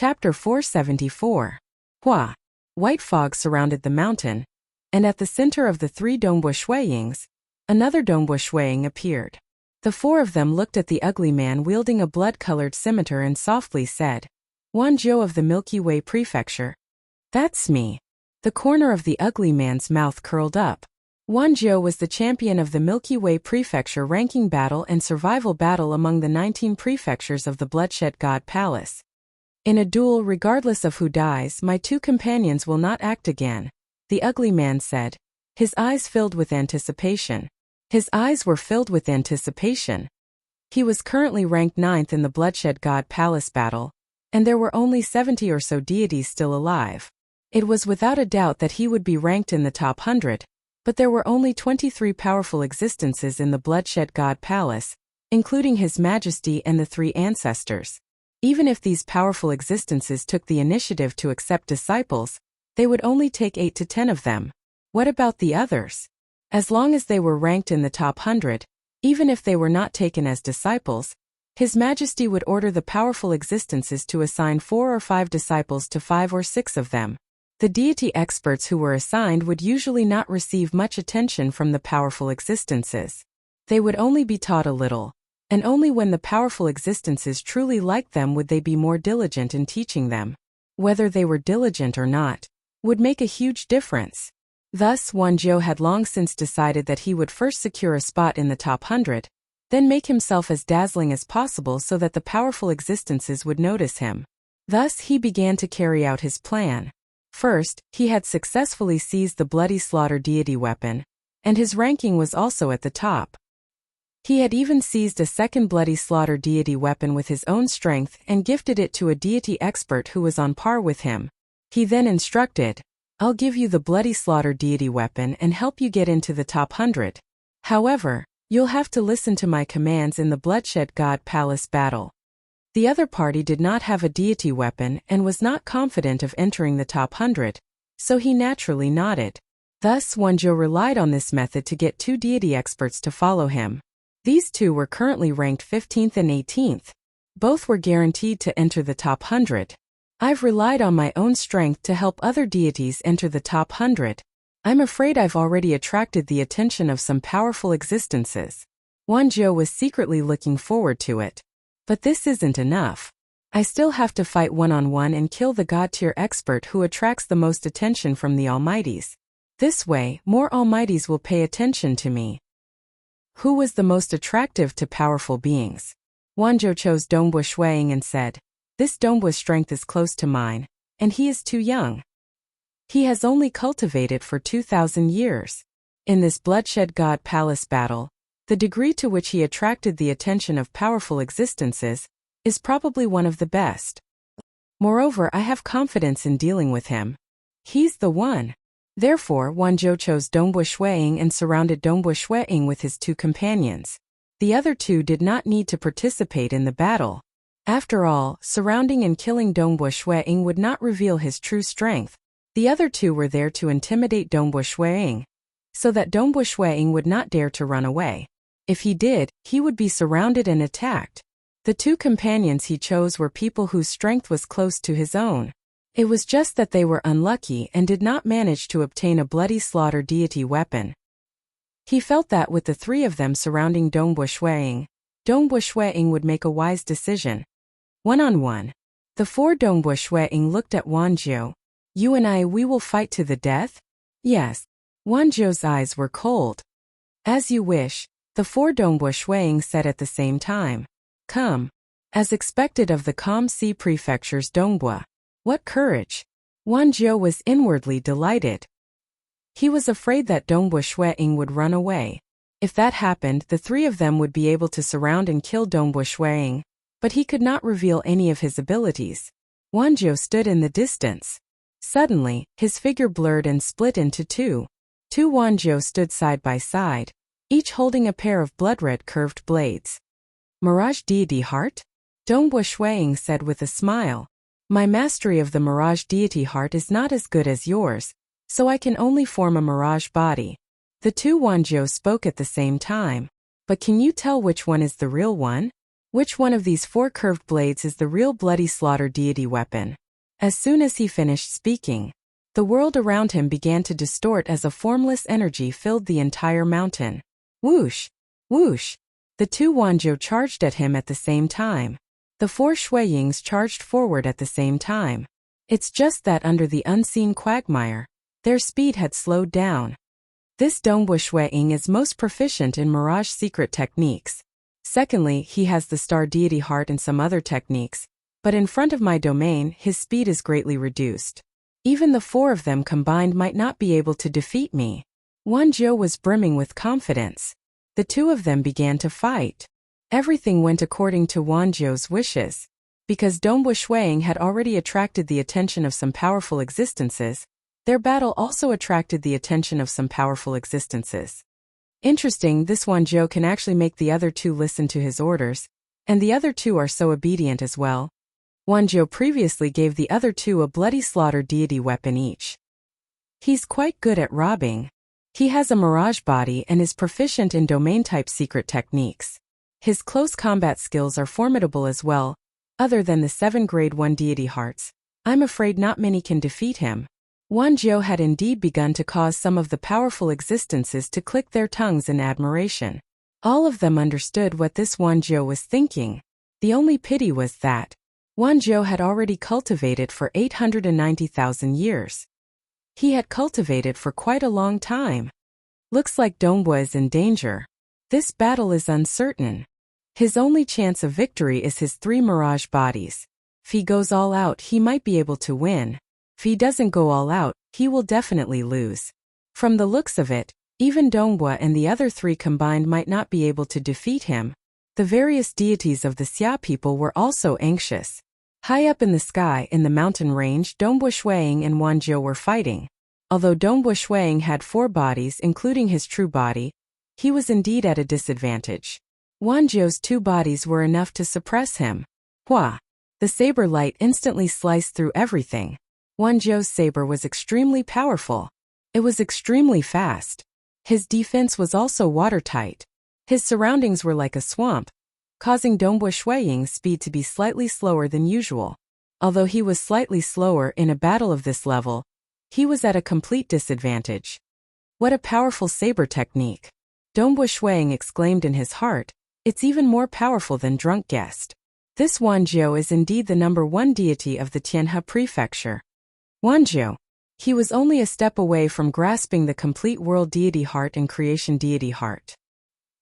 Chapter 474. Hua. White fog surrounded the mountain, and at the center of the three Dongbu Shuiyings, another Dongbu Shuiying appeared. The four of them looked at the ugly man wielding a blood-colored scimitar and softly said, "Wanzhou of the Milky Way Prefecture." "That's me." The corner of the ugly man's mouth curled up. Wanzhou was the champion of the Milky Way Prefecture ranking battle and survival battle among the 19 prefectures of the Bloodshed God Palace. "In a duel, regardless of who dies, my two companions will not act again," the ugly man said, his eyes filled with anticipation. His eyes were filled with anticipation. He was currently ranked 9th in the Bloodshed God Palace battle, and there were only 70 or so deities still alive. It was without a doubt that he would be ranked in the top 100, but there were only 23 powerful existences in the Bloodshed God Palace, including His Majesty and the three ancestors. Even if these powerful existences took the initiative to accept disciples, they would only take 8 to 10 of them. What about the others? As long as they were ranked in the top 100, even if they were not taken as disciples, His Majesty would order the powerful existences to assign 4 or 5 disciples to 5 or 6 of them. The deity experts who were assigned would usually not receive much attention from the powerful existences. They would only be taught a little, and only when the powerful existences truly liked them would they be more diligent in teaching them. Whether they were diligent or not would make a huge difference. Thus, Wanzhou had long since decided that he would first secure a spot in the top 100, then make himself as dazzling as possible so that the powerful existences would notice him. Thus, he began to carry out his plan. First, he had successfully seized the Bloody Slaughter deity weapon, and his ranking was also at the top. He had even seized a second Bloody Slaughter deity weapon with his own strength and gifted it to a deity expert who was on par with him. He then instructed, "I'll give you the Bloody Slaughter deity weapon and help you get into the top 100. However, you'll have to listen to my commands in the Bloodshed God Palace battle." The other party did not have a deity weapon and was not confident of entering the top 100, so he naturally nodded. Thus, Wanzhou relied on this method to get 2 deity experts to follow him. These 2 were currently ranked 15th and 18th. Both were guaranteed to enter the top 100. "I've relied on my own strength to help other deities enter the top 100. I'm afraid I've already attracted the attention of some powerful existences." Wanzhou was secretly looking forward to it. "But this isn't enough. I still have to fight one-on-one and kill the God-tier expert who attracts the most attention from the Almighties. This way, more Almighties will pay attention to me." Who was the most attractive to powerful beings? Wanzhou chose Dongbu Shuiying and said, "This Dongbu's strength is close to mine, and he is too young. He has only cultivated for 2,000 years. In this Bloodshed God Palace battle, the degree to which he attracted the attention of powerful existences is probably one of the best. Moreover, I have confidence in dealing with him. He's the one." Therefore, Wanzhou chose Dongbu Shuiying and surrounded Dongbu Shuiying with his 2 companions. The other 2 did not need to participate in the battle. After all, surrounding and killing Dongbu Shuiying would not reveal his true strength. The other 2 were there to intimidate Dongbu Shuiying, so that Dongbu Shuiying would not dare to run away. If he did, he would be surrounded and attacked. The 2 companions he chose were people whose strength was close to his own. It was just that they were unlucky and did not manage to obtain a Bloody Slaughter deity weapon. He felt that with the 3 of them surrounding Dongbu Shuiying would make a wise decision. One-on-one. The 4 Dongbu Shuiying looked at Wanzhou. "You and I, we will fight to the death?" "Yes." Wanzhou's eyes were cold. "As you wish," the 4 Dongbu Shuiying said at the same time. "Come." As expected of the Calm Sea Prefecture's Dongbu. What courage! Wanzhou was inwardly delighted. He was afraid that Dongbu Shuiying would run away. If that happened, the 3 of them would be able to surround and kill Dongbu Shuiying, but he could not reveal any of his abilities. Wanzhou stood in the distance. Suddenly, his figure blurred and split into 2. 2 Wanzhou stood side by side, each holding a pair of blood-red curved blades. "Mirage Deity Heart?" Dongbu Shuiying said with a smile. "My mastery of the Mirage Deity Heart is not as good as yours, so I can only form a Mirage body." The 2 Wanzhou spoke at the same time. "But can you tell which one is the real one?" Which one of these 4 curved blades is the real bloody slaughter deity weapon? As soon as he finished speaking, the world around him began to distort as a formless energy filled the entire mountain. Whoosh! Whoosh! The 2 Wanzhou charged at him at the same time. The 4 Shuiyings charged forward at the same time. It's just that under the unseen quagmire, their speed had slowed down. This Dongbu Shuiying is most proficient in mirage secret techniques. Secondly, he has the star deity heart and some other techniques, but in front of my domain, his speed is greatly reduced. Even the 4 of them combined might not be able to defeat me. Wanzhou was brimming with confidence. The 2 of them began to fight. Everything went according to Wanzhou's wishes. Because Dongbu Shuiying had already attracted the attention of some powerful existences, their battle also attracted the attention of some powerful existences. Interesting, this Wanzhou can actually make the other 2 listen to his orders, and the other 2 are so obedient as well. Wanzhou previously gave the other 2 a bloody slaughter deity weapon each. He's quite good at robbing. He has a mirage body and is proficient in domain-type secret techniques. His close combat skills are formidable as well. Other than the 7 grade 1 deity hearts, I'm afraid not many can defeat him. Wanzhou had indeed begun to cause some of the powerful existences to click their tongues in admiration. All of them understood what this Wanzhou was thinking. The only pity was that Wanzhou had already cultivated for 890,000 years. He had cultivated for quite a long time. Looks like Dongbu is in danger. This battle is uncertain. His only chance of victory is his 3 mirage bodies. If he goes all out, he might be able to win. If he doesn't go all out, he will definitely lose. From the looks of it, even Dongbu and the other 3 combined might not be able to defeat him. The various deities of the Xia people were also anxious. High up in the sky in the mountain range, Dongbu Shuiying and Wanzhou were fighting. Although Dongbu Shuiying had 4 bodies including his true body, he was indeed at a disadvantage. Wanzhou's 2 bodies were enough to suppress him. Hua! The saber light instantly sliced through everything. Wanzhou's saber was extremely powerful. It was extremely fast. His defense was also watertight. His surroundings were like a swamp, causing Dongbu Shuiying's speed to be slightly slower than usual. Although he was slightly slower in a battle of this level, he was at a complete disadvantage. What a powerful saber technique! Dongbu Shuiying exclaimed in his heart, it's even more powerful than Drunk Guest. This Wanzhou is indeed the number 1 deity of the Tianhe prefecture. Wanzhou. He was only a step away from grasping the complete world deity heart and creation deity heart.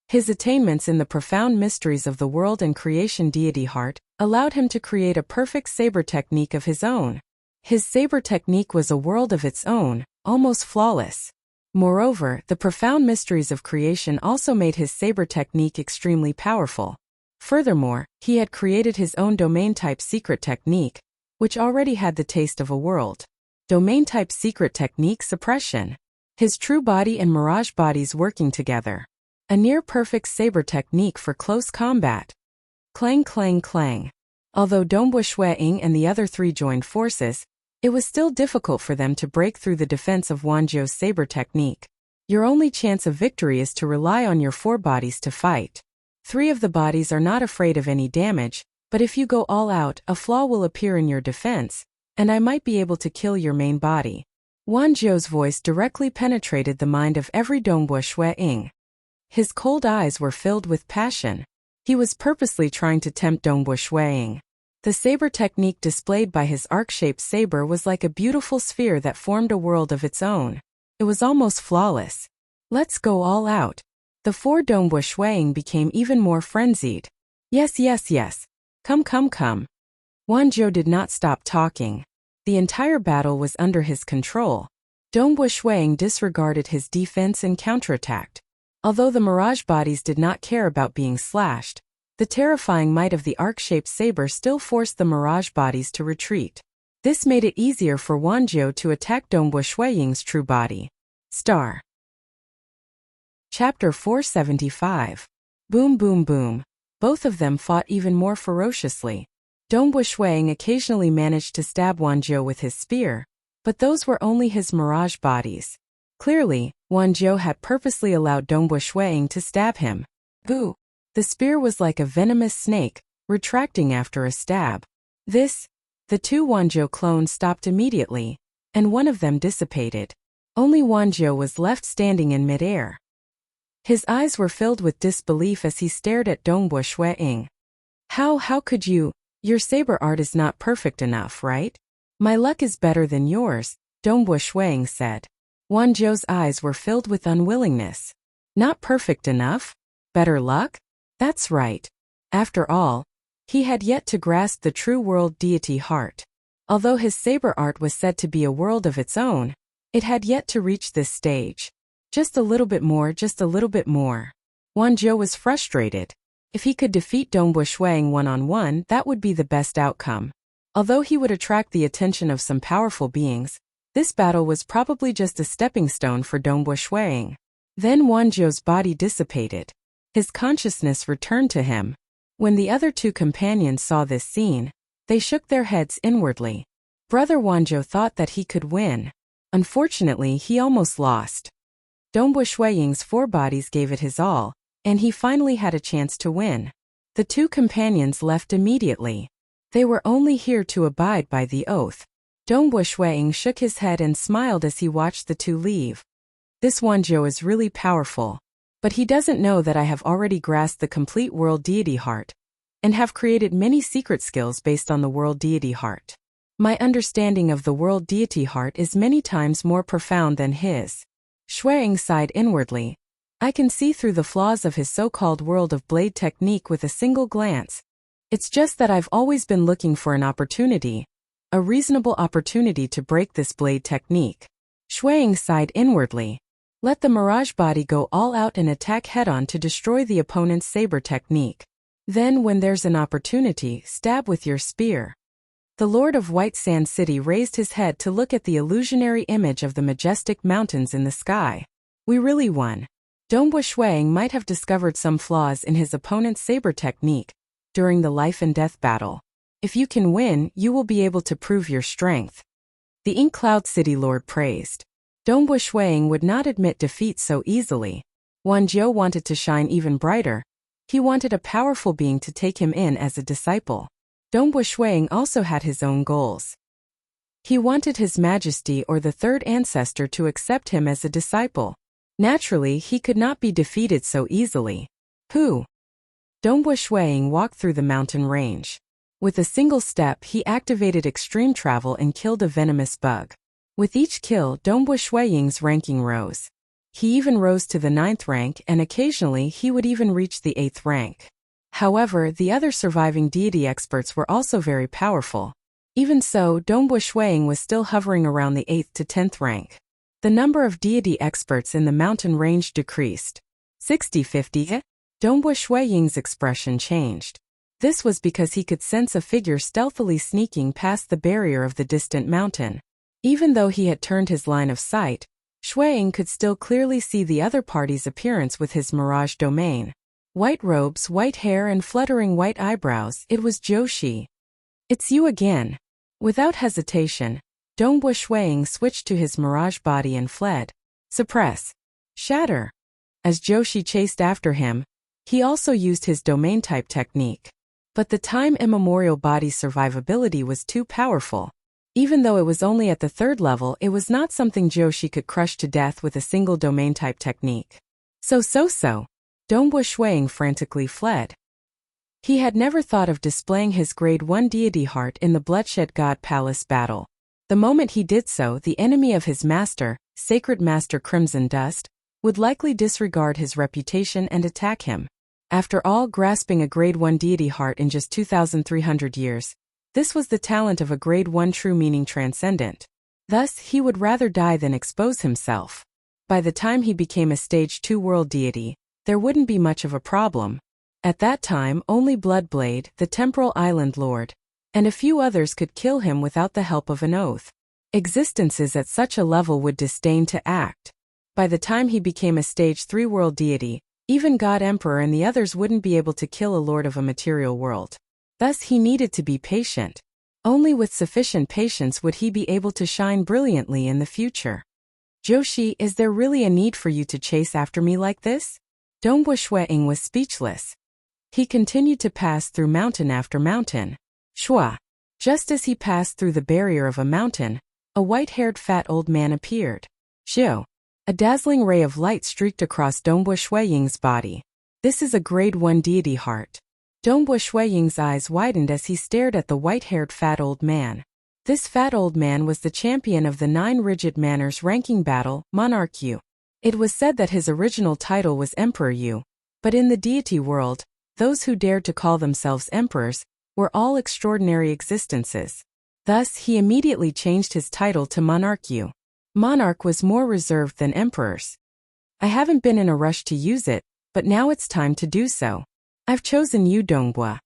His attainments in the profound mysteries of the world and creation deity heart allowed him to create a perfect saber technique of his own. His saber technique was a world of its own, almost flawless. Moreover, the profound mysteries of creation also made his saber technique extremely powerful. Furthermore, he had created his own domain-type secret technique, which already had the taste of a world. Domain-type secret technique suppression. His true body and mirage bodies working together. A near-perfect saber technique for close combat. Clang clang clang. Although Dongbu Shuiying and the other 3 joined forces, it was still difficult for them to break through the defense of Wanzhou's saber technique. Your only chance of victory is to rely on your 4 bodies to fight. 3 of the bodies are not afraid of any damage, but if you go all out, a flaw will appear in your defense, and I might be able to kill your main body. Wanzhou's voice directly penetrated the mind of every Dongbu Shuiying. His cold eyes were filled with passion. He was purposely trying to tempt Dongbu Shuiying. The saber technique displayed by his arc-shaped saber was like a beautiful sphere that formed a world of its own. It was almost flawless. Let's go all out. The 4 Dongbu Shuiying became even more frenzied. Yes, yes, yes. Come, come, come. Wanzhou did not stop talking. The entire battle was under his control. Dongbu Shuiying disregarded his defense and counterattacked. Although the mirage bodies did not care about being slashed, the terrifying might of the arc-shaped saber still forced the mirage bodies to retreat. This made it easier for Wanzhou to attack Dongbu Shuiying's true body. Star. Chapter 475. Boom boom boom. Both of them fought even more ferociously. Dongbu Shuiying occasionally managed to stab Wanzhou with his spear, but those were only his mirage bodies. Clearly, Wanzhou had purposely allowed Dongbu Shuiying to stab him. Boo! The spear was like a venomous snake, retracting after a stab. The two Wanzhou clones stopped immediately, and one of them dissipated. Only Wanzhou was left standing in midair. His eyes were filled with disbelief as he stared at Dongbo Shuiying. How could you? Your saber art is not perfect enough, right? My luck is better than yours, Dongbo Shuiying said. Wanzhou's eyes were filled with unwillingness. Not perfect enough? Better luck? That's right. After all, he had yet to grasp the true world deity heart. Although his saber art was said to be a world of its own, it had yet to reach this stage. Just a little bit more, just a little bit more. Wanzhou was frustrated. If he could defeat Dongbo Shuiying one-on-one, that would be the best outcome. Although he would attract the attention of some powerful beings, this battle was probably just a stepping stone for Dongbo Shuiying. Then Wanzhou's body dissipated. His consciousness returned to him. When the other two companions saw this scene, they shook their heads inwardly. Brother Wanzhou thought that he could win. Unfortunately, he almost lost. Dongbo Shuiying's four bodies gave it his all, and he finally had a chance to win. The two companions left immediately. They were only here to abide by the oath. Dongbo Shuiying shook his head and smiled as he watched the two leave. This Wanzhou is really powerful. But he doesn't know that I have already grasped the complete world deity heart, and have created many secret skills based on the world deity heart. My understanding of the world deity heart is many times more profound than his. Shuiying sighed inwardly. I can see through the flaws of his so-called world of blade technique with a single glance. It's just that I've always been looking for an opportunity, a reasonable opportunity to break this blade technique. Shuiying sighed inwardly. Let the mirage body go all out and attack head-on to destroy the opponent's saber technique. Then when there's an opportunity, stab with your spear. The Lord of White Sand City raised his head to look at the illusionary image of the majestic mountains in the sky. We really won. Dongbo Shuiying might have discovered some flaws in his opponent's saber technique during the life and death battle. If you can win, you will be able to prove your strength. The Ink Cloud City Lord praised. Dongbo Shuiying would not admit defeat so easily. Wanzhou wanted to shine even brighter. He wanted a powerful being to take him in as a disciple. Dongbo Shuiying also had his own goals. He wanted His Majesty or the third ancestor to accept him as a disciple. Naturally, he could not be defeated so easily. Who? Dongbo Shuiying walked through the mountain range. With a single step, he activated extreme travel and killed a venomous bug. With each kill, Dongbo Shuiying's ranking rose. He even rose to the 9th rank, and occasionally he would even reach the 8th rank. However, the other surviving deity experts were also very powerful. Even so, Dongbo Shuiying was still hovering around the 8th to 10th rank. The number of deity experts in the mountain range decreased. 60-50. Dongbo Shuiying's expression changed. This was because he could sense a figure stealthily sneaking past the barrier of the distant mountain. Even though he had turned his line of sight, Shuiying could still clearly see the other party's appearance with his mirage domain. White robes, white hair and fluttering white eyebrows, it was Joshi. It's you again. Without hesitation, Dongbo Shuiying switched to his mirage body and fled. Suppress. Shatter. As Joshi chased after him, he also used his domain type technique. But the time immemorial body's survivability was too powerful. Even though it was only at the 3rd level, it was not something Joshi could crush to death with a single domain type technique. So. Dongbo Shuiying frantically fled. He had never thought of displaying his grade 1 deity heart in the Bloodshed God Palace battle. The moment he did so, the enemy of his master, Sacred Master Crimson Dust, would likely disregard his reputation and attack him. After all, grasping a grade 1 deity heart in just 2,300 years, this was the talent of a grade 1 true meaning transcendent. Thus, he would rather die than expose himself. By the time he became a stage 2 world deity, there wouldn't be much of a problem. At that time, only Bloodblade, the Temporal Island Lord, and a few others could kill him without the help of an oath. Existences at such a level would disdain to act. By the time he became a stage 3 world deity, even God Emperor and the others wouldn't be able to kill a lord of a material world. Thus he needed to be patient. Only with sufficient patience would he be able to shine brilliantly in the future. Joshi, is there really a need for you to chase after me like this? Dongbo Shuiying was speechless. He continued to pass through mountain after mountain. Shua! Just as he passed through the barrier of a mountain, a white-haired fat old man appeared. Xiu! A dazzling ray of light streaked across Dongbua Shuiying's body. This is a grade 1 deity heart. Dongbua Shuiying's eyes widened as he stared at the white-haired fat old man. This fat old man was the champion of the 9 rigid manners ranking battle, Monarch Yu. It was said that his original title was Emperor Yu, but in the deity world, those who dared to call themselves emperors were all extraordinary existences. Thus, he immediately changed his title to Monarch Yu. Monarch was more reserved than emperors. I haven't been in a rush to use it, but now it's time to do so. I've chosen you, Dongbua.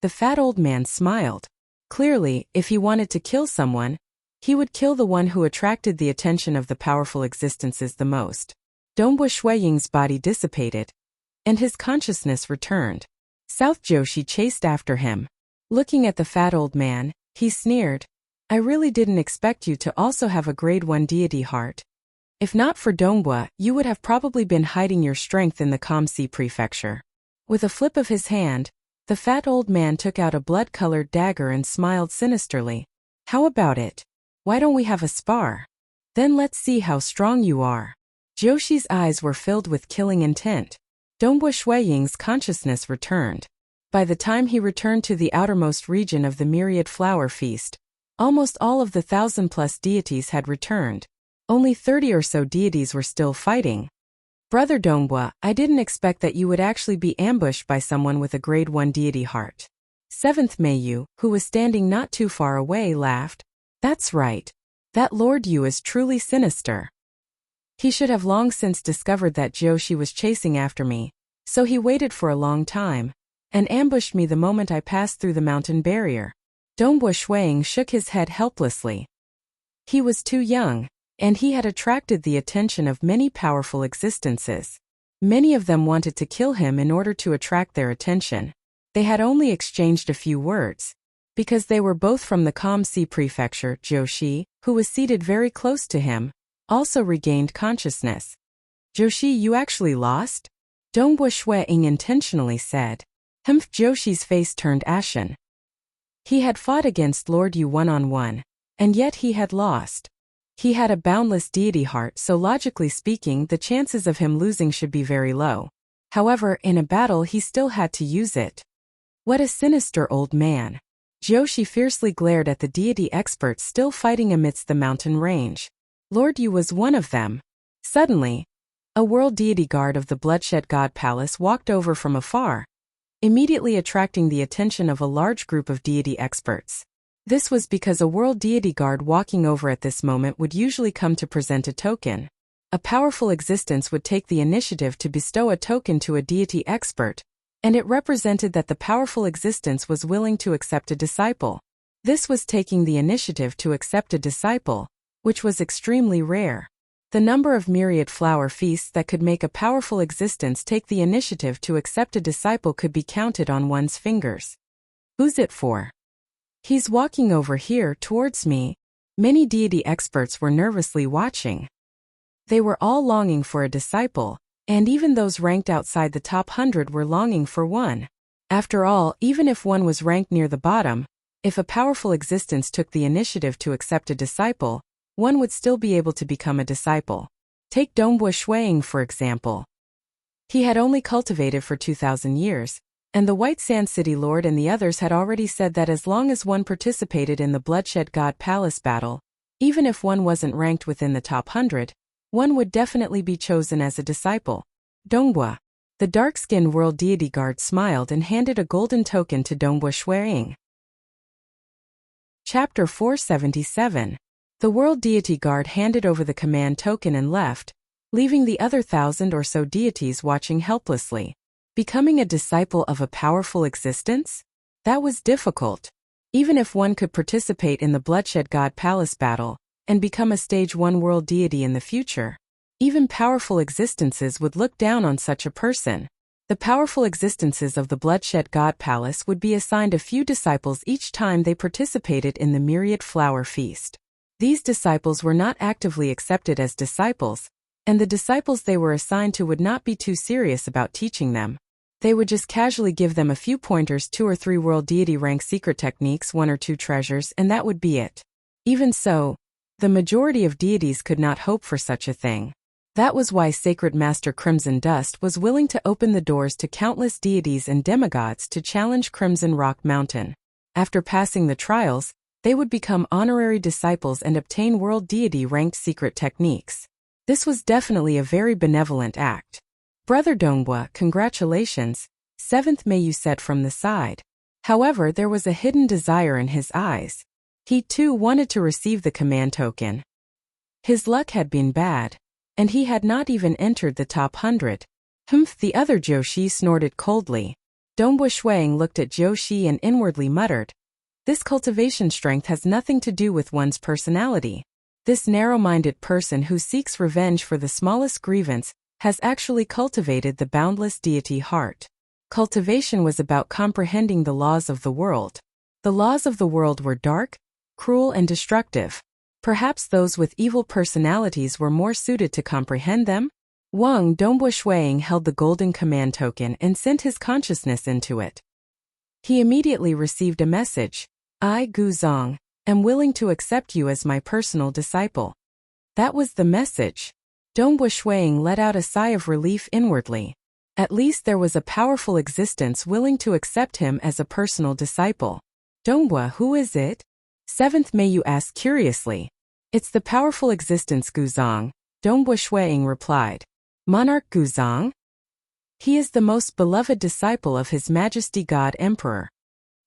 The fat old man smiled. Clearly, if he wanted to kill someone, he would kill the one who attracted the attention of the powerful existences the most. Dongbua Shuiying's body dissipated, and his consciousness returned. South Joshi chased after him. Looking at the fat old man, he sneered, I really didn't expect you to also have a grade 1 deity heart. If not for Dongbua, you would have probably been hiding your strength in the Kamsi prefecture. With a flip of his hand, the fat old man took out a blood-colored dagger and smiled sinisterly. How about it? Why don't we have a spar? Then let's see how strong you are. Joshi's eyes were filled with killing intent. Dongbua Shuiying's consciousness returned. By the time he returned to the outermost region of the myriad flower feast, almost all of the 1,000+ deities had returned. Only 30 or so deities were still fighting. Brother Dongbua, I didn't expect that you would actually be ambushed by someone with a grade 1 deity heart. 7th Meiyu, who was standing not too far away, laughed. That's right. That Lord Yu is truly sinister. He should have long since discovered that Joshi was chasing after me, so he waited for a long time, and ambushed me the moment I passed through the mountain barrier. Dongbua Shuiying shook his head helplessly. He was too young, and he had attracted the attention of many powerful existences. Many of them wanted to kill him in order to attract their attention. They had only exchanged a few words. Because they were both from the Kamsi prefecture, Joshi, who was seated very close to him, also regained consciousness. Joshi, you actually lost? Dongbua Shuiying intentionally said. Humph! Joshi's face turned ashen. He had fought against Lord Yu one-on-one, and yet he had lost. He had a boundless deity heart, so logically speaking, the chances of him losing should be very low. However, in a battle he still had to use it. What a sinister old man. Joshi fiercely glared at the deity experts still fighting amidst the mountain range. Lord Yu was one of them. Suddenly, a world deity guard of the Bloodshed God Palace walked over from afar, immediately attracting the attention of a large group of deity experts. This was because a world deity guard walking over at this moment would usually come to present a token. A powerful existence would take the initiative to bestow a token to a deity expert, and it represented that the powerful existence was willing to accept a disciple. This was taking the initiative to accept a disciple, which was extremely rare. The number of myriad flower feasts that could make a powerful existence take the initiative to accept a disciple could be counted on one's fingers. Who's it for? He's walking over here towards me. Many deity experts were nervously watching. They were all longing for a disciple, and even those ranked outside the top 100 were longing for one. After all, even if one was ranked near the bottom, if a powerful existence took the initiative to accept a disciple, one would still be able to become a disciple. Take Dongbua Shuiying for example. He had only cultivated for 2,000 years, and the White Sand City Lord and the others had already said that as long as one participated in the Bloodshed God Palace battle, even if one wasn't ranked within the top 100, one would definitely be chosen as a disciple. Dongbua. The dark-skinned world deity guard smiled and handed a golden token to Dongbua Shuiying. Chapter 477. The world deity guard handed over the command token and left, leaving the other 1,000 or so deities watching helplessly. Becoming a disciple of a powerful existence? That was difficult. Even if one could participate in the Bloodshed God Palace battle, and become a stage 1 world deity in the future, even powerful existences would look down on such a person. The powerful existences of the Bloodshed God Palace would be assigned a few disciples each time they participated in the Myriad Flower Feast. These disciples were not actively accepted as disciples, and the disciples they were assigned to would not be too serious about teaching them. They would just casually give them a few pointers, 2 or 3 world deity rank secret techniques, 1 or 2 treasures, and that would be it. Even so, the majority of deities could not hope for such a thing. That was why Sacred Master Crimson Dust was willing to open the doors to countless deities and demigods to challenge Crimson Rock Mountain. After passing the trials, they would become honorary disciples and obtain world deity-ranked secret techniques. This was definitely a very benevolent act. Brother Donghua, congratulations, 7th Mayu said from the side. However, there was a hidden desire in his eyes. He too wanted to receive the command token. His luck had been bad, and he had not even entered the top 100. The other Joshi snorted coldly. Donghua Shuang looked at Joshi and inwardly muttered, "This cultivation strength has nothing to do with one's personality. This narrow-minded person who seeks revenge for the smallest grievance has actually cultivated the boundless deity heart." Cultivation was about comprehending the laws of the world. The laws of the world were dark, cruel and destructive. Perhaps those with evil personalities were more suited to comprehend them? Donghua Shuang held the golden command token and sent his consciousness into it. He immediately received a message. "I, Guzong, am willing to accept you as my personal disciple." That was the message. Donghua Shuang let out a sigh of relief inwardly. At least there was a powerful existence willing to accept him as a personal disciple. "Donghua, who is it?" 7th Mayu asked curiously. "It's the powerful existence Guzong," Donghua Shuang replied. "Monarch Guzong? He is the most beloved disciple of His Majesty God Emperor."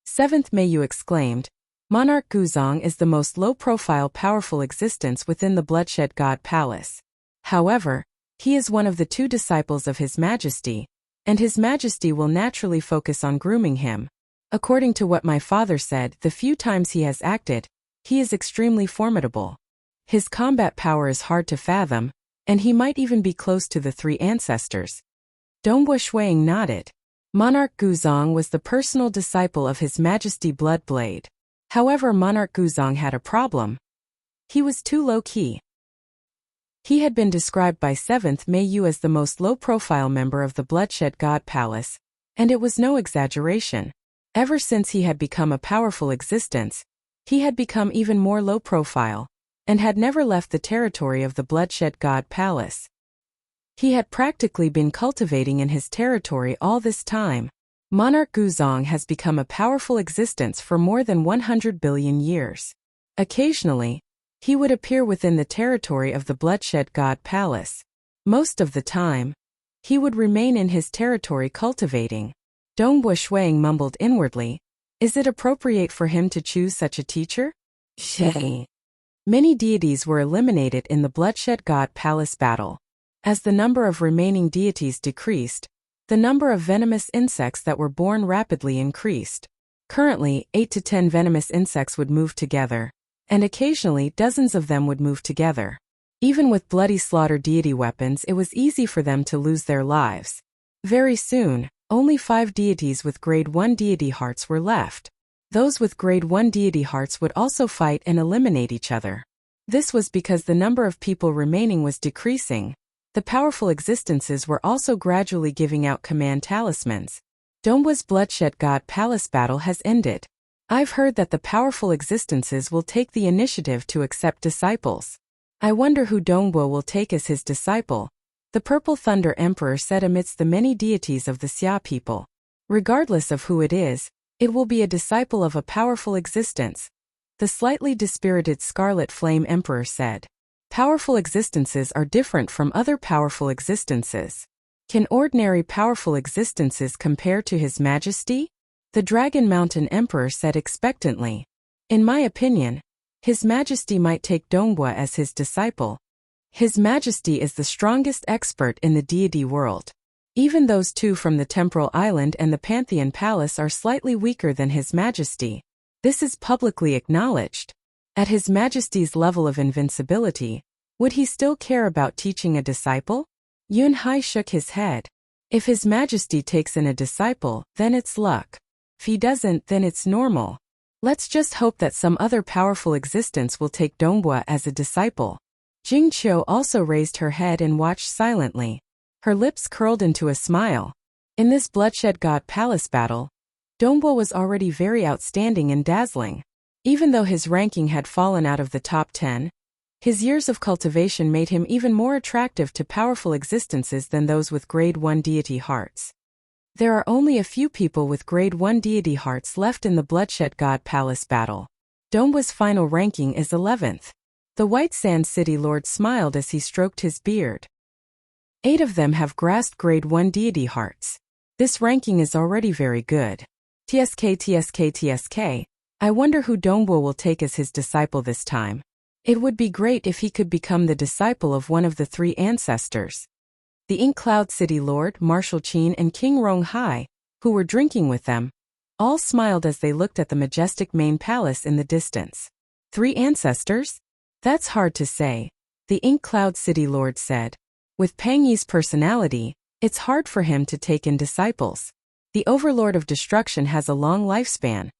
7th Mayu exclaimed. "Monarch Guzong is the most low-profile powerful existence within the Bloodshed God Palace. However, he is one of the 2 disciples of His Majesty, and His Majesty will naturally focus on grooming him. According to what my father said, the few times he has acted, he is extremely formidable. His combat power is hard to fathom, and he might even be close to the 3 ancestors." Donghua Shuang nodded. Monarch Guzong was the personal disciple of His Majesty Bloodblade. However, Monarch Guzong had a problem. He was too low-key. He had been described by 7th Mayu as the most low-profile member of the Bloodshed God Palace, and it was no exaggeration. Ever since he had become a powerful existence, he had become even more low-profile, and had never left the territory of the Bloodshed God Palace. He had practically been cultivating in his territory all this time. Monarch Guzong has become a powerful existence for more than 100 billion years. Occasionally, he would appear within the territory of the Bloodshed God Palace. Most of the time, he would remain in his territory cultivating. Donghua Shuang mumbled inwardly, "Is it appropriate for him to choose such a teacher?" Many deities were eliminated in the Bloodshed God Palace battle. As the number of remaining deities decreased, the number of venomous insects that were born rapidly increased. Currently, 8 to 10 venomous insects would move together, and occasionally dozens of them would move together. Even with bloody slaughter deity weapons, it was easy for them to lose their lives. Very soon, only 5 deities with Grade 1 deity hearts were left. Those with Grade 1 deity hearts would also fight and eliminate each other. This was because the number of people remaining was decreasing. The powerful existences were also gradually giving out command talismans. Donghua's Bloodshed God Palace battle has ended. I've heard that the powerful existences will take the initiative to accept disciples. I wonder who Donghua will take as his disciple, the Purple Thunder Emperor said amidst the many deities of the Xia people. Regardless of who it is, it will be a disciple of a powerful existence. The slightly dispirited Scarlet Flame Emperor said. Powerful existences are different from other powerful existences. Can ordinary powerful existences compare to His Majesty? The Dragon Mountain Emperor said expectantly. In my opinion, His Majesty might take Donghua as his disciple. His Majesty is the strongest expert in the deity world. Even those 2 from the Temporal Island and the Pantheon Palace are slightly weaker than His Majesty. This is publicly acknowledged. At His Majesty's level of invincibility, would he still care about teaching a disciple? Yun Hai shook his head. If His Majesty takes in a disciple, then it's luck. If he doesn't, then it's normal. Let's just hope that some other powerful existence will take Donghua as a disciple. Jing Qiu also raised her head and watched silently. Her lips curled into a smile. In this bloodshed god palace battle, Dongbua was already very outstanding and dazzling. Even though his ranking had fallen out of the top 10, his years of cultivation made him even more attractive to powerful existences than those with grade 1 deity hearts. There are only a few people with grade 1 deity hearts left in the bloodshed god palace battle. Dongbua's final ranking is 11th. The White Sand City Lord smiled as he stroked his beard. 8 of them have grasped grade 1 deity hearts. This ranking is already very good. TSK. I wonder who Dongbua will take as his disciple this time. It would be great if he could become the disciple of one of the 3 ancestors. The Ink Cloud City Lord, Marshal Qin and King Rong Hai, who were drinking with them, all smiled as they looked at the majestic main palace in the distance. 3 ancestors? That's hard to say, the Ink Cloud City Lord said. With Pang Yi's personality, it's hard for him to take in disciples. The Overlord of Destruction has a long lifespan,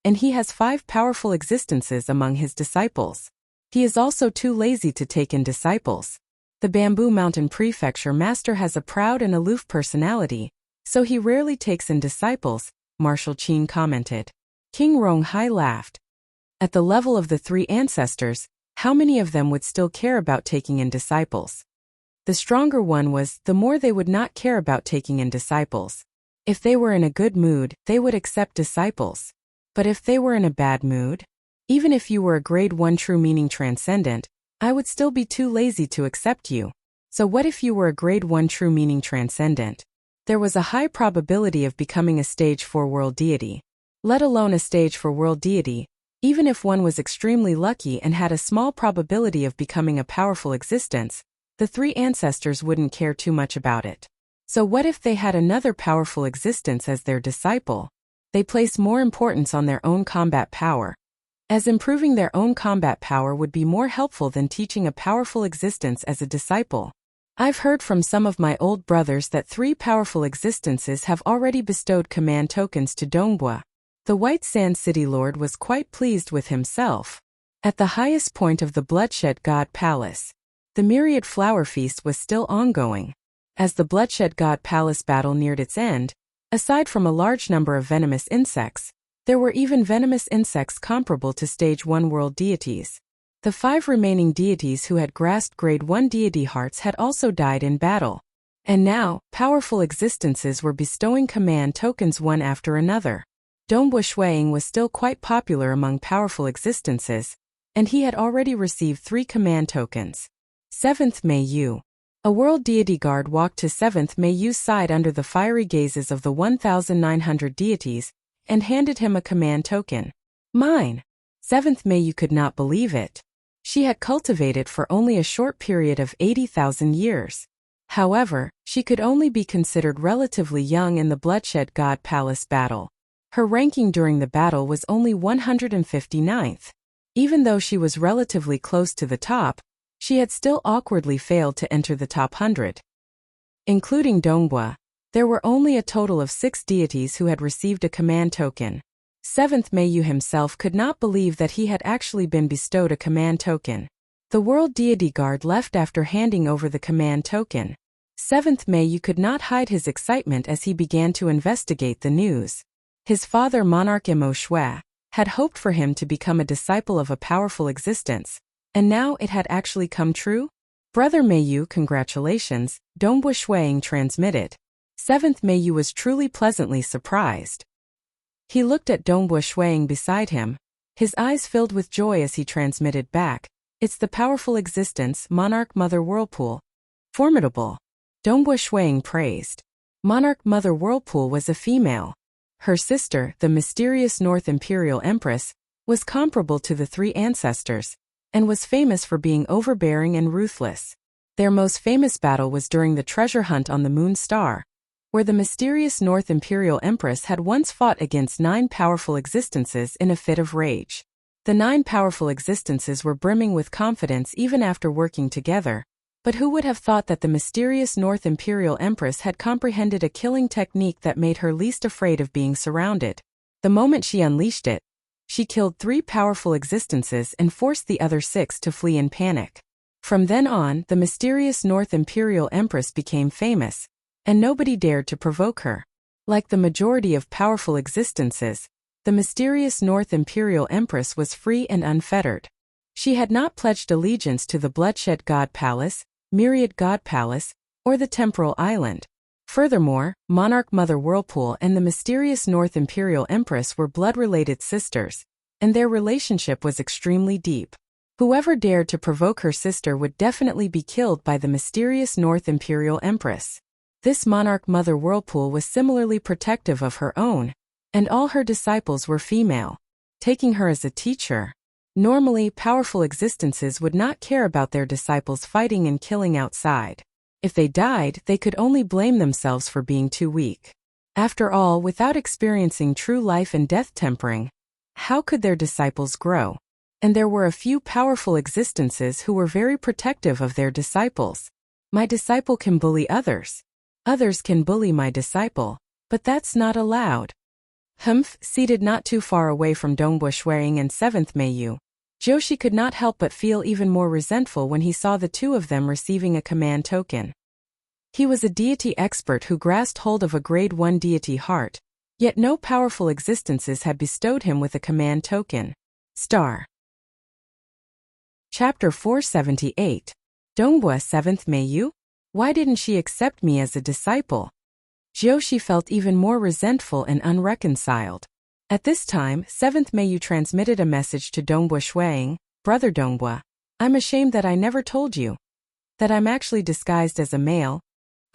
and he has 5 powerful existences among his disciples. He is also too lazy to take in disciples. The Bamboo Mountain Prefecture Master has a proud and aloof personality, so he rarely takes in disciples, Marshal Qin commented. King Rong Hai laughed. At the level of the 3 ancestors, how many of them would still care about taking in disciples? The stronger one was, the more they would not care about taking in disciples. If they were in a good mood, they would accept disciples. But if they were in a bad mood? Even if you were a grade 1 true meaning transcendent, I would still be too lazy to accept you. So what if you were a grade 1 true meaning transcendent? There was a high probability of becoming a stage 4 world deity. Let alone a stage 4 world deity, even if one was extremely lucky and had a small probability of becoming a powerful existence, the 3 ancestors wouldn't care too much about it. So what if they had another powerful existence as their disciple? They place more importance on their own combat power, as improving their own combat power would be more helpful than teaching a powerful existence as a disciple. I've heard from some of my old brothers that 3 powerful existences have already bestowed command tokens to Dongbua. The White Sand City Lord was quite pleased with himself. At the highest point of the Bloodshed God Palace, the Myriad Flower Feast was still ongoing. As the Bloodshed God Palace battle neared its end, aside from a large number of venomous insects, there were even venomous insects comparable to Stage 1 world deities. The 5 remaining deities who had grasped grade 1 deity hearts had also died in battle. And now, powerful existences were bestowing command tokens one after another. Dongbua Shuiying was still quite popular among powerful existences, and he had already received 3 command tokens. 7th Mei Yu. A world deity guard walked to 7th Mei Yu's side under the fiery gazes of the 1,900 deities, and handed him a command token. Mine! 7th Mei Yu could not believe it. She had cultivated for only a short period of 80,000 years. However, she could only be considered relatively young in the Bloodshed God Palace battle. Her ranking during the battle was only 159th. Even though she was relatively close to the top, she had still awkwardly failed to enter the top 100. Including Dongbua, there were only a total of 6 deities who had received a command token. 7th Mei Yu himself could not believe that he had actually been bestowed a command token. The World Deity Guard left after handing over the command token. 7th Mei Yu could not hide his excitement as he began to investigate the news. His father Monarch Mo Shui had hoped for him to become a disciple of a powerful existence, and now it had actually come true? Brother Mei Yu, congratulations, Dongbua Shuiying transmitted. 7th Mei Yu was truly pleasantly surprised. He looked at Dongbua Shuiying beside him, his eyes filled with joy as he transmitted back, "It's the powerful existence, Monarch Mother Whirlpool. Formidable." Dongbua Shuiying praised. Monarch Mother Whirlpool was a female. Her sister, the mysterious North Imperial Empress, was comparable to the 3 ancestors, and was famous for being overbearing and ruthless. Their most famous battle was during the treasure hunt on the Moon Star, where the mysterious North Imperial Empress had once fought against 9 powerful existences in a fit of rage. The 9 powerful existences were brimming with confidence even after working together, but who would have thought that the mysterious North Imperial Empress had comprehended a killing technique that made her least afraid of being surrounded? The moment she unleashed it, she killed 3 powerful existences and forced the other 6 to flee in panic. From then on, the mysterious North Imperial Empress became famous, and nobody dared to provoke her. Like the majority of powerful existences, the mysterious North Imperial Empress was free and unfettered. She had not pledged allegiance to the Bloodshed God Palace, Myriad God Palace, or the Temporal Island. Furthermore, Monarch Mother Whirlpool and the mysterious North Imperial Empress were blood-related sisters, and their relationship was extremely deep. Whoever dared to provoke her sister would definitely be killed by the mysterious North Imperial Empress. This Monarch Mother Whirlpool was similarly protective of her own, and all her disciples were female, taking her as a teacher. Normally, powerful existences would not care about their disciples fighting and killing outside. If they died, they could only blame themselves for being too weak. After all, without experiencing true life and death tempering, how could their disciples grow? And there were a few powerful existences who were very protective of their disciples. My disciple can bully others. Others can bully my disciple, but that's not allowed. Humph, seated not too far away from Dongbua Shuiying and 7th Meiyu, Joshi could not help but feel even more resentful when he saw the two of them receiving a command token. He was a deity expert who grasped hold of a grade 1 deity heart, yet no powerful existences had bestowed him with a command token. Star. Chapter 478. Dongbua 7th Meiyu? Why didn't she accept me as a disciple? Joshi felt even more resentful and unreconciled. At this time, 7th Meiyu transmitted a message to Dongbua Shuiying. Brother Dongbua, I'm ashamed that I never told you that I'm actually disguised as a male.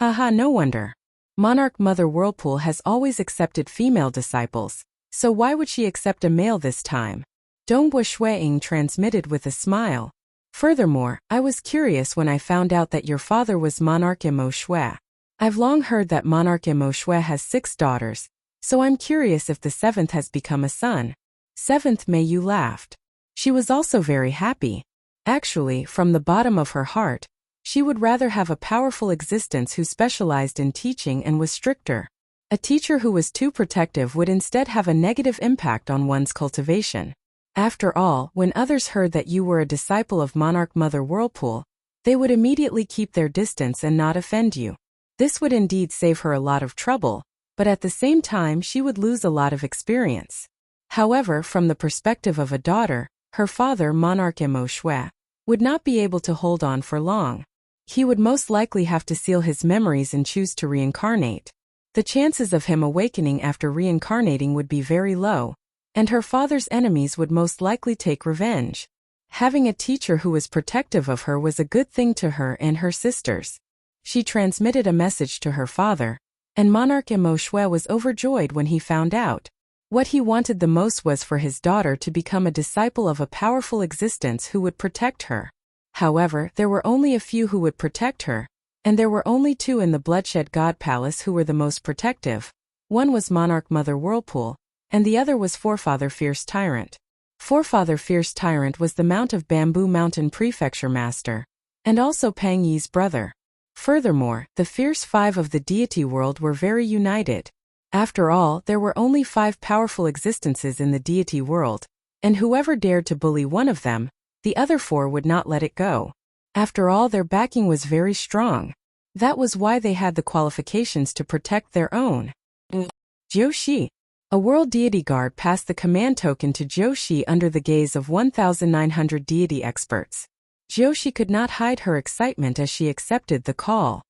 Aha, no wonder. Monarch Mother Whirlpool has always accepted female disciples, so why would she accept a male this time? Dongbua Shuiying transmitted with a smile. Furthermore, I was curious when I found out that your father was Monarch Mo Shui. I've long heard that Monarch Mo Shui has 6 daughters, so I'm curious if the 7th has become a son. 7th Meiyu laughed. She was also very happy. Actually, from the bottom of her heart, she would rather have a powerful existence who specialized in teaching and was stricter. A teacher who was too protective would instead have a negative impact on one's cultivation. After all, when others heard that you were a disciple of Monarch Mother Whirlpool, they would immediately keep their distance and not offend you. This would indeed save her a lot of trouble, but at the same time she would lose a lot of experience. However, from the perspective of a daughter, her father, Monarch Mo Shui, would not be able to hold on for long. He would most likely have to seal his memories and choose to reincarnate. The chances of him awakening after reincarnating would be very low, and her father's enemies would most likely take revenge. Having a teacher who was protective of her was a good thing to her and her sisters. She transmitted a message to her father, and Monarch Mo Shui was overjoyed when he found out. What he wanted the most was for his daughter to become a disciple of a powerful existence who would protect her. However, there were only a few who would protect her, and there were only 2 in the Bloodshed God Palace who were the most protective. One was Monarch Mother Whirlpool, and the other was Forefather Fierce Tyrant. Forefather Fierce Tyrant was the Mount of Bamboo Mountain Prefecture Master, and also Pang Yi's brother. Furthermore, the Fierce 5 of the deity world were very united. After all, there were only 5 powerful existences in the deity world, and whoever dared to bully one of them, the other 4 would not let it go. After all, their backing was very strong. That was why they had the qualifications to protect their own. Joshi. A world deity guard passed the command token to Joshi under the gaze of 1,900 deity experts. Joshi could not hide her excitement as she accepted the call.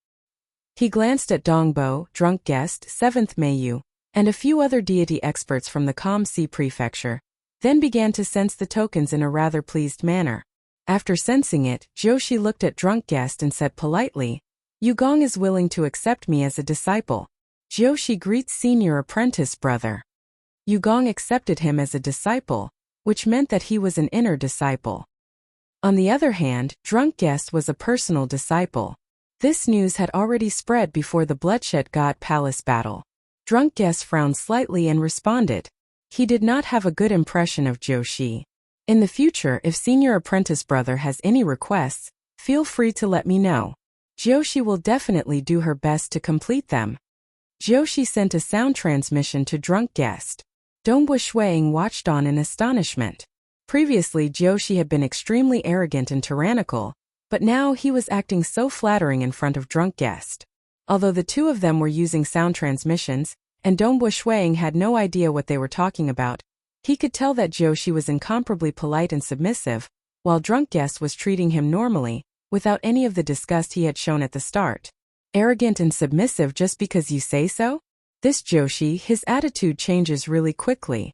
He glanced at Dongbo, Drunk Guest, 7th Meiyu, and a few other deity experts from the Calm Sea Prefecture, then began to sense the tokens in a rather pleased manner. After sensing it, Joshi looked at Drunk Guest and said politely, Yugong is willing to accept me as a disciple. Joshi greets senior apprentice brother. Yugong accepted him as a disciple, which meant that he was an inner disciple. On the other hand, Drunk Guest was a personal disciple. This news had already spread before the Bloodshed God Palace battle. Drunk Guest frowned slightly and responded. He did not have a good impression of Joshi. In the future, if senior apprentice brother has any requests, feel free to let me know. Joshi will definitely do her best to complete them. Joshi sent a sound transmission to Drunk Guest. Dongbua Shuiying watched on in astonishment. Previously, Joshi had been extremely arrogant and tyrannical, but now he was acting so flattering in front of Drunk Guest. Although the two of them were using sound transmissions, and Dongbua Shuang had no idea what they were talking about. He could tell that Joshi was incomparably polite and submissive, while drunk guest was treating him normally, without any of the disgust he had shown at the start. Arrogant and submissive just because you say so? This Joshi, his attitude changes really quickly.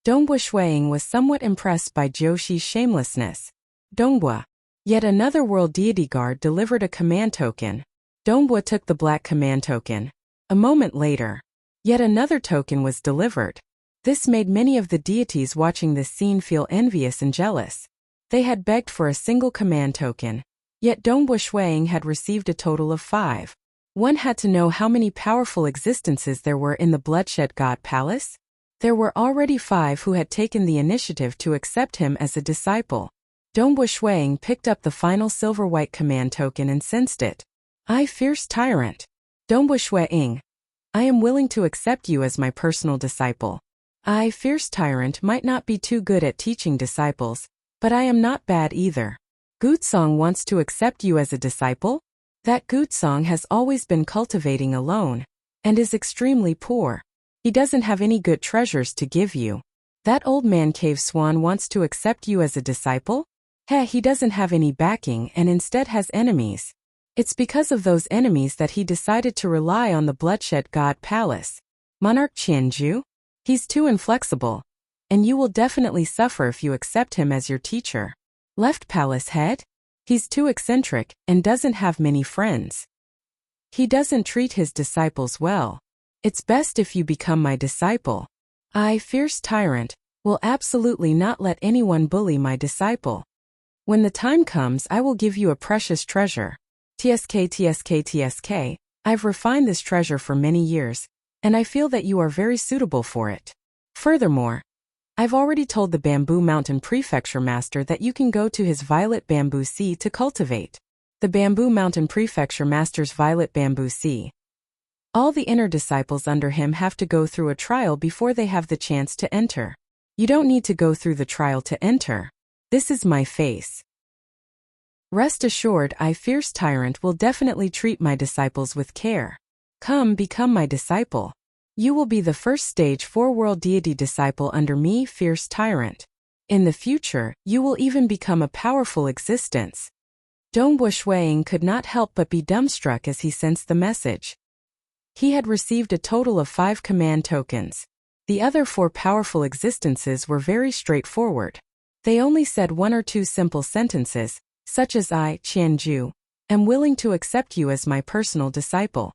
Dongbua Shuang was somewhat impressed by Joshi's shamelessness. Dongbua. Yet another world deity guard delivered a command token. Dongbua took the black command token. A moment later, yet another token was delivered. This made many of the deities watching this scene feel envious and jealous. They had begged for a single command token, yet Dongbua Shuang had received a total of 5. One had to know how many powerful existences there were in the Bloodshed God Palace. There were already 5 who had taken the initiative to accept him as a disciple. Dongbua Shuang picked up the final silver-white command token and sensed it. I, fierce tyrant. Dongbua Shuang. I am willing to accept you as my personal disciple. I, fierce tyrant, might not be too good at teaching disciples, but I am not bad either. Gutsong wants to accept you as a disciple? That Gutsong has always been cultivating alone, and is extremely poor. He doesn't have any good treasures to give you. That old man Cave Swan wants to accept you as a disciple? He doesn't have any backing and instead has enemies. It's because of those enemies that he decided to rely on the Bloodshed God Palace. Monarch Qianju? He's too inflexible, and you will definitely suffer if you accept him as your teacher. Left Palace Head? He's too eccentric and doesn't have many friends. He doesn't treat his disciples well. It's best if you become my disciple. I, fierce tyrant, will absolutely not let anyone bully my disciple. When the time comes, I will give you a precious treasure. TSK. I've refined this treasure for many years, and I feel that you are very suitable for it. Furthermore, I've already told the Bamboo Mountain Prefecture Master that you can go to his Violet Bamboo Sea to cultivate. The Bamboo Mountain Prefecture Master's Violet Bamboo Sea. All the inner disciples under him have to go through a trial before they have the chance to enter. You don't need to go through the trial to enter. This is my face. Rest assured, I, fierce tyrant, will definitely treat my disciples with care. Come, become my disciple. You will be the first stage 4 world deity disciple under me, fierce tyrant. In the future, you will even become a powerful existence. Dongbua Shuang could not help but be dumbstruck as he sensed the message. He had received a total of 5 command tokens. The other 4 powerful existences were very straightforward. They only said 1 or 2 simple sentences, such as I, Qianju, am willing to accept you as my personal disciple.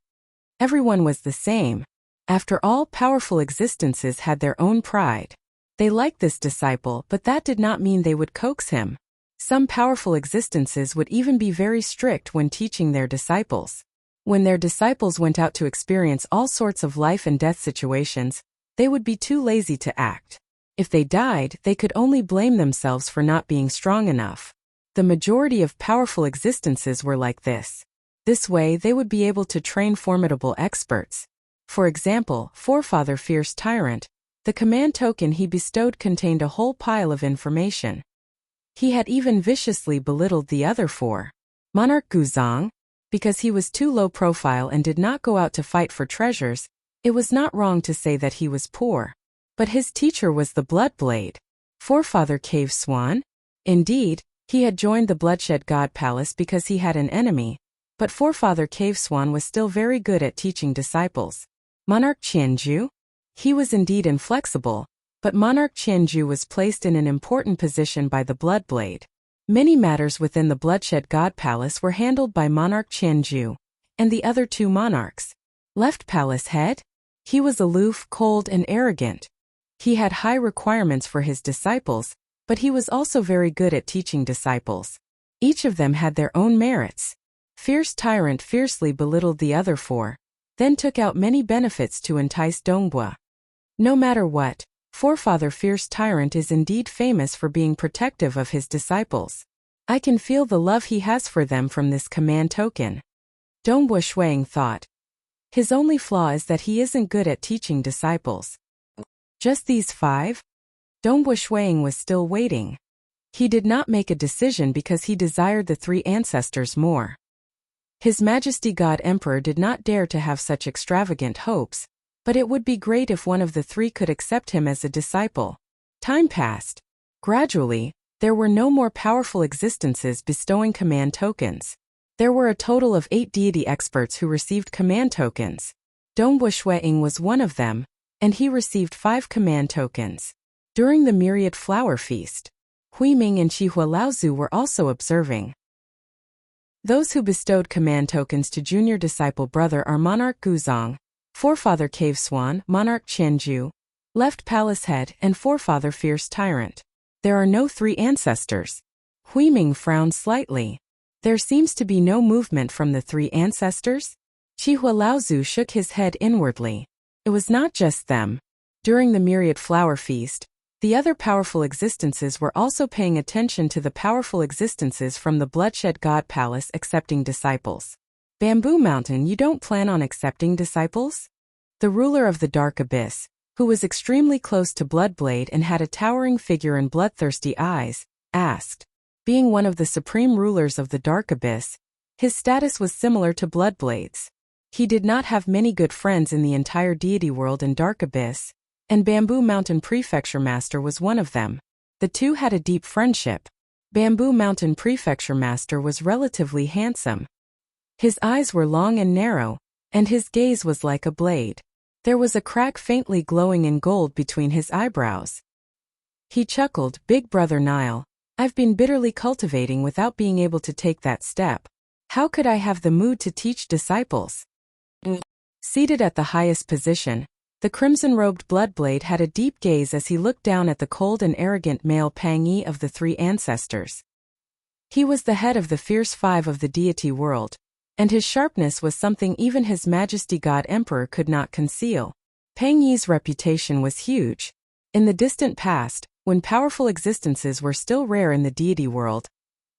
Everyone was the same. After all, powerful existences had their own pride. They liked this disciple, but that did not mean they would coax him. Some powerful existences would even be very strict when teaching their disciples. When their disciples went out to experience all sorts of life and death situations, they would be too lazy to act. If they died, they could only blame themselves for not being strong enough. The majority of powerful existences were like this. This way, they would be able to train formidable experts. For example, Forefather Fierce Tyrant, the command token he bestowed contained a whole pile of information. He had even viciously belittled the other 4. Monarch Guzong, because he was too low profile and did not go out to fight for treasures, it was not wrong to say that he was poor. But his teacher was the Bloodblade. Forefather Cave Swan? Indeed, he had joined the Bloodshed God Palace because he had an enemy, but Forefather Cave Swan was still very good at teaching disciples. Monarch Qianju? He was indeed inflexible, but Monarch Qianju was placed in an important position by the Bloodblade. Many matters within the Bloodshed God Palace were handled by Monarch Qianju and the other 2 monarchs. Left Palace Head? He was aloof, cold, and arrogant. He had high requirements for his disciples, but he was also very good at teaching disciples. Each of them had their own merits. Fierce Tyrant fiercely belittled the other 4, then took out many benefits to entice Dongbua. No matter what, Forefather Fierce Tyrant is indeed famous for being protective of his disciples. I can feel the love he has for them from this command token. Dongbua Shuang thought. His only flaw is that he isn't good at teaching disciples. Just these 5? Dongbua Shuang was still waiting. He did not make a decision because he desired the 3 ancestors more. His Majesty God Emperor did not dare to have such extravagant hopes, but it would be great if one of the three could accept him as a disciple. Time passed. Gradually, there were no more powerful existences bestowing command tokens. There were a total of 8 deity experts who received command tokens. Dongbo Shuiying was one of them, and he received 5 command tokens. During the Myriad Flower Feast, Huiming and Qihua Laozu were also observing. Those who bestowed command tokens to junior disciple brother are Monarch Guzong, Forefather Cave Swan, Monarch Qianju, Left Palace Head, and Forefather Fierce Tyrant. There are no 3 ancestors. Huiming frowned slightly. There seems to be no movement from the 3 ancestors? Qihua Laozu shook his head inwardly. It was not just them. During the Myriad Flower Feast, the other powerful existences were also paying attention to the powerful existences from the Bloodshed God Palace accepting disciples. Bamboo Mountain, you don't plan on accepting disciples? The ruler of the Dark Abyss, who was extremely close to Bloodblade and had a towering figure and bloodthirsty eyes, asked. Being one of the supreme rulers of the Dark Abyss, his status was similar to Bloodblade's. He did not have many good friends in the entire deity world and Dark Abyss, and Bamboo Mountain Prefecture Master was one of them. The two had a deep friendship. Bamboo Mountain Prefecture Master was relatively handsome. His eyes were long and narrow, and his gaze was like a blade. There was a crack faintly glowing in gold between his eyebrows. He chuckled, Big Brother Nile, I've been bitterly cultivating without being able to take that step. How could I have the mood to teach disciples? Seated at the highest position, the crimson-robed Bloodblade had a deep gaze as he looked down at the cold and arrogant male Pang Yi of the 3 ancestors. He was the head of the fierce 5 of the deity world, and his sharpness was something even His Majesty God Emperor could not conceal. Pang Yi's reputation was huge. In the distant past, when powerful existences were still rare in the deity world,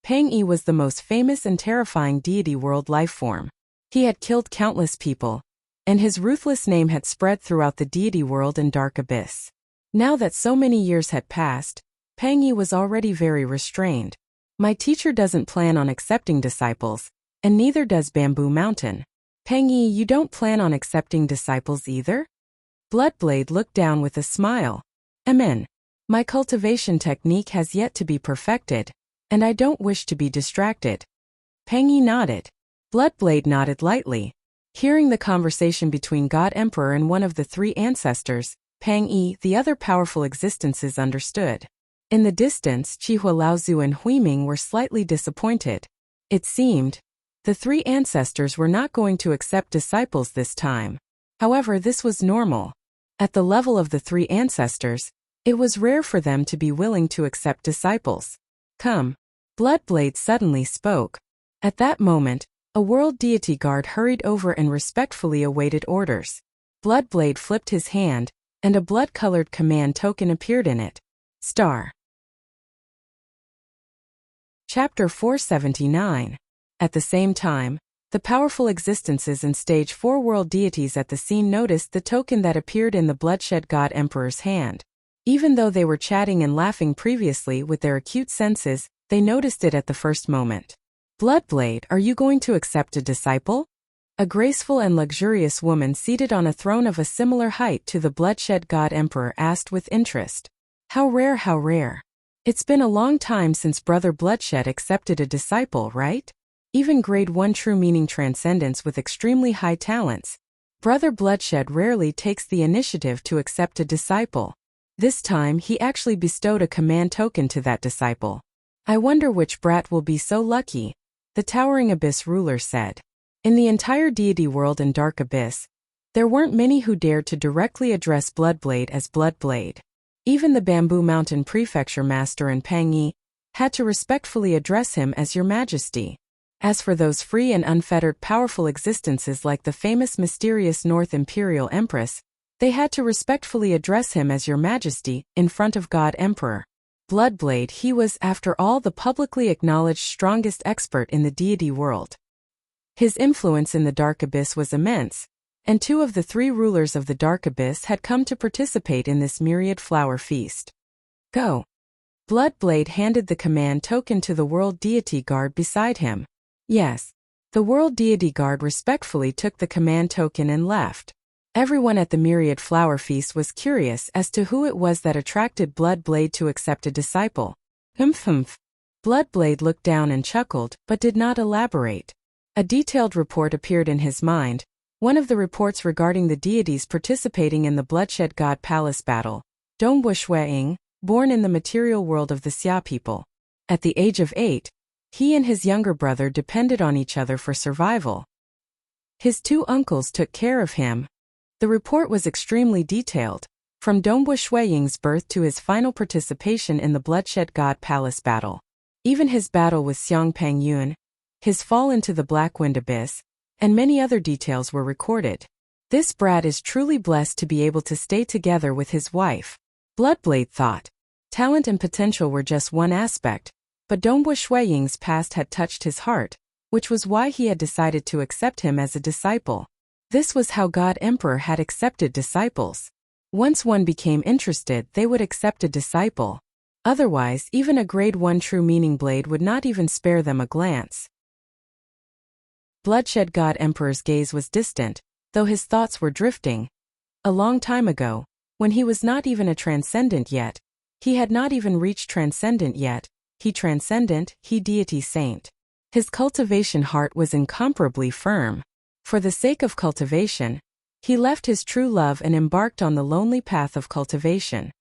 Pang Yi was the most famous and terrifying deity world lifeform. He had killed countless people, and his ruthless name had spread throughout the deity world and Dark Abyss. Now that so many years had passed, Pang Yi was already very restrained. My teacher doesn't plan on accepting disciples, and neither does Bamboo Mountain. Pang Yi, you don't plan on accepting disciples either? Bloodblade looked down with a smile. Amen. My cultivation technique has yet to be perfected, and I don't wish to be distracted. Pang Yi nodded. Bloodblade nodded lightly. Hearing the conversation between God Emperor and one of the 3 ancestors, Pang Yi, the other powerful existences, understood. In the distance, Qihua Laozu and Huiming were slightly disappointed. It seemed the 3 ancestors were not going to accept disciples this time. However, this was normal. At the level of the 3 ancestors, it was rare for them to be willing to accept disciples. Come. Bloodblade suddenly spoke. At that moment, a world deity guard hurried over and respectfully awaited orders. Bloodblade flipped his hand, and a blood-colored command token appeared in it. Star. Chapter 479. At the same time, the powerful existences and Stage 4 world deities at the scene noticed the token that appeared in the Bloodshed God Emperor's hand. Even though they were chatting and laughing previously with their acute senses, they noticed it at the first moment. Bloodblade, are you going to accept a disciple? A graceful and luxurious woman seated on a throne of a similar height to the Bloodshed God Emperor asked with interest. How rare, how rare. It's been a long time since Brother Bloodshed accepted a disciple, right? Even grade 1 true meaning transcendence with extremely high talents. Brother Bloodshed rarely takes the initiative to accept a disciple. This time he actually bestowed a command token to that disciple. I wonder which brat will be so lucky, the Towering Abyss ruler said. In the entire deity world and Dark Abyss, there weren't many who dared to directly address Bloodblade as Bloodblade. Even the Bamboo Mountain Prefecture Master and Pang Yi had to respectfully address him as Your Majesty. As for those free and unfettered powerful existences like the famous mysterious North Imperial Empress, they had to respectfully address him as Your Majesty in front of God Emperor. Bloodblade, he was, after all, the publicly acknowledged strongest expert in the deity world. His influence in the Dark Abyss was immense, and 2 of the 3 rulers of the Dark Abyss had come to participate in this Myriad Flower Feast. Go. Bloodblade handed the command token to the World Deity Guard beside him. Yes. The World Deity Guard respectfully took the command token and left. Everyone at the Myriad Flower Feast was curious as to who it was that attracted Bloodblade to accept a disciple. Humph. Bloodblade looked down and chuckled, but did not elaborate. A detailed report appeared in his mind, one of the reports regarding the deities participating in the Bloodshed God Palace battle. Dongbua Shuiying, born in the material world of the Xia people. At the age of 8, he and his younger brother depended on each other for survival. His 2 uncles took care of him. The report was extremely detailed, from Dongbua Shuiying's birth to his final participation in the Bloodshed God Palace battle. Even his battle with Xiang Pangyun, his fall into the Black Wind Abyss, and many other details were recorded. This brat is truly blessed to be able to stay together with his wife. Bloodblade thought. Talent and potential were just one aspect, but Dongbua Shuiying's past had touched his heart, which was why he had decided to accept him as a disciple. This was how God Emperor had accepted disciples. Once one became interested, they would accept a disciple. Otherwise, even a grade 1 true meaning blade would not even spare them a glance. Bloodshed God Emperor's gaze was distant, though his thoughts were drifting. A long time ago, when he was not even a transcendent yet, he had not even reached transcendent yet, he transcendent, he deity saint. His cultivation heart was incomparably firm. For the sake of cultivation, he left his true love and embarked on the lonely path of cultivation.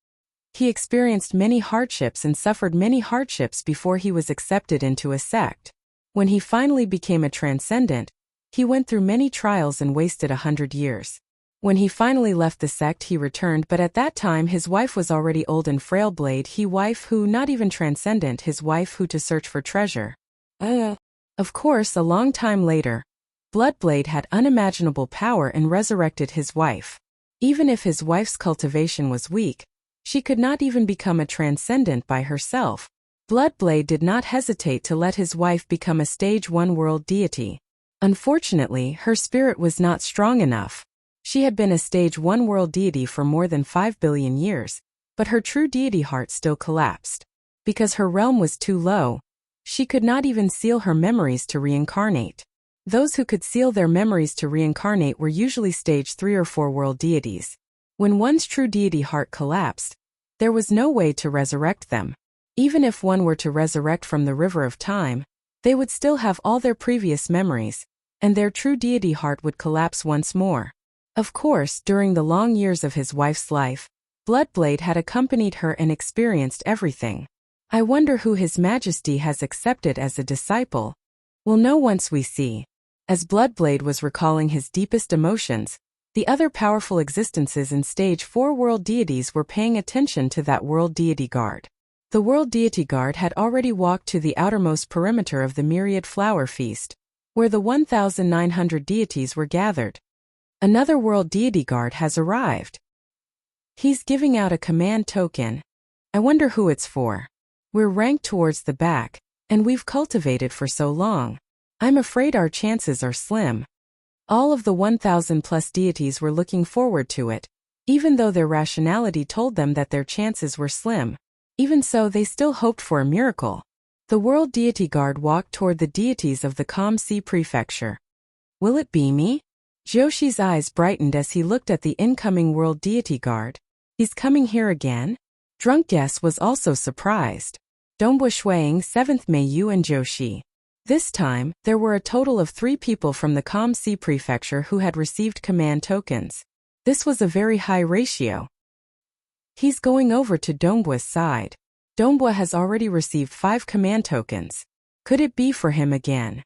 He experienced many hardships and suffered many hardships before he was accepted into a sect. When he finally became a transcendent, he went through many trials and wasted 100 years. When he finally left the sect, he returned, but at that time his wife was already old and frail. Blade, he wife who not even transcendent, his wife who to search for treasure. Of course, a long time later, Bloodblade had unimaginable power and resurrected his wife. Even if his wife's cultivation was weak, she could not even become a transcendent by herself. Bloodblade did not hesitate to let his wife become a stage 1 world deity. Unfortunately, her spirit was not strong enough. She had been a stage 1 world deity for more than 5 billion years, but her true deity heart still collapsed. Because her realm was too low, she could not even seal her memories to reincarnate. Those who could seal their memories to reincarnate were usually stage 3 or 4 world deities. When one's true deity heart collapsed, there was no way to resurrect them. Even if one were to resurrect from the river of time, they would still have all their previous memories, and their true deity heart would collapse once more. Of course, during the long years of his wife's life, Bloodblade had accompanied her and experienced everything. I wonder who His Majesty has accepted as a disciple. We'll know once we see. As Bloodblade was recalling his deepest emotions, the other powerful existences in stage 4 world deities were paying attention to that world deity guard. The world deity guard had already walked to the outermost perimeter of the Myriad Flower Feast, where the 1,900 deities were gathered. Another world deity guard has arrived. He's giving out a command token. I wonder who it's for. We're ranked towards the back, and we've cultivated for so long. I'm afraid our chances are slim. All of the 1,000 plus deities were looking forward to it, even though their rationality told them that their chances were slim. Even so, they still hoped for a miracle. The world deity guard walked toward the deities of the Calm Sea Prefecture. Will it be me? Joshi's eyes brightened as he looked at the incoming world deity guard. He's coming here again? Drunk Guess was also surprised. Dongbua Shuiying, 7th Mei Yu and Joshi. This time, there were a total of 3 people from the Calm Sea Prefecture who had received command tokens. This was a very high ratio. He's going over to Dongbua's side. Dongbua has already received 5 command tokens. Could it be for him again?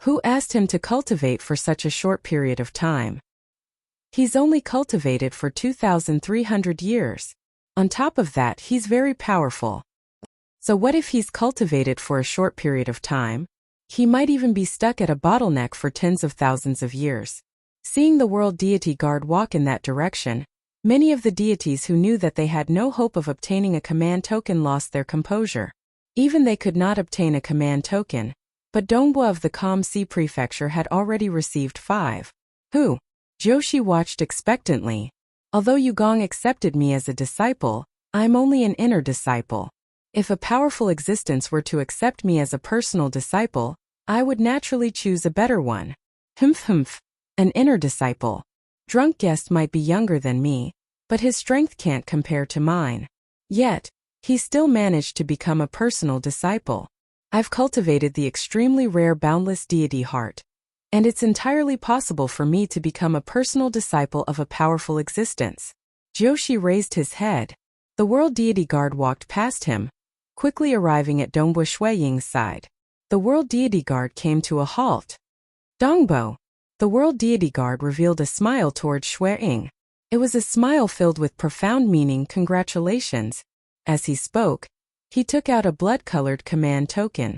Who asked him to cultivate for such a short period of time? He's only cultivated for 2,300 years. On top of that, he's very powerful. So what if he's cultivated for a short period of time? He might even be stuck at a bottleneck for tens of thousands of years. Seeing the world deity guard walk in that direction, many of the deities who knew that they had no hope of obtaining a command token lost their composure. Even they could not obtain a command token, but Dongbua of the Calm Sea Prefecture had already received 5. Who? Joshi watched expectantly. Although Yugong accepted me as a disciple, I'm only an inner disciple. If a powerful existence were to accept me as a personal disciple, I would naturally choose a better one. Humph. An inner disciple. Drunk guest might be younger than me, but his strength can't compare to mine. Yet, he still managed to become a personal disciple. I've cultivated the extremely rare boundless deity heart, and it's entirely possible for me to become a personal disciple of a powerful existence. Jiushi raised his head. The world deity guard walked past him, quickly arriving at Dongbo Shuiying's side. The world deity guard came to a halt. Dongbo. The world deity guard revealed a smile toward Shuiying. It was a smile filled with profound meaning. Congratulations. As he spoke, he took out a blood-colored command token.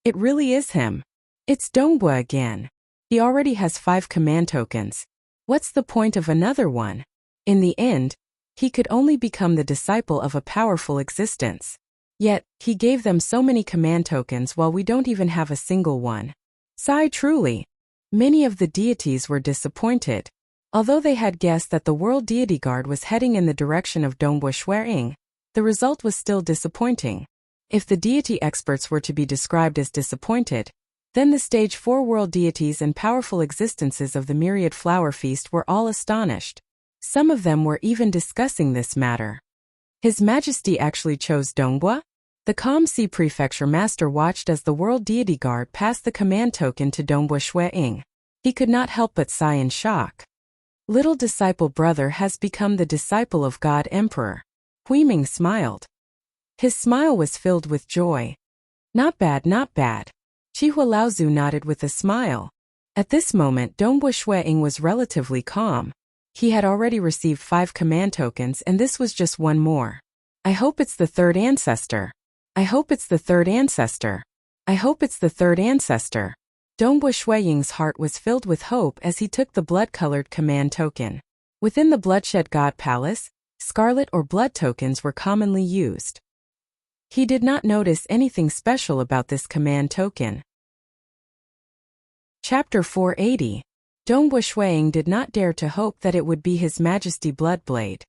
It really is him. It's Dongbo again. He already has 5 command tokens. What's the point of another one? In the end, he could only become the disciple of a powerful existence. Yet, he gave them so many command tokens while we don't even have a single one. Sigh truly. Many of the deities were disappointed. Although they had guessed that the world deity guard was heading in the direction of Dongbo Shuiying, the result was still disappointing. If the deity experts were to be described as disappointed, then the stage 4 world deities and powerful existences of the myriad flower feast were all astonished. Some of them were even discussing this matter. His Majesty actually chose Dongbo? The Calm Sea Prefecture Master watched as the world deity guard passed the command token to Dongbo Shuiying. He could not help but sigh in shock. Little disciple brother has become the disciple of God Emperor. Huiming smiled. His smile was filled with joy. Not bad, not bad. Chihua Laozu nodded with a smile. At this moment Dongbo Shuiying was relatively calm. He had already received 5 command tokens and this was just one more. I hope it's the 3rd ancestor. I hope it's the 3rd ancestor. I hope it's the 3rd ancestor. Dongbo Shuiying's heart was filled with hope as he took the blood-colored command token. Within the Bloodshed God Palace, scarlet or blood tokens were commonly used. He did not notice anything special about this command token. Chapter 480. Dongbo Shuiying did not dare to hope that it would be His Majesty Bloodblade.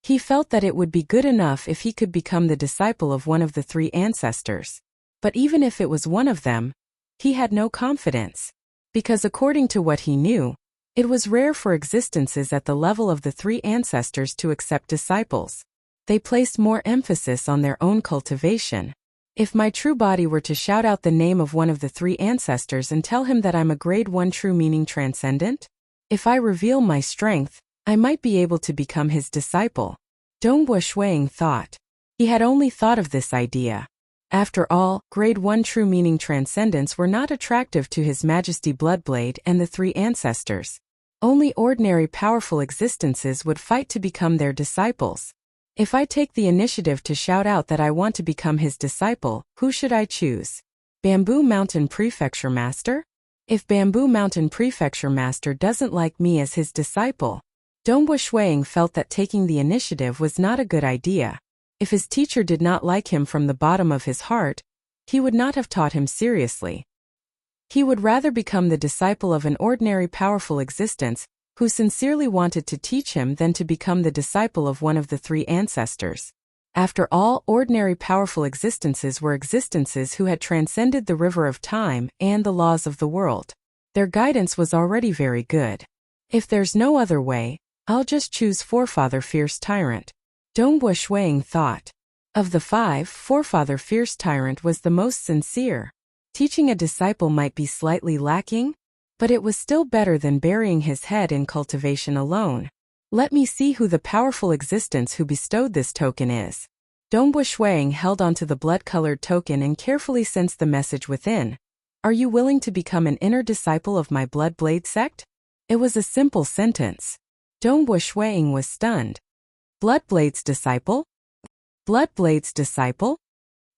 He felt that it would be good enough if he could become the disciple of one of the 3 ancestors. But even if it was one of them, he had no confidence. Because according to what he knew, it was rare for existences at the level of the 3 ancestors to accept disciples. They placed more emphasis on their own cultivation. If my true body were to shout out the name of one of the 3 ancestors and tell him that I'm a grade 1 true meaning transcendent, if I reveal my strength, I might be able to become his disciple. Dongbo Shuiying thought. He had only thought of this idea. After all, grade 1 true meaning transcendents were not attractive to His Majesty Bloodblade and the 3 ancestors. Only ordinary powerful existences would fight to become their disciples. If I take the initiative to shout out that I want to become his disciple, who should I choose? Bamboo Mountain Prefecture Master? If Bamboo Mountain Prefecture Master doesn't like me as his disciple, Dongbo Shuiying felt that taking the initiative was not a good idea. If his teacher did not like him from the bottom of his heart, he would not have taught him seriously. He would rather become the disciple of an ordinary powerful existence who sincerely wanted to teach him than to become the disciple of one of the 3 ancestors. After all, ordinary powerful existences were existences who had transcended the river of time and the laws of the world. Their guidance was already very good. If there's no other way, I'll just choose Forefather Fierce Tyrant. Dongbo Shuiying thought. Of the 5, Forefather Fierce Tyrant was the most sincere. Teaching a disciple might be slightly lacking, but it was still better than burying his head in cultivation alone. Let me see who the powerful existence who bestowed this token is. Dongbo Shuiying held onto the blood-colored token and carefully sensed the message within. Are you willing to become an inner disciple of my Bloodblade sect? It was a simple sentence. Dongbo Shuiying was stunned. Bloodblade's disciple? Bloodblade's disciple?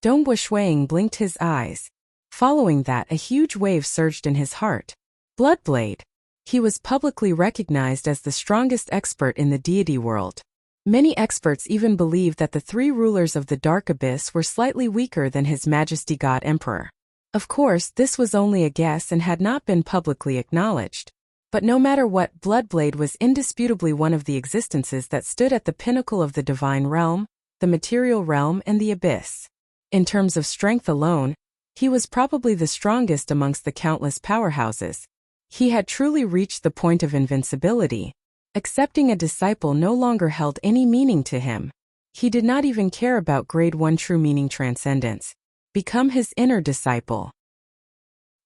Dongbo Shuiying blinked his eyes. Following that, a huge wave surged in his heart. Bloodblade. He was publicly recognized as the strongest expert in the deity world. Many experts even believed that the 3 rulers of the Dark Abyss were slightly weaker than His Majesty God Emperor. Of course, this was only a guess and had not been publicly acknowledged. But no matter what, Bloodblade was indisputably one of the existences that stood at the pinnacle of the divine realm, the material realm, and the abyss. In terms of strength alone, he was probably the strongest amongst the countless powerhouses. He had truly reached the point of invincibility. Accepting a disciple no longer held any meaning to him. He did not even care about grade 1 true meaning transcendence. Become his inner disciple.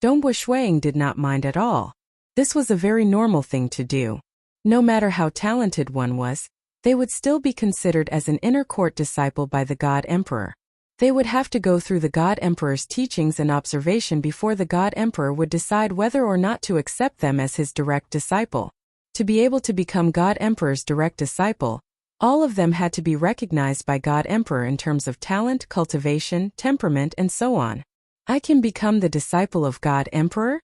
Dongbo Shuiying did not mind at all. This was a very normal thing to do. No matter how talented one was, they would still be considered as an inner court disciple by the God Emperor. They would have to go through the God Emperor's teachings and observation before the God Emperor would decide whether or not to accept them as his direct disciple. To be able to become God Emperor's direct disciple, all of them had to be recognized by God Emperor in terms of talent, cultivation, temperament, and so on. I can become the disciple of God Emperor?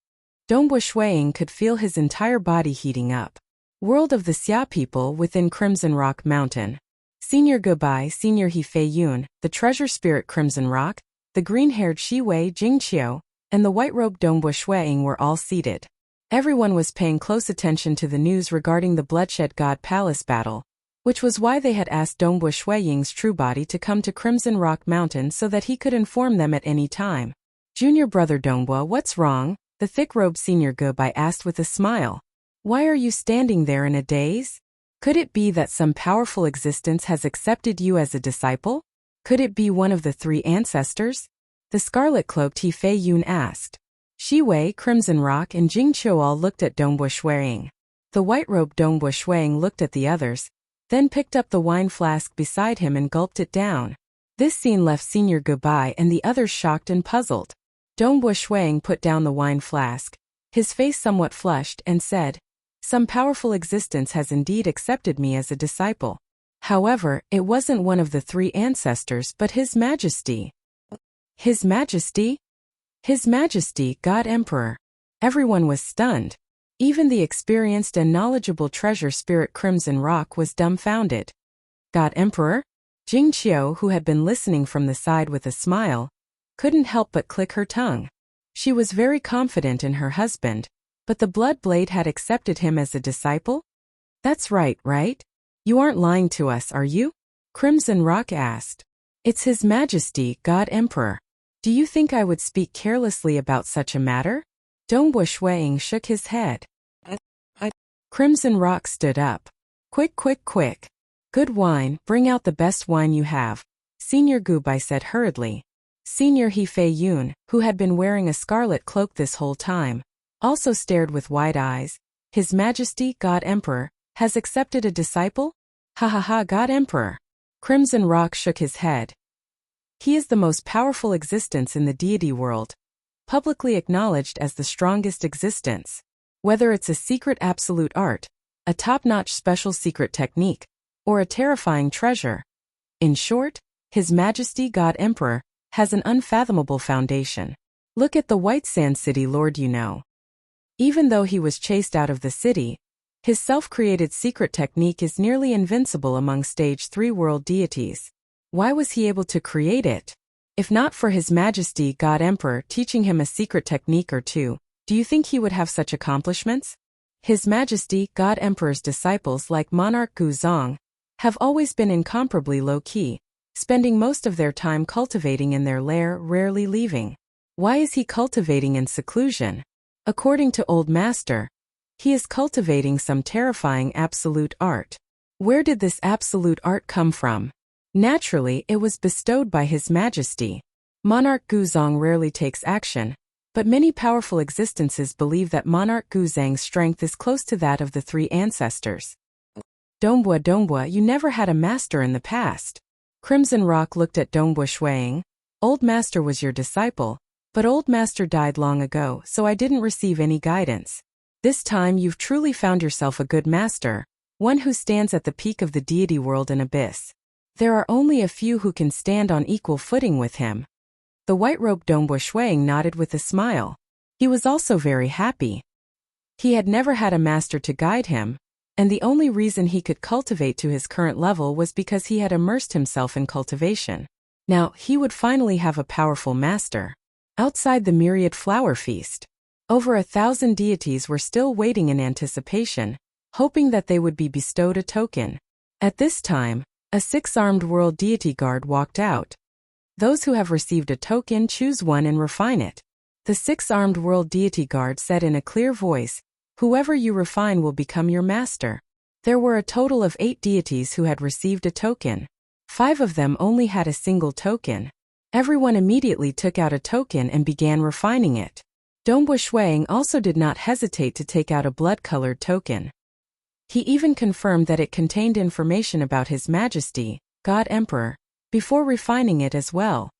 Dongbo Shuiying could feel his entire body heating up. World of the Xia people within Crimson Rock Mountain. Senior Goodbye, Senior He Fei Yun, the treasure spirit Crimson Rock, the green-haired Shi Wei Jingqiu, and the white-robed Dongbo Shuiying were all seated. Everyone was paying close attention to the news regarding the Bloodshed God Palace battle, which was why they had asked Dongbo Shuiying's true body to come to Crimson Rock Mountain so that he could inform them at any time. Junior brother Dongbo, what's wrong? The thick-robed Senior Goodbye asked with a smile. Why are you standing there in a daze? Could it be that some powerful existence has accepted you as a disciple? Could it be one of the 3 ancestors? The scarlet-cloaked He Fei Yun asked. Shi Wei, Crimson Rock, and Jingqiu all looked at Dongbo Shuiying. The white-robed Dongbo Shuiying looked at the others, then picked up the wine flask beside him and gulped it down. This scene left Senior Goodbye and the others shocked and puzzled. Dongbo Shuiying put down the wine flask, his face somewhat flushed, and said, Some powerful existence has indeed accepted me as a disciple. However, it wasn't one of the 3 ancestors but His Majesty. His Majesty? His Majesty, God Emperor. Everyone was stunned. Even the experienced and knowledgeable treasure spirit Crimson Rock was dumbfounded. God Emperor? Jingqiu, who had been listening from the side with a smile, couldn't help but click her tongue. She was very confident in her husband, but the Blood Blade had accepted him as a disciple? That's right, right? You aren't lying to us, are you? Crimson Rock asked. It's His Majesty, God Emperor. Do you think I would speak carelessly about such a matter? Dongbo Shuiying shook his head. Crimson Rock stood up. Quick, quick, quick. Good wine, bring out the best wine you have, Senior Goodbye said hurriedly. Senior He Fei Yun, who had been wearing a scarlet cloak this whole time, also stared with wide eyes. His Majesty, God Emperor, has accepted a disciple? Ha ha ha, God Emperor. Crimson Rock shook his head. He is the most powerful existence in the deity world, publicly acknowledged as the strongest existence. Whether it's a secret absolute art, a top-notch special secret technique, or a terrifying treasure. In short, His Majesty God Emperor has an unfathomable foundation. Look at the White Sand City Lord, you know. Even though he was chased out of the city, his self-created secret technique is nearly invincible among Stage 3 world deities. Why was he able to create it? If not for His Majesty God Emperor teaching him a secret technique or two, do you think he would have such accomplishments? His Majesty God Emperor's disciples like Monarch Guzong have always been incomparably low-key, spending most of their time cultivating in their lair, rarely leaving. Why is he cultivating in seclusion? According to Old Master, he is cultivating some terrifying absolute art. Where did this absolute art come from? Naturally, it was bestowed by His Majesty. Monarch Guzong rarely takes action, but many powerful existences believe that Monarch Guzong's strength is close to that of the 3 ancestors. Dongbo, you never had a master in the past. Crimson Rock looked at Dongbo Shuiying. Old Master was your disciple, but Old Master died long ago, so I didn't receive any guidance. This time you've truly found yourself a good master, one who stands at the peak of the deity world and abyss. There are only a few who can stand on equal footing with him. The white-robed Dongbo Shuiying nodded with a smile. He was also very happy. He had never had a master to guide him, and the only reason he could cultivate to his current level was because he had immersed himself in cultivation. Now, he would finally have a powerful master. Outside the myriad flower feast, over 1,000 deities were still waiting in anticipation, hoping that they would be bestowed a token. At this time, a 6-armed world deity guard walked out. Those who have received a token choose one and refine it. The 6-armed world deity guard said in a clear voice, Whoever you refine will become your master. There were a total of 8 deities who had received a token. 5 of them only had a single token. Everyone immediately took out a token and began refining it. Dongbu Shuiying also did not hesitate to take out a blood-colored token. He even confirmed that it contained information about His Majesty, God Emperor, before refining it as well.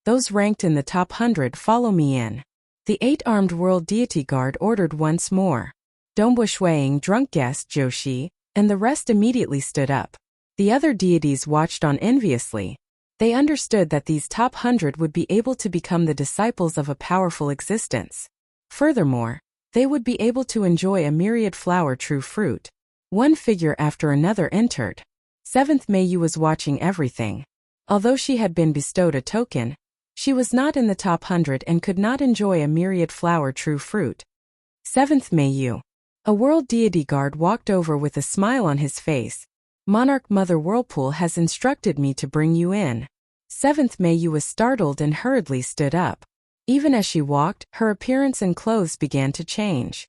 Those ranked in the top 100 follow me in. The 8-armed world deity guard ordered once more. Dongbu Shuiying drunk guessed Joshi, and the rest immediately stood up. The other deities watched on enviously. They understood that these top 100 would be able to become the disciples of a powerful existence. Furthermore, they would be able to enjoy a myriad flower true fruit. One figure after another entered. 7th Meiyu was watching everything. Although she had been bestowed a token, she was not in the top 100 and could not enjoy a myriad flower true fruit. 7th Meiyu. A world deity guard walked over with a smile on his face. Monarch Mother Whirlpool has instructed me to bring you in. 7th Meiyu was startled and hurriedly stood up. Even as she walked, her appearance and clothes began to change.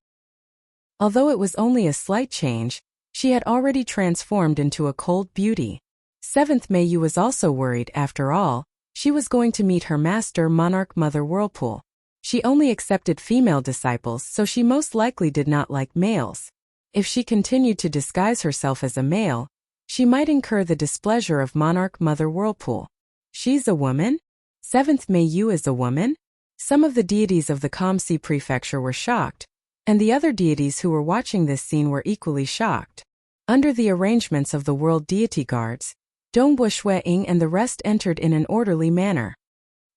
Although it was only a slight change, she had already transformed into a cold beauty. 7th Meiyu was also worried. After all, she was going to meet her master Monarch Mother Whirlpool. She only accepted female disciples, so she most likely did not like males. If she continued to disguise herself as a male, she might incur the displeasure of Monarch Mother Whirlpool. She's a woman? 7th Meiyu is a woman? Some of the deities of the Kamsi prefecture were shocked, and the other deities who were watching this scene were equally shocked. Under the arrangements of the world deity guards, Dongbu Shuiying and the rest entered in an orderly manner.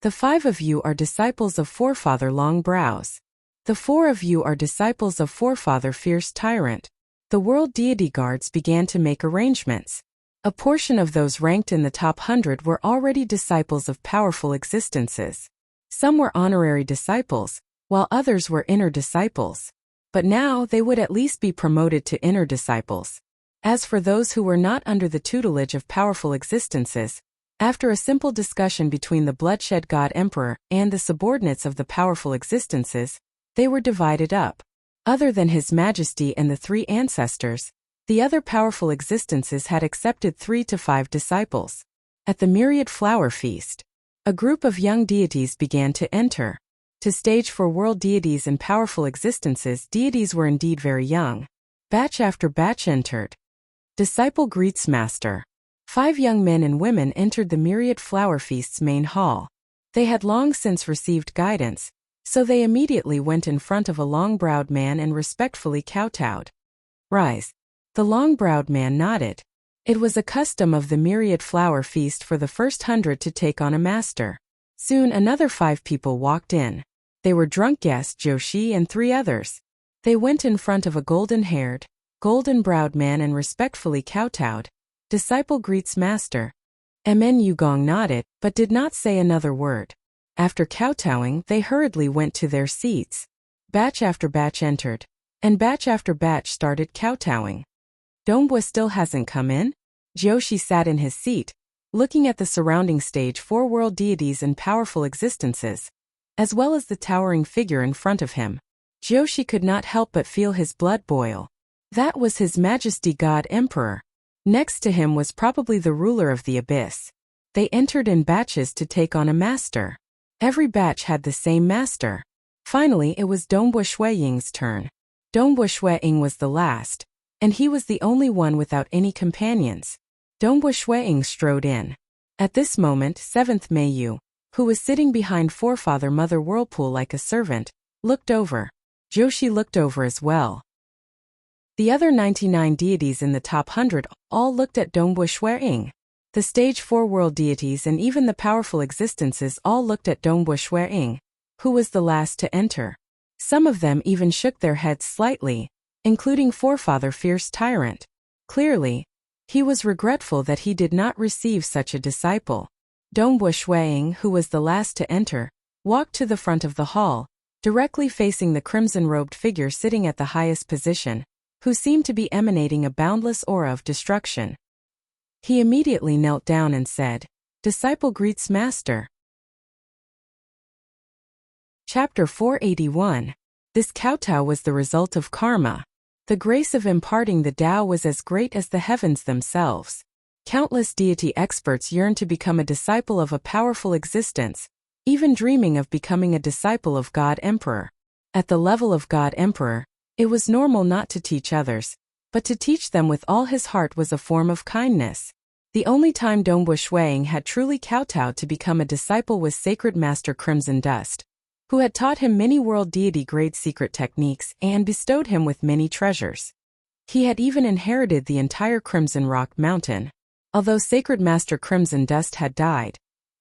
The 5 of you are disciples of Forefather Long Brows. The 4 of you are disciples of Forefather Fierce Tyrant. The world deity guards began to make arrangements. A portion of those ranked in the top 100 were already disciples of powerful existences. Some were honorary disciples, while others were inner disciples. But now they would at least be promoted to inner disciples. As for those who were not under the tutelage of powerful existences, after a simple discussion between the Bloodshed God Emperor and the subordinates of the powerful existences, they were divided up. Other than His Majesty and the 3 ancestors, the other powerful existences had accepted 3 to 5 disciples. At the Myriad Flower Feast, a group of young deities began to enter. To stage for world deities and powerful existences, deities were indeed very young. Batch after batch entered. Disciple greets Master. 5 young men and women entered the Myriad Flower Feast's main hall. They had long since received guidance, so they immediately went in front of a long-browed man and respectfully kowtowed. Rise. The long-browed man nodded. It was a custom of the Myriad Flower Feast for the first 100 to take on a master. Soon another 5 people walked in. They were drunk guests Joshi and 3 others. They went in front of a golden-haired, golden-browed man and respectfully kowtowed. Disciple greets Master. Mn Yugong nodded, but did not say another word. After kowtowing, they hurriedly went to their seats. Batch after batch entered, and batch after batch started kowtowing. Dongbu still hasn't come in? Joshi sat in his seat, looking at the surrounding stage 4 world deities and powerful existences, as well as the towering figure in front of him. Joshi could not help but feel his blood boil. That was His Majesty God Emperor. Next to him was probably the ruler of the abyss. They entered in batches to take on a master. Every batch had the same master. Finally, it was Dongbu Shuiying's turn. Dongbu Shuiying was the last, and he was the only one without any companions. Dongbu Shuiying strode in. At this moment, 7th Meiyu, who was sitting behind Forefather Mother Whirlpool like a servant, looked over. Joshi looked over as well. The other 99 deities in the top 100 all looked at Dongbu Shuiying. The stage 4 world deities and even the powerful existences all looked at Dongbu Shuiying, who was the last to enter. Some of them even shook their heads slightly, including Forefather Fierce Tyrant. Clearly, he was regretful that he did not receive such a disciple. Dongbu Shuiying, who was the last to enter, walked to the front of the hall, directly facing the crimson-robed figure sitting at the highest position, who seemed to be emanating a boundless aura of destruction. He immediately knelt down and said, "Disciple greets Master." Chapter 481. This kowtow was the result of karma. The grace of imparting the Tao was as great as the heavens themselves. Countless deity experts yearned to become a disciple of a powerful existence, even dreaming of becoming a disciple of God Emperor. At the level of God Emperor, it was normal not to teach others, but to teach them with all his heart was a form of kindness. The only time Dongbu Shuang had truly kowtowed to become a disciple was Sacred Master Crimson Dust, who had taught him many world deity grade secret techniques and bestowed him with many treasures. He had even inherited the entire Crimson Rock Mountain. Although Sacred Master Crimson Dust had died,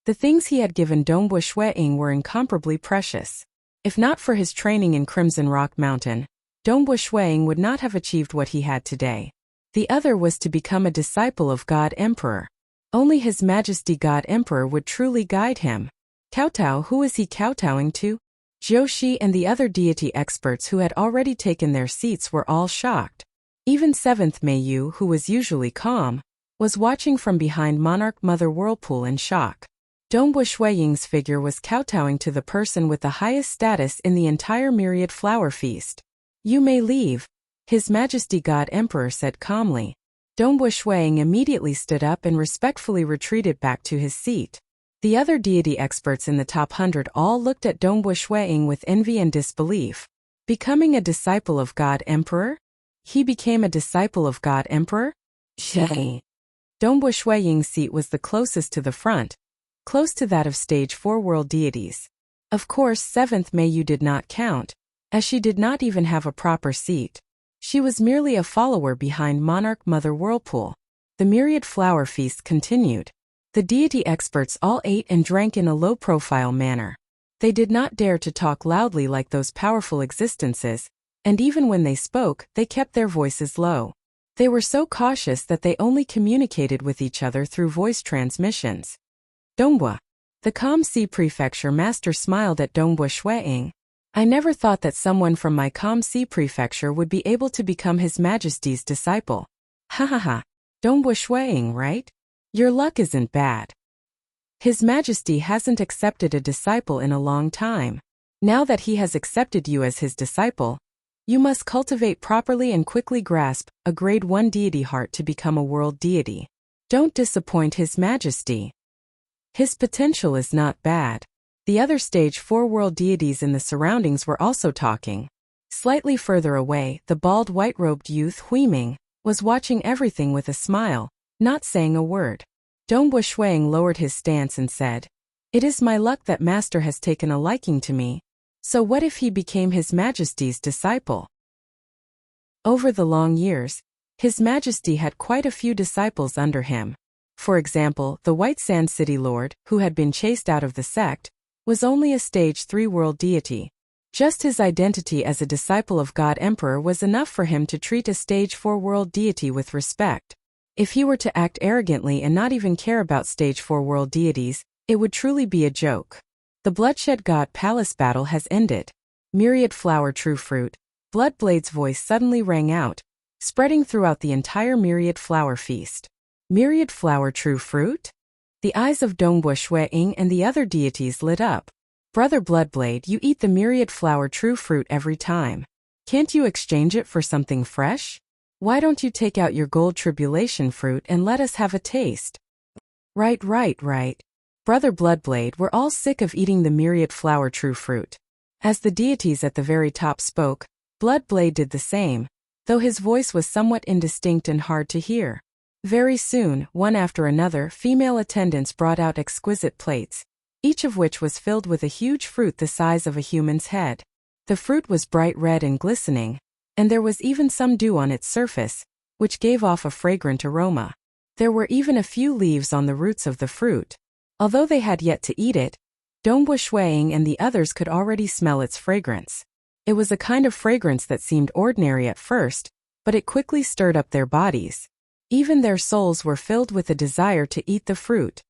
the things he had given Dongbu Shuang were incomparably precious. If not for his training in Crimson Rock Mountain, Dongbu Shuang would not have achieved what he had today. The other was to become a disciple of God Emperor. Only His Majesty God Emperor would truly guide him. Kowtow, who is he kowtowing to? Joshi and the other deity experts who had already taken their seats were all shocked. Even 7th Meiyu, who was usually calm, was watching from behind Monarch Mother Whirlpool in shock. Dongbu Shuang's figure was kowtowing to the person with the highest status in the entire Myriad Flower Feast. You may leave, His Majesty God Emperor said calmly. Dongbu Shuang immediately stood up and respectfully retreated back to his seat. The other deity experts in the top 100 all looked at Dongbu Shuang with envy and disbelief. Becoming a disciple of God Emperor? He became a disciple of God Emperor? Dongbu Shuang's seat was the closest to the front, close to that of stage 4 world deities. Of course 7th Meiyu did not count, as she did not even have a proper seat. She was merely a follower behind Monarch Mother Whirlpool. The Myriad Flower Feast continued. The deity experts all ate and drank in a low-profile manner. They did not dare to talk loudly like those powerful existences, and even when they spoke, they kept their voices low. They were so cautious that they only communicated with each other through voice transmissions. Dongbu, the Calm Sea Prefecture master, smiled at Dongbu Shuang. I never thought that someone from my Calm Sea Prefecture would be able to become His Majesty's disciple. Ha ha ha. Dongbu Shuang, right? Your luck isn't bad. His Majesty hasn't accepted a disciple in a long time. Now that he has accepted you as his disciple, you must cultivate properly and quickly grasp a grade 1 deity heart to become a world deity. Don't disappoint His Majesty. His potential is not bad. The other stage 4 world deities in the surroundings were also talking. Slightly further away, the bald white-robed youth Huiming was watching everything with a smile, not saying a word. Dongbu Shuang lowered his stance and said, "It is my luck that Master has taken a liking to me. So what if he became His Majesty's disciple?" Over the long years, His Majesty had quite a few disciples under him. For example, the White Sand City Lord, who had been chased out of the sect, was only a stage 3 world deity. Just his identity as a disciple of God Emperor was enough for him to treat a stage 4 world deity with respect. If he were to act arrogantly and not even care about stage 4 world deities, it would truly be a joke. The Bloodshed God Palace battle has ended. Myriad Flower True Fruit. Bloodblade's voice suddenly rang out, spreading throughout the entire Myriad Flower Feast. Myriad Flower True Fruit? The eyes of Dongbu Shuang and the other deities lit up. Brother Bloodblade, you eat the Myriad Flower True Fruit every time. Can't you exchange it for something fresh? Why don't you take out your gold tribulation fruit and let us have a taste? Right. Brother Bloodblade, we're all sick of eating the Myriad Flower True Fruit. As the deities at the very top spoke, Bloodblade did the same, though his voice was somewhat indistinct and hard to hear. Very soon, one after another, female attendants brought out exquisite plates, each of which was filled with a huge fruit the size of a human's head. The fruit was bright red and glistening, and there was even some dew on its surface, which gave off a fragrant aroma. There were even a few leaves on the roots of the fruit. Although they had yet to eat it, Dongbu Shuang and the others could already smell its fragrance. It was a kind of fragrance that seemed ordinary at first, but it quickly stirred up their bodies. Even their souls were filled with a desire to eat the fruit.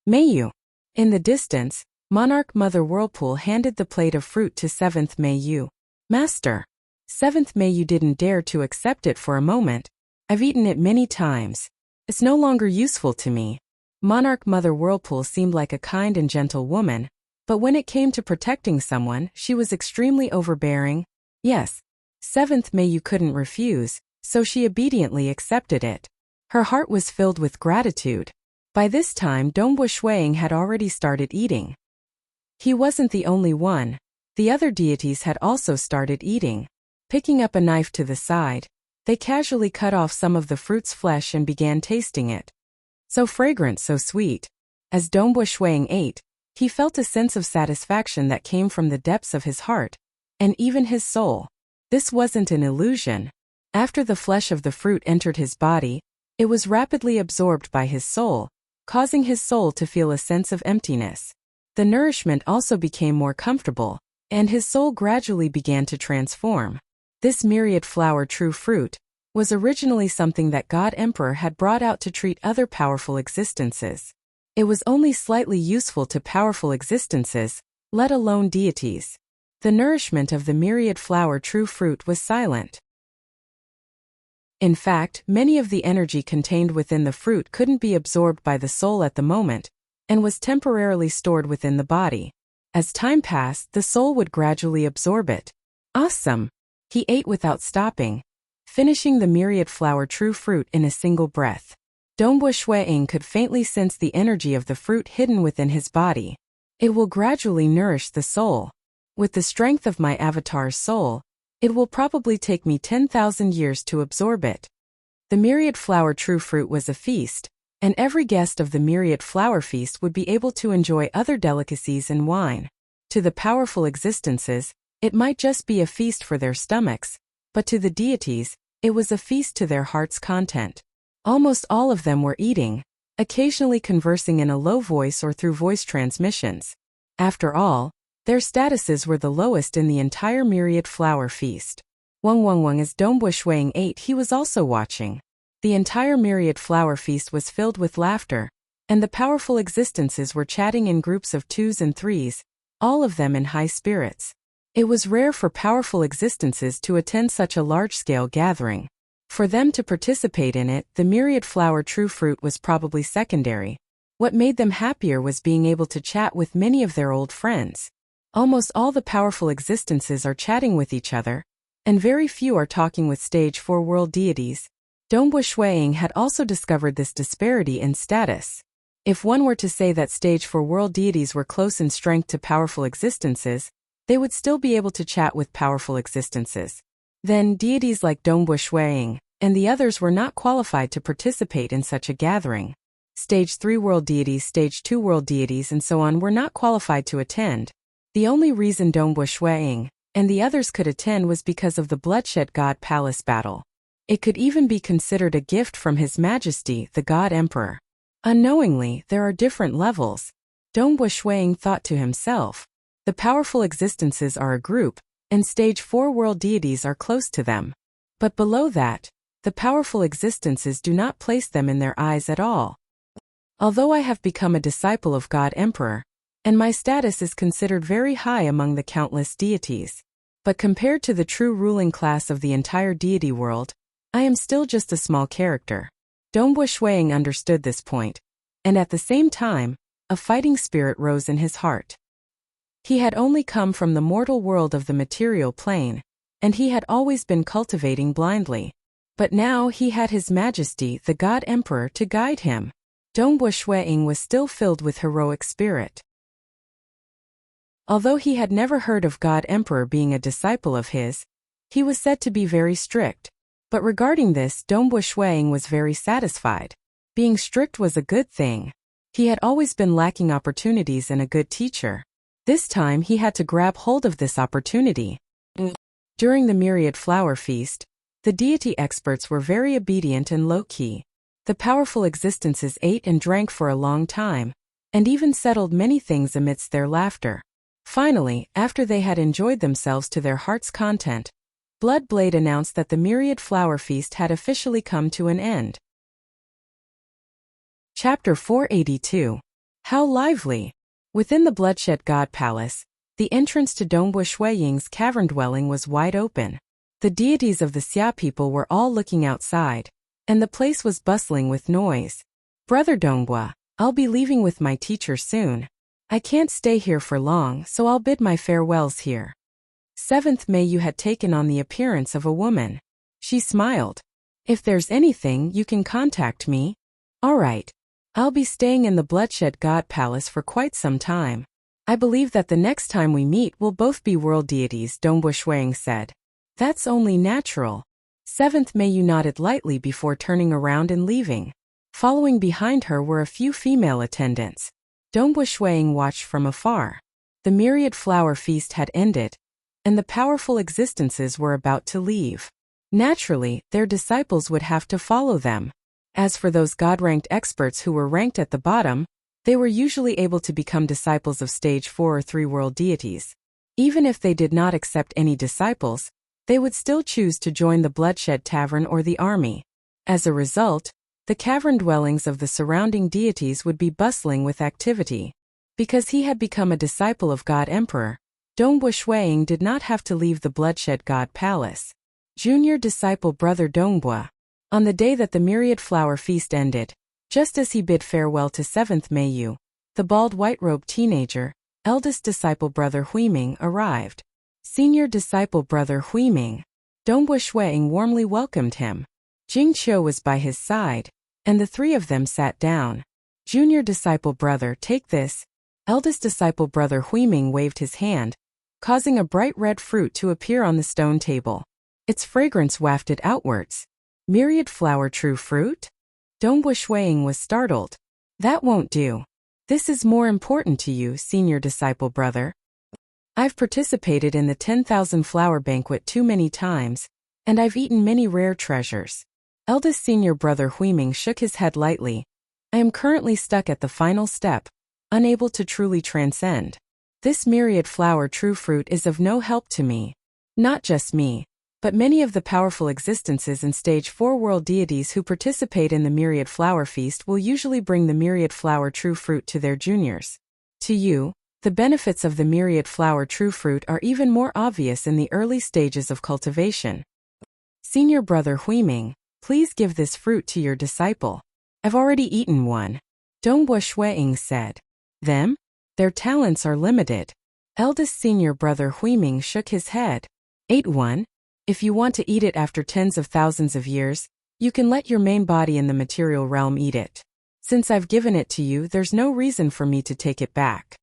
Meiyu. In the distance, Monarch Mother Whirlpool handed the plate of fruit to 7th Meiyu. Master. 7th Meiyu didn't dare to accept it for a moment. I've eaten it many times. It's no longer useful to me. Monarch Mother Whirlpool seemed like a kind and gentle woman, but when it came to protecting someone, she was extremely overbearing, Yes, 7th May you couldn't refuse, so she obediently accepted it. Her heart was filled with gratitude. By this time Dongbu Shuiying had already started eating. He wasn't the only one. The other deities had also started eating. Picking up a knife to the side, they casually cut off some of the fruit's flesh and began tasting it. So fragrant, so sweet. As Dongbu Shuiying ate, he felt a sense of satisfaction that came from the depths of his heart, and even his soul. This wasn't an illusion. After the flesh of the fruit entered his body, it was rapidly absorbed by his soul, causing his soul to feel a sense of emptiness. The nourishment also became more comfortable, and his soul gradually began to transform. This myriad flower true fruit was originally something that God Emperor had brought out to treat other powerful existences. It was only slightly useful to powerful existences, let alone deities. The nourishment of the myriad flower true fruit was silent. In fact, many of the energy contained within the fruit couldn't be absorbed by the soul at the moment, and was temporarily stored within the body. As time passed, the soul would gradually absorb it. Awesome! He ate without stopping, finishing the myriad flower true fruit in a single breath. Dongbu Shuiying could faintly sense the energy of the fruit hidden within his body. It will gradually nourish the soul. With the strength of my avatar's soul, it will probably take me 10,000 years to absorb it. The myriad flower true fruit was a feast, and every guest of the myriad flower feast would be able to enjoy other delicacies and wine. To the powerful existences, it might just be a feast for their stomachs, but to the deities, it was a feast to their heart's content. Almost all of them were eating, occasionally conversing in a low voice or through voice transmissions. After all, their statuses were the lowest in the entire myriad flower feast. Wang as Dongbu Shuiying ate, he was also watching. The entire myriad flower feast was filled with laughter, and the powerful existences were chatting in groups of 2s and 3s, all of them in high spirits. It was rare for powerful existences to attend such a large-scale gathering. For them to participate in it, the myriad flower true fruit was probably secondary. What made them happier was being able to chat with many of their old friends. Almost all the powerful existences are chatting with each other, and very few are talking with stage 4 world deities. Dongbu Shuiying had also discovered this disparity in status. If one were to say that stage 4 world deities were close in strength to powerful existences, they would still be able to chat with powerful existences. Then deities like Dongbu Shuiying and the others were not qualified to participate in such a gathering. Stage 3 world deities, stage 2 world deities and so on were not qualified to attend. The only reason Dongbu Shuiying and the others could attend was because of the Bloodshed God Palace battle. It could even be considered a gift from His Majesty, the God Emperor. Unknowingly, there are different levels. Dongbu Shuiying thought to himself, the powerful existences are a group, and stage 4 world deities are close to them. But below that, the powerful existences do not place them in their eyes at all. Although I have become a disciple of God Emperor, and my status is considered very high among the countless deities, but compared to the true ruling class of the entire deity world, I am still just a small character. Dongbu Shuiying understood this point, and at the same time, a fighting spirit rose in his heart. He had only come from the mortal world of the material plane, and he had always been cultivating blindly. But now he had His Majesty, the God Emperor, to guide him. Dongbu Shuiying was still filled with heroic spirit. Although he had never heard of God Emperor being a disciple of his, he was said to be very strict. But regarding this, Dongbu Shuiying was very satisfied. Being strict was a good thing. He had always been lacking opportunities and a good teacher. This time he had to grab hold of this opportunity. During the myriad flower feast, the deity experts were very obedient and low-key. The powerful existences ate and drank for a long time, and even settled many things amidst their laughter. Finally, after they had enjoyed themselves to their heart's content, Bloodblade announced that the myriad flower feast had officially come to an end. Chapter 482. How lively! Within the Bloodshed God Palace, the entrance to Dongbu Shuiying's cavern dwelling was wide open. The deities of the Xia people were all looking outside, and the place was bustling with noise. Brother Dongbu, I'll be leaving with my teacher soon. I can't stay here for long, so I'll bid my farewells here. 7th May you had taken on the appearance of a woman. She smiled. If there's anything, you can contact me. All right. I'll be staying in the Bloodshed God Palace for quite some time. I believe that the next time we meet we'll both be world deities, Dongbu Shuang said. That's only natural. 7th May you nodded lightly before turning around and leaving. Following behind her were a few female attendants. Dongbu Shuang watched from afar. The myriad flower feast had ended, and the powerful existences were about to leave. Naturally, their disciples would have to follow them. As for those God-ranked experts who were ranked at the bottom, they were usually able to become disciples of stage 4 or 3 world deities. Even if they did not accept any disciples, they would still choose to join the Bloodshed Tavern or the army. As a result, the cavern dwellings of the surrounding deities would be bustling with activity. Because he had become a disciple of God Emperor, Dongbu Shuang did not have to leave the Bloodshed God Palace. Junior disciple brother Dongbu. On the day that the myriad flower feast ended, just as he bid farewell to 7th May Yu, the bald white-robed teenager, eldest disciple brother Huiming arrived. Senior disciple brother Huiming. Dongbu Shuang warmly welcomed him. Jing Qiu was by his side, and the three of them sat down. Junior disciple brother, take this. Eldest disciple brother Huiming waved his hand, causing a bright red fruit to appear on the stone table. Its fragrance wafted outwards. Myriad flower true fruit? Dongbu Shuang was startled. That won't do. This is more important to you, senior disciple brother. I've participated in the 10,000 flower banquet too many times, and I've eaten many rare treasures. Eldest senior brother Huiming shook his head lightly. I am currently stuck at the final step, unable to truly transcend. This myriad flower true fruit is of no help to me. Not just me, but many of the powerful existences in stage 4 world deities who participate in the myriad flower feast will usually bring the myriad flower true fruit to their juniors. To you, the benefits of the myriad flower true fruit are even more obvious in the early stages of cultivation. Senior brother Huiming, please give this fruit to your disciple. I've already eaten one. Dongbu Shuang said. Them? Their talents are limited. Eldest senior brother Huiming shook his head. Ate one? If you want to eat it after tens of thousands of years, you can let your main body in the material realm eat it. Since I've given it to you, there's no reason for me to take it back.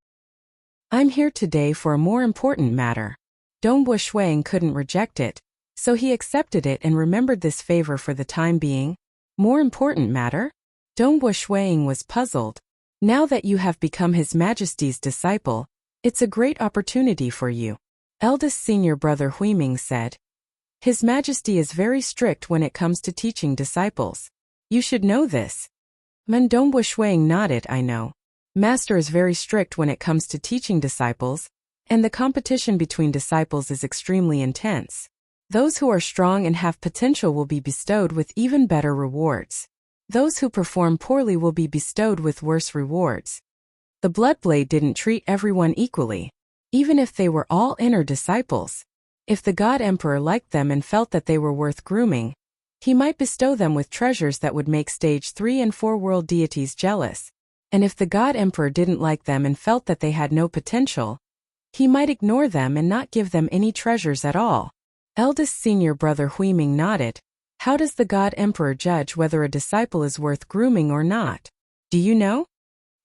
I'm here today for a more important matter. Dongbu Shuang couldn't reject it, so he accepted it and remembered this favor for the time being. More important matter? Dongbu Shuang was puzzled. Now that you have become His Majesty's disciple, it's a great opportunity for you. Eldest senior brother Huiming said. His Majesty is very strict when it comes to teaching disciples. You should know this. Dongbu Shuang nodded. I know. Master is very strict when it comes to teaching disciples, and the competition between disciples is extremely intense. Those who are strong and have potential will be bestowed with even better rewards. Those who perform poorly will be bestowed with worse rewards. The Bloodblade didn't treat everyone equally, even if they were all inner disciples. If the God Emperor liked them and felt that they were worth grooming, he might bestow them with treasures that would make stage 3 and 4 world deities jealous. And if the God Emperor didn't like them and felt that they had no potential, he might ignore them and not give them any treasures at all. Eldest senior brother Huiming nodded. How does the God Emperor judge whether a disciple is worth grooming or not? Do you know?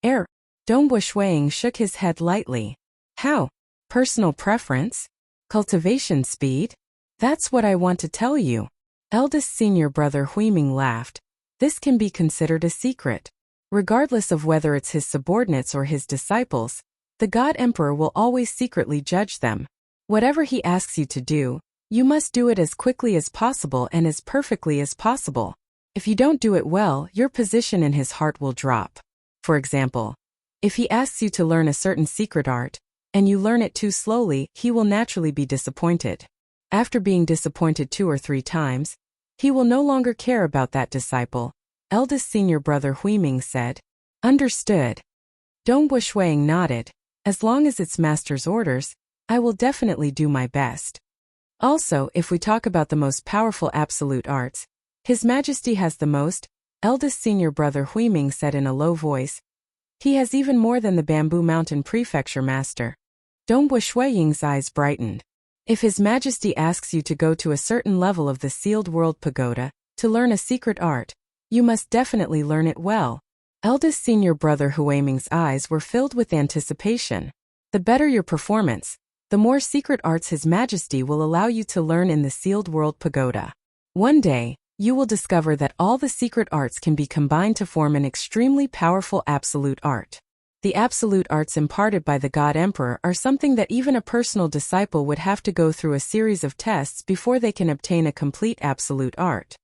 Dongbu Shuang shook his head lightly. How? Personal preference? Cultivation speed? That's what I want to tell you. Eldest senior brother Huiming laughed. This can be considered a secret. Regardless of whether it's his subordinates or his disciples, the God Emperor will always secretly judge them. Whatever he asks you to do, you must do it as quickly as possible and as perfectly as possible. If you don't do it well, your position in his heart will drop. For example, if he asks you to learn a certain secret art, and you learn it too slowly, he will naturally be disappointed. After being disappointed 2 or 3 times, he will no longer care about that disciple. Eldest senior brother Huiming said. Understood. Dongbu Shuang nodded. As long as it's master's orders, I will definitely do my best. Also, if we talk about the most powerful absolute arts, His Majesty has the most, eldest senior brother Huiming said in a low voice. He has even more than the Bamboo Mountain Prefecture master. Dongbu Shuang's eyes brightened. If His Majesty asks you to go to a certain level of the sealed world pagoda, to learn a secret art, you must definitely learn it well. Eldest senior brother Huiming's eyes were filled with anticipation. The better your performance, the more secret arts His Majesty will allow you to learn in the sealed world pagoda. One day, you will discover that all the secret arts can be combined to form an extremely powerful absolute art. The absolute arts imparted by the God Emperor are something that even a personal disciple would have to go through a series of tests before they can obtain a complete absolute art.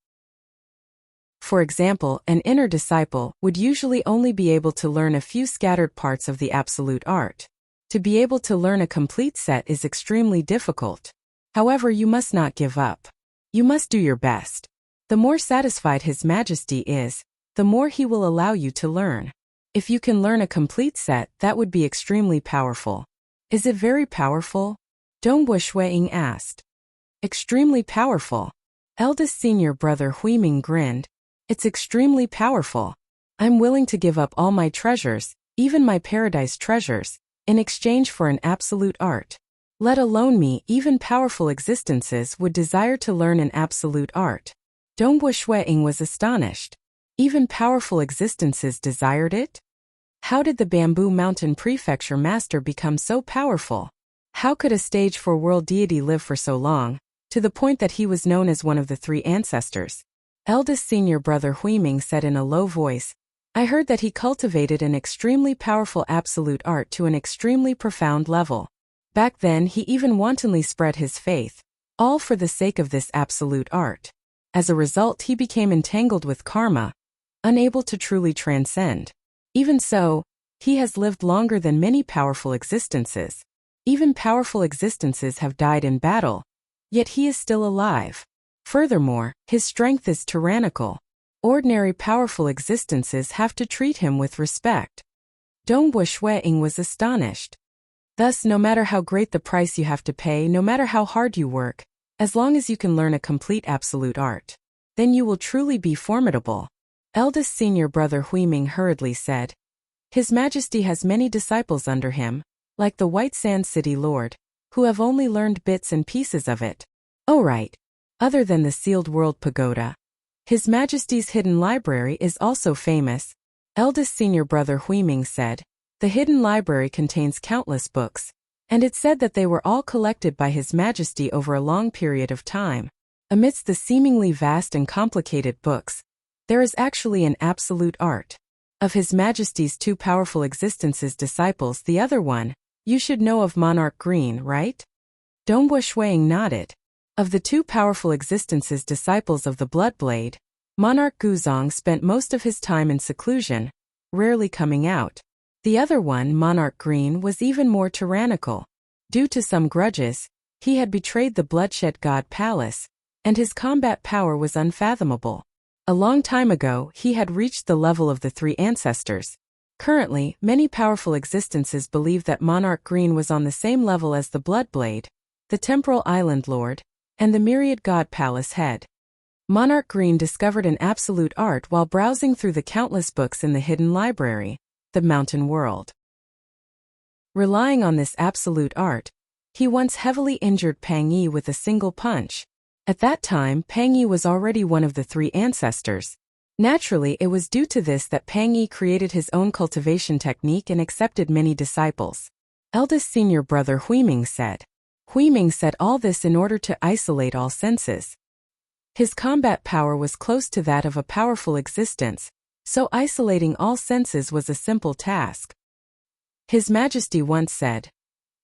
For example, an inner disciple would usually only be able to learn a few scattered parts of the absolute art. To be able to learn a complete set is extremely difficult. However, you must not give up. You must do your best. The more satisfied His Majesty is, the more He will allow you to learn. If you can learn a complete set, that would be extremely powerful. Is it very powerful? Dongbua Shuiying asked. Extremely powerful. Eldest senior brother Huiming grinned. It's extremely powerful. I'm willing to give up all my treasures, even my paradise treasures, in exchange for an absolute art. Let alone me, even powerful existences would desire to learn an absolute art. Dongbua Shuiying was astonished. Even powerful existences desired it? How did the Bamboo Mountain Prefecture Master become so powerful? How could a stage 4 world deity live for so long, to the point that he was known as one of the 3 ancestors? Eldest senior brother Huiming said in a low voice, I heard that he cultivated an extremely powerful absolute art to an extremely profound level. Back then he even wantonly spread his faith, all for the sake of this absolute art. As a result, he became entangled with karma, unable to truly transcend. Even so, he has lived longer than many powerful existences. Even powerful existences have died in battle, yet he is still alive. Furthermore, his strength is tyrannical. Ordinary powerful existences have to treat him with respect. Dongbua Shuiying was astonished. Thus, no matter how great the price you have to pay, no matter how hard you work, as long as you can learn a complete absolute art, then you will truly be formidable. Eldest senior brother Huiming hurriedly said. His Majesty has many disciples under him, like the White Sand City Lord, who have only learned bits and pieces of it. Oh right. Other than the sealed world pagoda, His Majesty's hidden library is also famous. Eldest senior brother Huiming said. The hidden library contains countless books, and it's said that they were all collected by His Majesty over a long period of time. Amidst the seemingly vast and complicated books, there is actually an absolute art. Of His Majesty's 2 powerful existences disciples, the other one, you should know of Monarch Green, right? Dongbua Shuiying nodded. Of the 2 powerful existences disciples of the Bloodblade, Monarch Guzong spent most of his time in seclusion, rarely coming out. The other one, Monarch Green, was even more tyrannical. Due to some grudges, he had betrayed the Bloodshed God Palace, and his combat power was unfathomable. A long time ago, he had reached the level of the 3 ancestors. Currently, many powerful existences believe that Monarch Green was on the same level as the Bloodblade, the Temporal Island Lord, and the Myriad God Palace head. Monarch Green discovered an absolute art while browsing through the countless books in the hidden library, the Mountain World. Relying on this absolute art, he once heavily injured Pang Yi with a single punch. At that time, Pang Yi was already one of the 3 ancestors. Naturally, it was due to this that Pang Yi created his own cultivation technique and accepted many disciples. Eldest senior brother Huiming said. Huiming said all this in order to isolate all senses. His combat power was close to that of a powerful existence, so isolating all senses was a simple task. His Majesty once said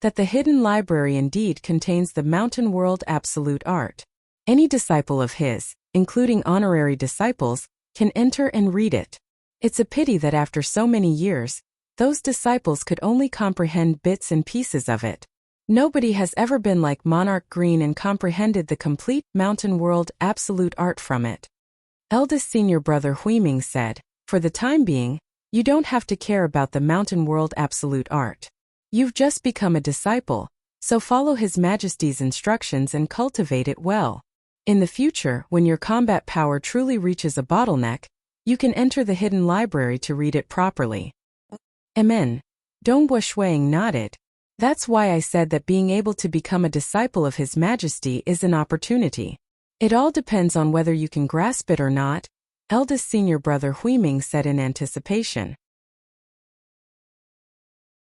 that the hidden library indeed contains the Mountain World absolute art. Any disciple of his, including honorary disciples, can enter and read it. It's a pity that after so many years, those disciples could only comprehend bits and pieces of it. Nobody has ever been like Monarch Green and comprehended the complete Mountain World absolute art from it. Eldest senior brother Huiming said, for the time being, you don't have to care about the Mountain World absolute art. You've just become a disciple, so follow His Majesty's instructions and cultivate it well. In the future, when your combat power truly reaches a bottleneck, you can enter the hidden library to read it properly. Amen. Dongbua Shuiying nodded. That's why I said that being able to become a disciple of His Majesty is an opportunity. It all depends on whether you can grasp it or not, eldest senior brother Huiming said in anticipation.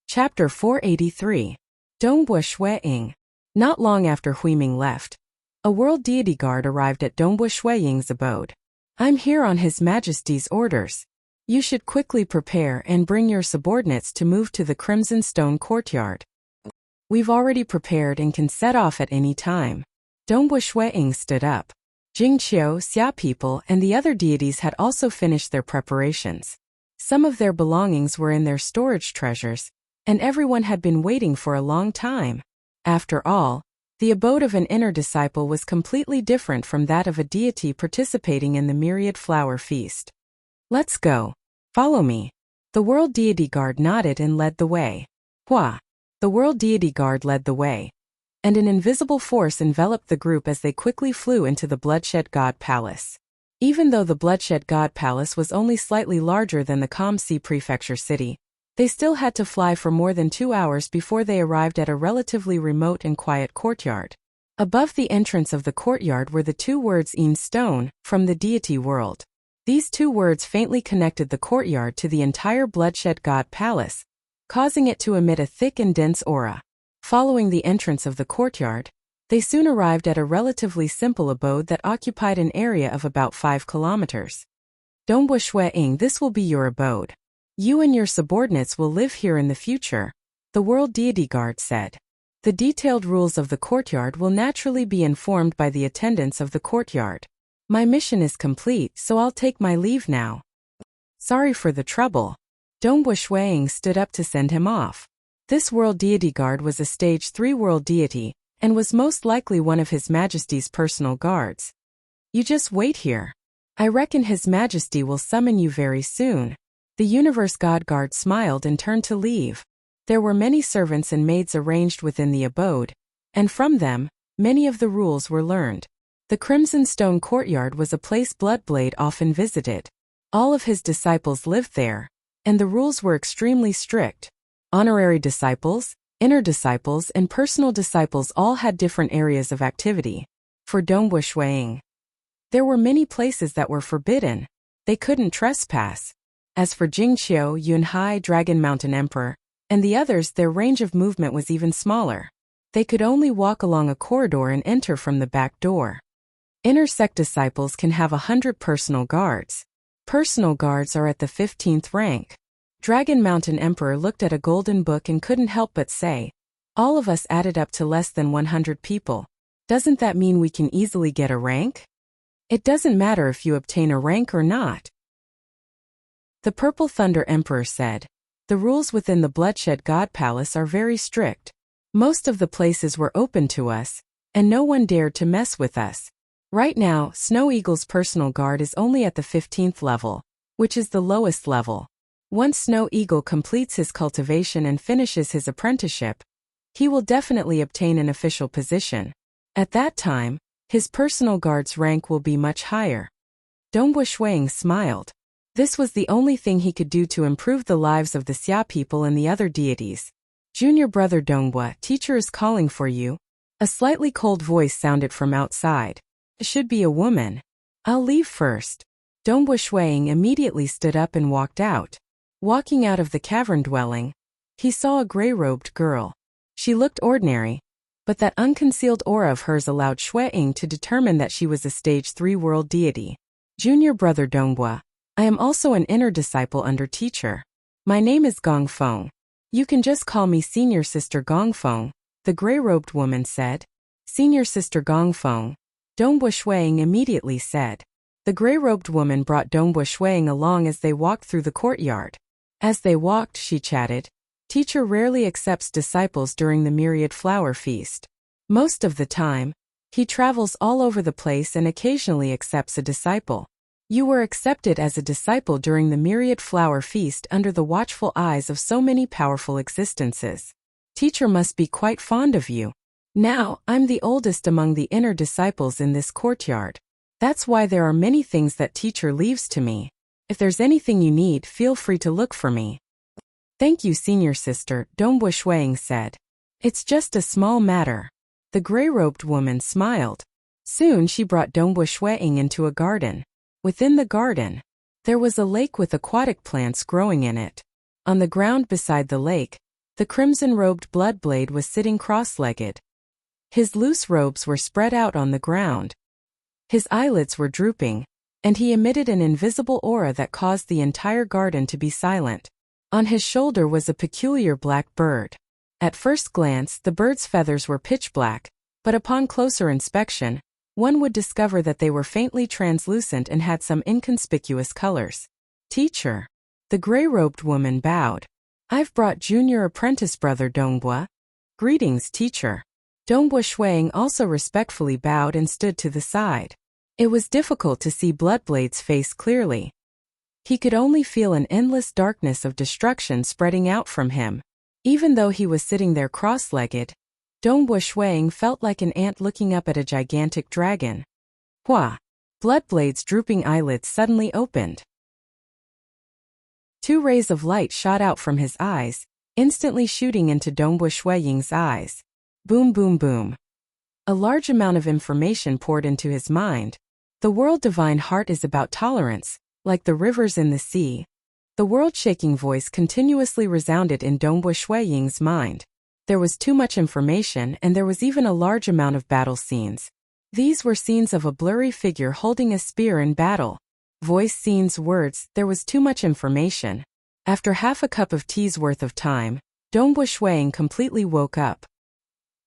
Chapter 483. Dongbua Shuiying. Not long after Huiming left, a world deity guard arrived at Dongbua Shuiying's abode. I'm here on His Majesty's orders. You should quickly prepare and bring your subordinates to move to the Crimson Stone Courtyard. We've already prepared and can set off at any time. Dongbua Shuiying stood up. Jingqiu, Xia people, and the other deities had also finished their preparations. Some of their belongings were in their storage treasures, and everyone had been waiting for a long time. After all, the abode of an inner disciple was completely different from that of a deity participating in the myriad flower feast. Let's go. Follow me. The world deity guard nodded and led the way. Hua. The world deity guard led the way, and an invisible force enveloped the group as they quickly flew into the Bloodshed God Palace. Even though the Bloodshed God Palace was only slightly larger than the Kamsi Prefecture city, they still had to fly for more than 2 hours before they arrived at a relatively remote and quiet courtyard. Above the entrance of the courtyard were the 2 words "in stone" from the deity world. These 2 words faintly connected the courtyard to the entire Bloodshed God Palace, causing it to emit a thick and dense aura. Following the entrance of the courtyard, they soon arrived at a relatively simple abode that occupied an area of about 5 kilometers. Dongbua Shuiying, this will be your abode. You and your subordinates will live here in the future, the world deity guard said. The detailed rules of the courtyard will naturally be informed by the attendants of the courtyard. My mission is complete, so I'll take my leave now. Sorry for the trouble. Dongbua Shuiying stood up to send him off. This world deity guard was a stage 3 world deity, and was most likely one of His Majesty's personal guards. You just wait here. I reckon His Majesty will summon you very soon. The Universe God Guard smiled and turned to leave. There were many servants and maids arranged within the abode, and from them, many of the rules were learned. The Crimson Stone Courtyard was a place Bloodblade often visited. All of his disciples lived there, and the rules were extremely strict. Honorary disciples, inner disciples, and personal disciples all had different areas of activity. For Dongbua Shuiying, there were many places that were forbidden. They couldn't trespass. As for Jingqiu, Yunhai, Dragon Mountain Emperor, and the others, their range of movement was even smaller. They could only walk along a corridor and enter from the back door. Inner sect disciples can have 100 personal guards. Personal guards are at the 15th rank. Dragon Mountain Emperor looked at a golden book and couldn't help but say, all of us added up to less than 100 people. Doesn't that mean we can easily get a rank? It doesn't matter if you obtain a rank or not. The Purple Thunder Emperor said, the rules within the Bloodshed God Palace are very strict. Most of the places were open to us, and no one dared to mess with us. Right now, Snow Eagle's personal guard is only at the 15th level, which is the lowest level. Once Snow Eagle completes his cultivation and finishes his apprenticeship, he will definitely obtain an official position. At that time, his personal guard's rank will be much higher. Dongbua Shuiying smiled. This was the only thing he could do to improve the lives of the Xia people and the other deities. Junior brother Dongbua, teacher is calling for you. A slightly cold voice sounded from outside. It should be a woman. I'll leave first. Dongbua Shuiying immediately stood up and walked out. Walking out of the cavern dwelling, he saw a gray-robed girl. She looked ordinary, but that unconcealed aura of hers allowed Shuiying to determine that she was a stage 3 world deity. Junior brother Dongbua, I am also an inner disciple under teacher. My name is Gongfeng. You can just call me Senior Sister Gongfeng, the gray-robed woman said. Senior Sister Gongfeng, Dongbua Shuiying immediately said. The gray-robed woman brought Dongbua Shuiying along as they walked through the courtyard. As they walked, she chatted. Teacher rarely accepts disciples during the Myriad Flower Feast. Most of the time, he travels all over the place and occasionally accepts a disciple. You were accepted as a disciple during the Myriad Flower Feast under the watchful eyes of so many powerful existences. Teacher must be quite fond of you. Now, I'm the oldest among the inner disciples in this courtyard. That's why there are many things that teacher leaves to me. If there's anything you need, feel free to look for me. Thank you, Senior Sister, Dongbua Shuiying said. It's just a small matter. The gray-robed woman smiled. Soon she brought Dongbu Shuiying into a garden. Within the garden, there was a lake with aquatic plants growing in it. On the ground beside the lake, the crimson-robed Bloodblade was sitting cross-legged. His loose robes were spread out on the ground. His eyelids were drooping, and he emitted an invisible aura that caused the entire garden to be silent. On his shoulder was a peculiar black bird. At first glance, the bird's feathers were pitch black, but upon closer inspection, one would discover that they were faintly translucent and had some inconspicuous colors. Teacher. The gray-robed woman bowed. I've brought junior apprentice brother Dongbu. Greetings, teacher. Dongbu Shuiying also respectfully bowed and stood to the side. It was difficult to see Bloodblade's face clearly. He could only feel an endless darkness of destruction spreading out from him. Even though he was sitting there cross-legged, Dongbu Shuiying felt like an ant looking up at a gigantic dragon. Hua! Bloodblade's drooping eyelids suddenly opened. 2 rays of light shot out from his eyes, instantly shooting into Dongbu Shuiying's eyes. Boom boom boom. A large amount of information poured into his mind. The world divine heart is about tolerance, like the rivers in the sea. The world-shaking voice continuously resounded in Dongbu Shuiying's mind. There was too much information, and there was even a large amount of battle scenes. These were scenes of a blurry figure holding a spear in battle. Voice scenes, words, there was too much information. After half a cup of tea's worth of time, Dongbu Shuiying completely woke up.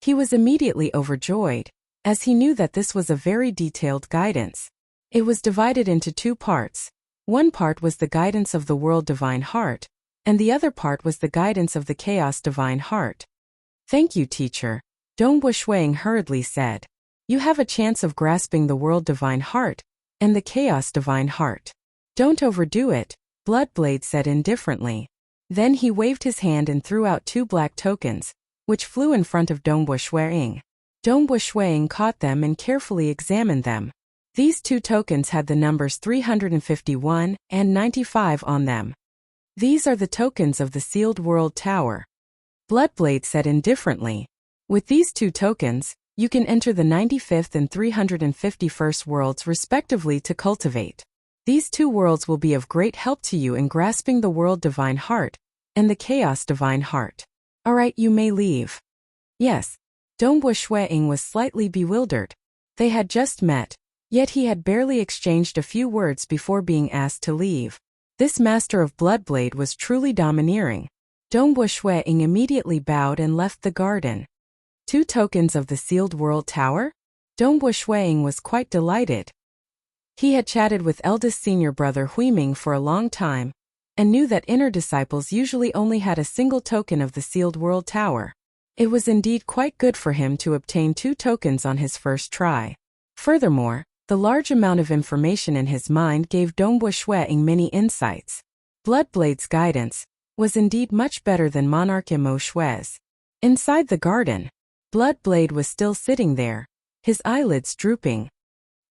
He was immediately overjoyed, as he knew that this was a very detailed guidance. It was divided into 2 parts. One part was the guidance of the world divine heart, and the other part was the guidance of the chaos divine heart. Thank you, teacher, Dongbu Shuiying hurriedly said. You have a chance of grasping the world divine heart and the chaos divine heart. Don't overdo it, Bloodblade said indifferently. Then he waved his hand and threw out 2 black tokens, which flew in front of Dongbu Shuiying. Dongbu Shuiying caught them and carefully examined them. These 2 tokens had the numbers 351 and 95 on them. These are the tokens of the sealed world tower. Bloodblade said indifferently. With these 2 tokens, you can enter the 95th and 351st worlds respectively to cultivate. These 2 worlds will be of great help to you in grasping the world divine heart and the chaos divine heart. Alright, you may leave. Yes. Dongbu Shuiying was slightly bewildered. They had just met, yet he had barely exchanged a few words before being asked to leave. This master of Bloodblade was truly domineering. Dongbu Shuiying immediately bowed and left the garden. 2 tokens of the sealed world tower? Dongbu Shuiying was quite delighted. He had chatted with eldest senior brother Huiming for a long time, and knew that inner disciples usually only had a single token of the sealed world tower. It was indeed quite good for him to obtain 2 tokens on his first try. Furthermore, the large amount of information in his mind gave Dongbu Shuiying many insights. Bloodblade's guidance was indeed much better than Monarch Mo Shui's. Inside the garden, Bloodblade was still sitting there, his eyelids drooping.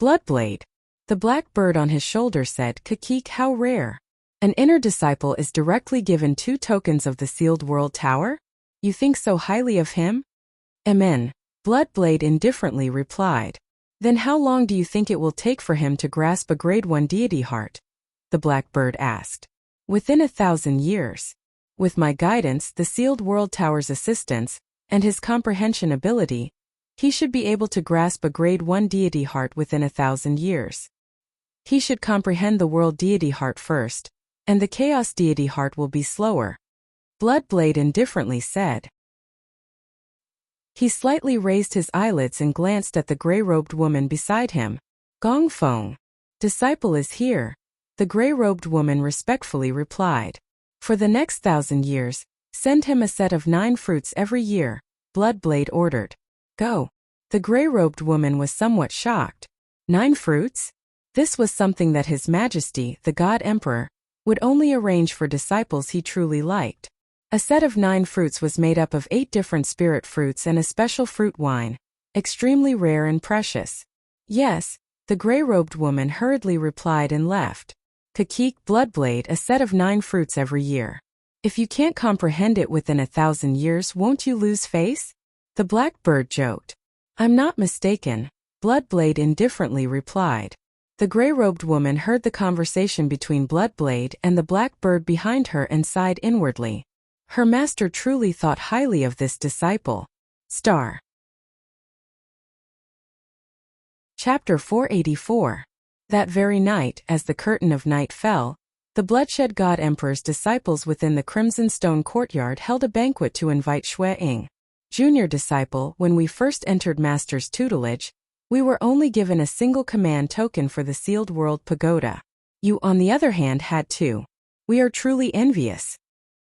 Bloodblade. The black bird on his shoulder said, Kakik, how rare. An inner disciple is directly given 2 tokens of the sealed world tower? You think so highly of him? Amen. Bloodblade indifferently replied. Then how long do you think it will take for him to grasp a grade 1 deity heart? The black bird asked. Within 1,000 years. With my guidance, the sealed world tower's assistance, and his comprehension ability, he should be able to grasp a grade 1 deity heart within 1,000 years. He should comprehend the world deity heart first, and the chaos deity heart will be slower. Bloodblade indifferently said. He slightly raised his eyelids and glanced at the gray-robed woman beside him. Gong Feng. Disciple is here. The gray-robed woman respectfully replied. For the next 1,000 years, send him a set of 9 fruits every year, Bloodblade ordered. Go. The gray-robed woman was somewhat shocked. 9 fruits? This was something that His Majesty, the God Emperor, would only arrange for disciples he truly liked. A set of 9 fruits was made up of 8 different spirit fruits and a special fruit wine, extremely rare and precious. Yes, the gray-robed woman hurriedly replied and left. Kakik, Bloodblade, a set of 9 fruits every year. If you can't comprehend it within 1,000 years, won't you lose face? The black bird joked. I'm not mistaken, Bloodblade indifferently replied. The gray-robed woman heard the conversation between Bloodblade and the black bird behind her and sighed inwardly. Her master truly thought highly of this disciple. Star. Chapter 484. That very night, as the curtain of night fell, the Bloodshed God Emperor's disciples within the Crimson Stone courtyard held a banquet to invite Ying, junior disciple. When we first entered Master's tutelage, we were only given a single command token for the sealed world pagoda. You, on the other hand, had two. We are truly envious.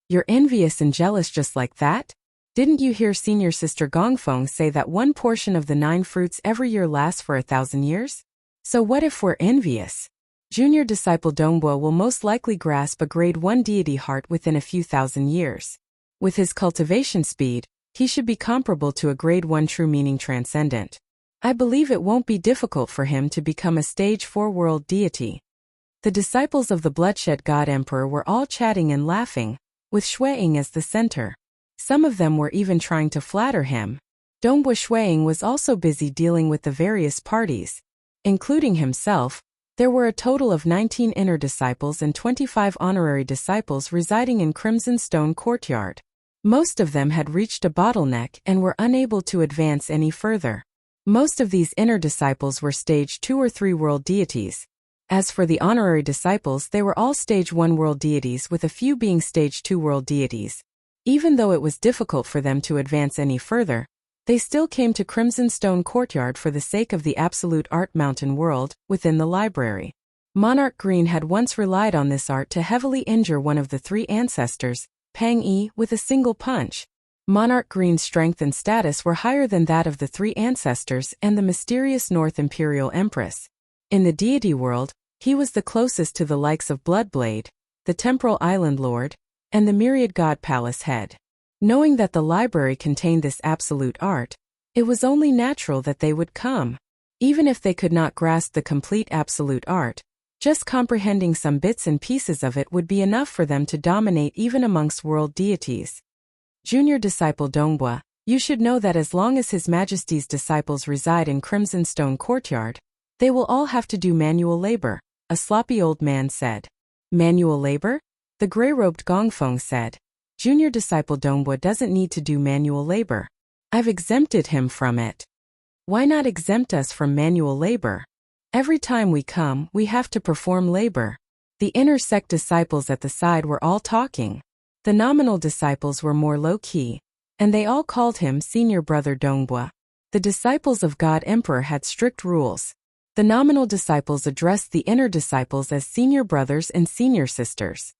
You're envious and jealous just like that? Didn't you hear Senior Sister Gongfeng say that one portion of the 9 fruits every year lasts for 1,000 years? So what if we're envious? Junior disciple Dongbo will most likely grasp a grade 1 deity heart within a few thousand years. With his cultivation speed, he should be comparable to a grade 1 true meaning transcendent. I believe it won't be difficult for him to become a stage 4 world deity. The disciples of the Bloodshed God Emperor were all chatting and laughing, with Ying as the center. Some of them were even trying to flatter him. Dongbo Ying was also busy dealing with the various parties. Including himself, there were a total of 19 inner disciples and 25 honorary disciples residing in Crimson Stone Courtyard. Most of them had reached a bottleneck and were unable to advance any further. Most of these inner disciples were stage 2 or 3 world deities. As for the honorary disciples, they were all stage 1 world deities, with a few being stage 2 world deities. Even though it was difficult for them to advance any further, they still came to Crimson Stone Courtyard for the sake of the Absolute Art Mountain world within the library. Monarch Green had once relied on this art to heavily injure one of the 3 ancestors, Pang Yi, with a single punch. Monarch Green's strength and status were higher than that of the 3 ancestors and the mysterious North Imperial Empress. In the deity world, he was the closest to the likes of Bloodblade, the Temporal Island Lord, and the Myriad God Palace head. Knowing that the library contained this absolute art, it was only natural that they would come. Even if they could not grasp the complete absolute art, just comprehending some bits and pieces of it would be enough for them to dominate even amongst world deities. Junior disciple Dongbua, you should know that as long as His Majesty's disciples reside in Crimson Stone Courtyard, they will all have to do manual labor, a sloppy old man said. Manual labor? The gray-robed Gongfeng said. Junior disciple Dongbua doesn't need to do manual labor. I've exempted him from it. Why not exempt us from manual labor? Every time we come, we have to perform labor. The inner sect disciples at the side were all talking. The nominal disciples were more low-key, and they all called him Senior Brother Dongbua. The disciples of God Emperor had strict rules. The nominal disciples addressed the inner disciples as senior brothers and senior sisters.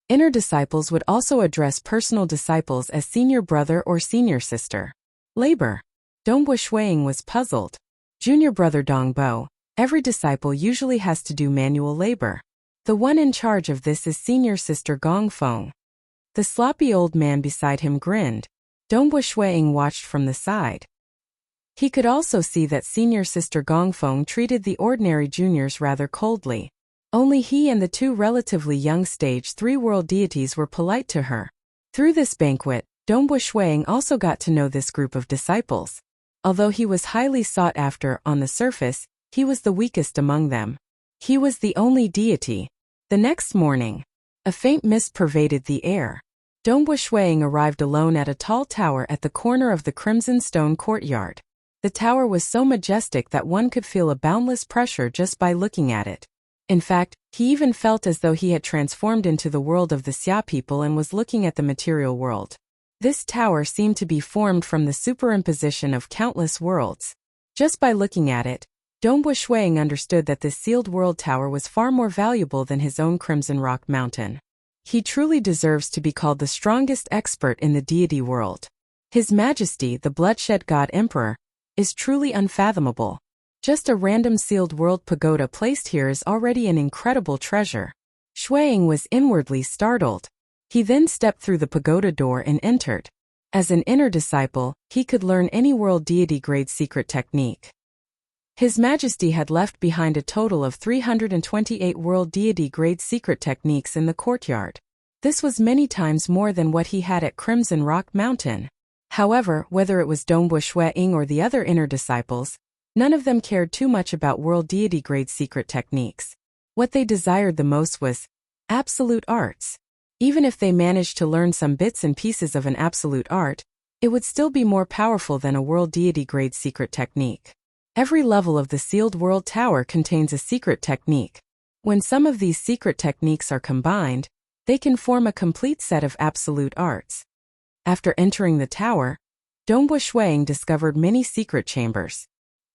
Inner disciples would also address personal disciples as senior brother or senior sister. Labor. Dongbua Shuang was puzzled. Junior brother Dongbo, every disciple usually has to do manual labor. The one in charge of this is senior sister Gongfeng. The sloppy old man beside him grinned. Dongbua Shuang watched from the side. He could also see that senior sister Gongfeng treated the ordinary juniors rather coldly. Only he and the 2 relatively young stage 3 world deities were polite to her. Through this banquet, Dongbua Shuang also got to know this group of disciples. Although he was highly sought after on the surface, he was the weakest among them. He was the only deity. The next morning, a faint mist pervaded the air. Dongbua Shuang arrived alone at a tall tower at the corner of the Crimson Stone Courtyard. The tower was so majestic that one could feel a boundless pressure just by looking at it. In fact, he even felt as though he had transformed into the world of the Xia people and was looking at the material world. This tower seemed to be formed from the superimposition of countless worlds. Just by looking at it, Dongbua Shuang understood that this sealed world tower was far more valuable than his own Crimson Rock Mountain. He truly deserves to be called the strongest expert in the deity world. His Majesty, the Bloodshed God Emperor, is truly unfathomable. Just a random sealed world pagoda placed here is already an incredible treasure. Shuang was inwardly startled. He then stepped through the pagoda door and entered. As an inner disciple, he could learn any world deity grade secret technique. His Majesty had left behind a total of 328 world deity grade secret techniques in the courtyard. This was many times more than what he had at Crimson Rock Mountain. However, whether it was Dongbu Shui Ying or the other inner disciples, none of them cared too much about world deity grade secret techniques. What they desired the most was absolute arts. Even if they managed to learn some bits and pieces of an absolute art, it would still be more powerful than a world deity grade secret technique. Every level of the sealed world tower contains a secret technique. When some of these secret techniques are combined, they can form a complete set of absolute arts. After entering the tower, Dongbu Shuiying discovered many secret chambers.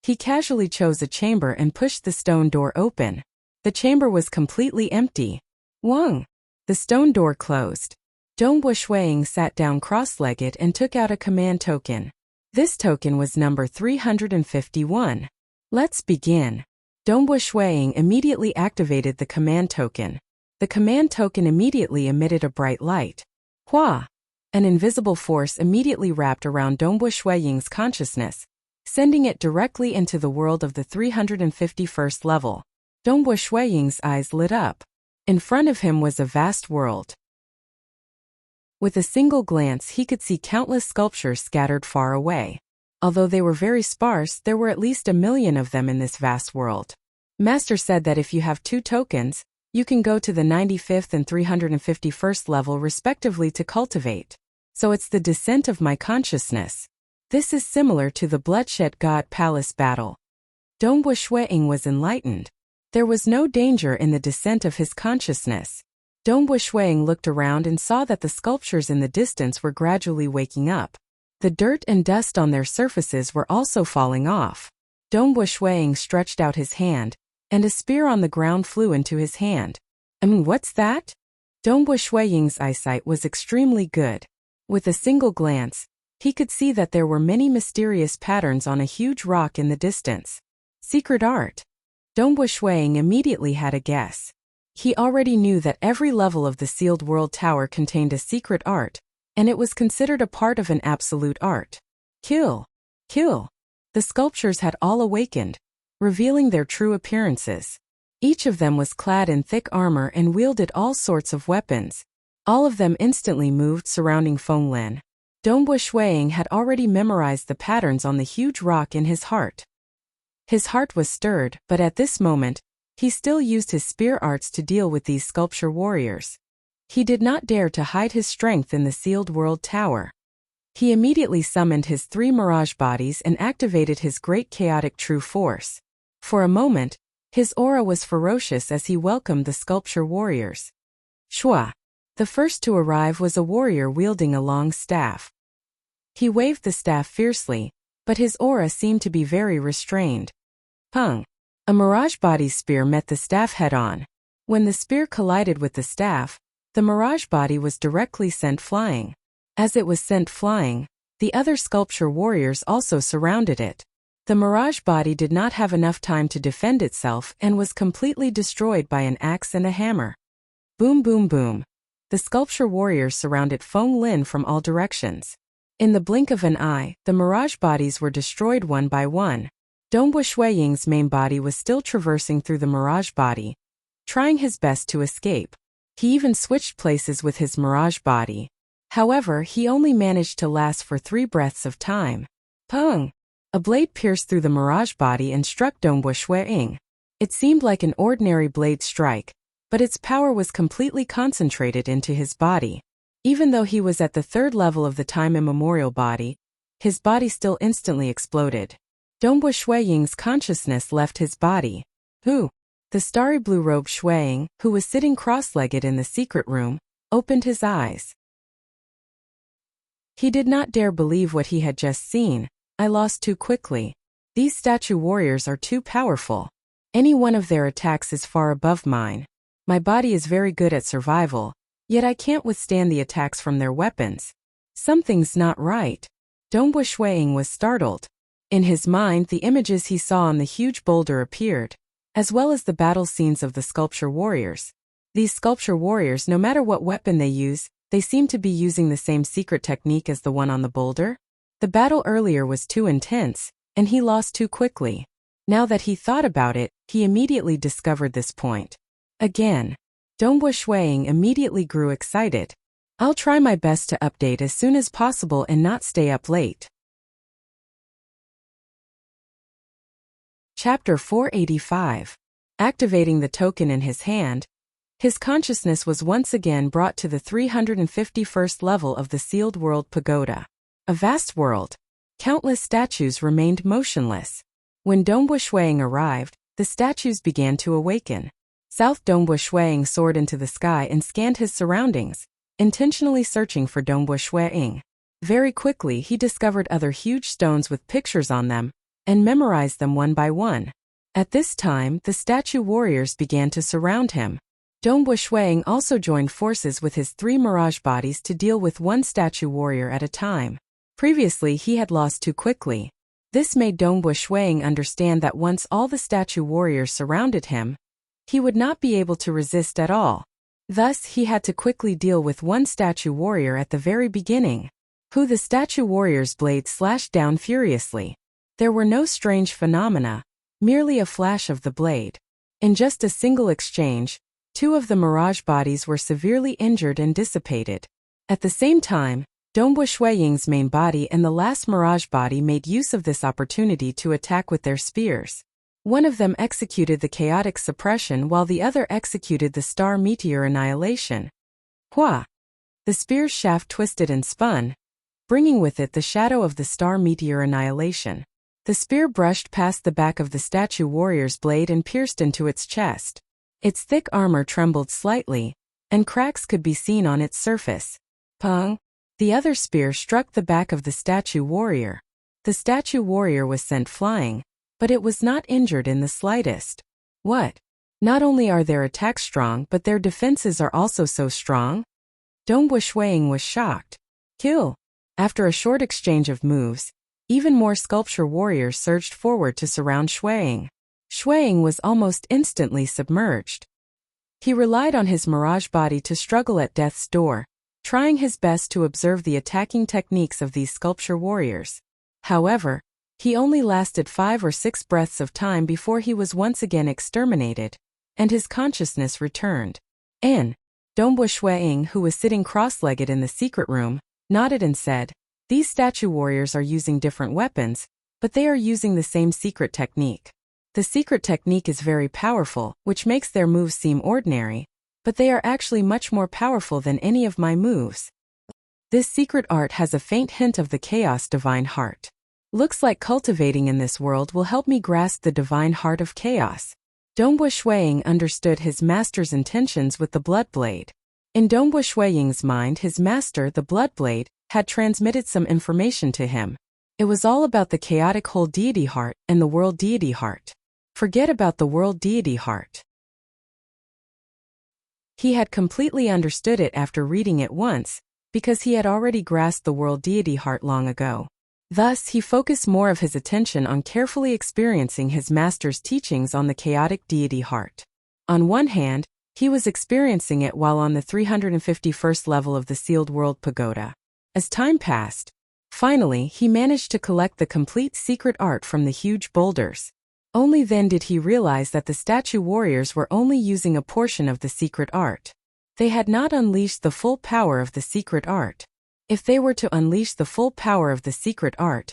He casually chose a chamber and pushed the stone door open. The chamber was completely empty. Wang! The stone door closed. Dongbu Shuiying sat down cross-legged and took out a command token. This token was number 351. Let's begin. Dongbu Shuiying immediately activated the command token. The command token immediately emitted a bright light. Hua! An invisible force immediately wrapped around Dongbu Shuiying's consciousness, sending it directly into the world of the 351st level. Dongbu Shuiying's eyes lit up. In front of him was a vast world. With a single glance he could see countless sculptures scattered far away. Although they were very sparse, there were at least 1,000,000 of them in this vast world. Master said that if you have 2 tokens, you can go to the 95th and 351st level respectively to cultivate. So it's the descent of my consciousness. This is similar to the Bloodshed God Palace battle. Dongbu Shuiying was enlightened. There was no danger in the descent of his consciousness. Dongbu Shuiying looked around and saw that the sculptures in the distance were gradually waking up. The dirt and dust on their surfaces were also falling off. Dongbu Shuiying stretched out his hand, and a spear on the ground flew into his hand. What's that? Dongbu Shuiying's eyesight was extremely good. With a single glance, he could see that there were many mysterious patterns on a huge rock in the distance. Secret art. Dongbu Shuiying immediately had a guess. He already knew that every level of the sealed world tower contained a secret art, and it was considered a part of an absolute art. Kill! Kill! The sculptures had all awakened, revealing their true appearances. Each of them was clad in thick armor and wielded all sorts of weapons. All of them instantly moved surrounding Fenglin. Dongbu Shuiying had already memorized the patterns on the huge rock in his heart. His heart was stirred, but at this moment, he still used his spear arts to deal with these sculpture warriors. He did not dare to hide his strength in the sealed world tower. He immediately summoned his 3 mirage bodies and activated his great chaotic true force. For a moment, his aura was ferocious as he welcomed the sculpture warriors. Shua! The first to arrive was a warrior wielding a long staff. He waved the staff fiercely, but his aura seemed to be very restrained. Pung! A mirage body's spear met the staff head-on. When the spear collided with the staff, the mirage body was directly sent flying. As it was sent flying, the other sculpture warriors also surrounded it. The mirage body did not have enough time to defend itself and was completely destroyed by an axe and a hammer. Boom boom boom. The sculpture warriors surrounded Fenglin from all directions. In the blink of an eye, the mirage bodies were destroyed one by one. Dongbu Shuiying's main body was still traversing through the mirage body, trying his best to escape. He even switched places with his mirage body. However, he only managed to last for 3 breaths of time. Pung! A blade pierced through the mirage body and struck Dongbu Shuiying. It seemed like an ordinary blade strike, but its power was completely concentrated into his body. Even though he was at the 3rd level of the time immemorial body, his body still instantly exploded. Dongbu Shuiying's consciousness left his body. Who? The starry blue-robed Shuiying, who was sitting cross-legged in the secret room, opened his eyes. He did not dare believe what he had just seen. I lost too quickly. These statue warriors are too powerful. Any one of their attacks is far above mine. My body is very good at survival, yet I can't withstand the attacks from their weapons. Something's not right. Dongbu Shuiying was startled. In his mind, the images he saw on the huge boulder appeared, as well as the battle scenes of the sculpture warriors. These sculpture warriors, no matter what weapon they use, they seem to be using the same secret technique as the one on the boulder. The battle earlier was too intense, and he lost too quickly. Now that he thought about it, he immediately discovered this point. Again, Dongbu Shuiying immediately grew excited. I'll try my best to update as soon as possible and not stay up late. Chapter 485. Activating the token in his hand, his consciousness was once again brought to the 351st level of the Sealed World Pagoda. A vast world. Countless statues remained motionless. When Dongbu Shuiying arrived, the statues began to awaken. South Dongbu Shuiying soared into the sky and scanned his surroundings, intentionally searching for Dongbu Shuiying. Very quickly he discovered other huge stones with pictures on them, and memorized them one by one. At this time, the statue warriors began to surround him. Dongbu Shuiying also joined forces with his 3 mirage bodies to deal with one statue warrior at a time. Previously he had lost too quickly. This made Dongbu Shuiying understand that once all the statue warriors surrounded him, he would not be able to resist at all. Thus he had to quickly deal with one statue warrior at the very beginning, who the statue warrior's blade slashed down furiously. There were no strange phenomena, merely a flash of the blade. In just a single exchange, 2 of the mirage bodies were severely injured and dissipated. At the same time, Dongbu Shuiying's main body and the last mirage body made use of this opportunity to attack with their spears. One of them executed the chaotic suppression while the other executed the star meteor annihilation. Hua! The spear's shaft twisted and spun, bringing with it the shadow of the star meteor annihilation. The spear brushed past the back of the statue warrior's blade and pierced into its chest. Its thick armor trembled slightly, and cracks could be seen on its surface. Pung! The other spear struck the back of the statue warrior. The statue warrior was sent flying, but it was not injured in the slightest. What? Not only are their attacks strong, but their defenses are also so strong? Dongbu Shuiying was shocked. Kill! After a short exchange of moves, even more sculpture warriors surged forward to surround Shuiying. Shuiying was almost instantly submerged. He relied on his mirage body to struggle at death's door, trying his best to observe the attacking techniques of these sculpture warriors. However, he only lasted 5 or 6 breaths of time before he was once again exterminated, and his consciousness returned. Dongbu Shuiying, who was sitting cross-legged in the secret room, nodded and said, "These statue warriors are using different weapons, but they are using the same secret technique. The secret technique is very powerful, which makes their moves seem ordinary, but they are actually much more powerful than any of my moves. This secret art has a faint hint of the chaos divine heart. Looks like cultivating in this world will help me grasp the divine heart of chaos." Dongbu Shuiying understood his master's intentions with the blood blade. In Dongbu Shuiying's mind, his master, the blood blade, had transmitted some information to him. It was all about the chaotic whole deity heart and the world deity heart. Forget about the world deity heart. He had completely understood it after reading it once, because he had already grasped the world deity heart long ago. Thus, he focused more of his attention on carefully experiencing his master's teachings on the chaotic deity heart. On one hand, he was experiencing it while on the 351st level of the Sealed World Pagoda. As time passed, finally he managed to collect the complete secret art from the huge boulders. Only then did he realize that the statue warriors were only using a portion of the secret art. They had not unleashed the full power of the secret art. If they were to unleash the full power of the secret art,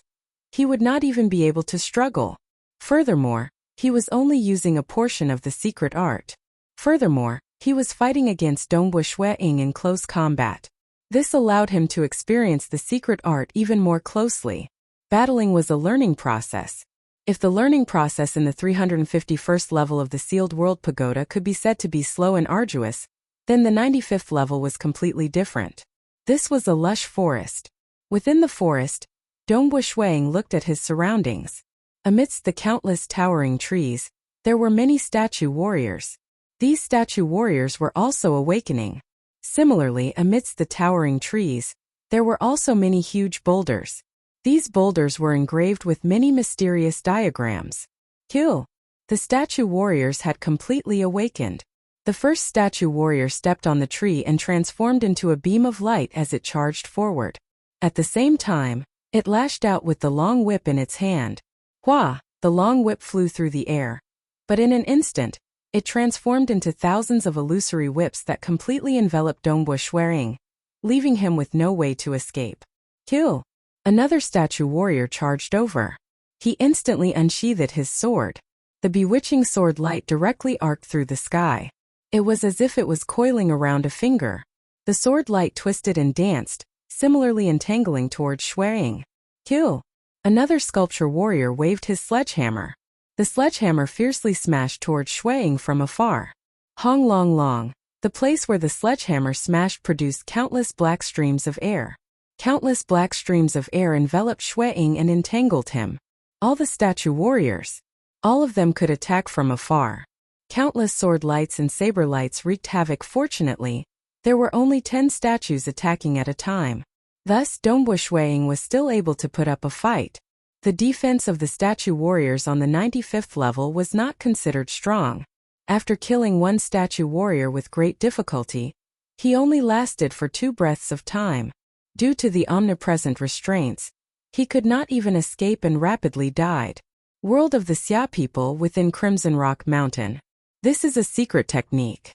he would not even be able to struggle. Furthermore, he was only using a portion of the secret art. Furthermore, he was fighting against Dongbu Shuiying in close combat. This allowed him to experience the secret art even more closely. Battling was a learning process. If the learning process in the 351st level of the Sealed World Pagoda could be said to be slow and arduous, then the 95th level was completely different. This was a lush forest. Within the forest, Dongbu Shuiying looked at his surroundings. Amidst the countless towering trees, there were many statue warriors. These statue warriors were also awakening. Similarly, amidst the towering trees, there were also many huge boulders. These boulders were engraved with many mysterious diagrams. Kill! The statue warriors had completely awakened. The first statue warrior stepped on the tree and transformed into a beam of light as it charged forward. At the same time, it lashed out with the long whip in its hand. Hua! The long whip flew through the air. But in an instant, It transformed into thousands of illusory whips that completely enveloped Dongbo Shuaying, leaving him with no way to escape. Kill! Another statue warrior charged over. He instantly unsheathed his sword. The bewitching sword light directly arced through the sky. It was as if it was coiling around a finger. The sword light twisted and danced, similarly entangling towards Shuaying. Kill! Another sculpture warrior waved his sledgehammer. The sledgehammer fiercely smashed towards Shuaying from afar. Hong long long. The place where the sledgehammer smashed produced countless black streams of air. Countless black streams of air enveloped Shuaying and entangled him. All the statue warriors. All of them could attack from afar. Countless sword lights and saber lights wreaked havoc. Fortunately, there were only 10 statues attacking at a time. Thus, Dongbo Shuaying was still able to put up a fight. The defense of the statue warriors on the 95th level was not considered strong. After killing one statue warrior with great difficulty, he only lasted for 2 breaths of time. Due to the omnipresent restraints, he could not even escape and rapidly died. World of the Xia people within Crimson Rock Mountain. This is a secret technique.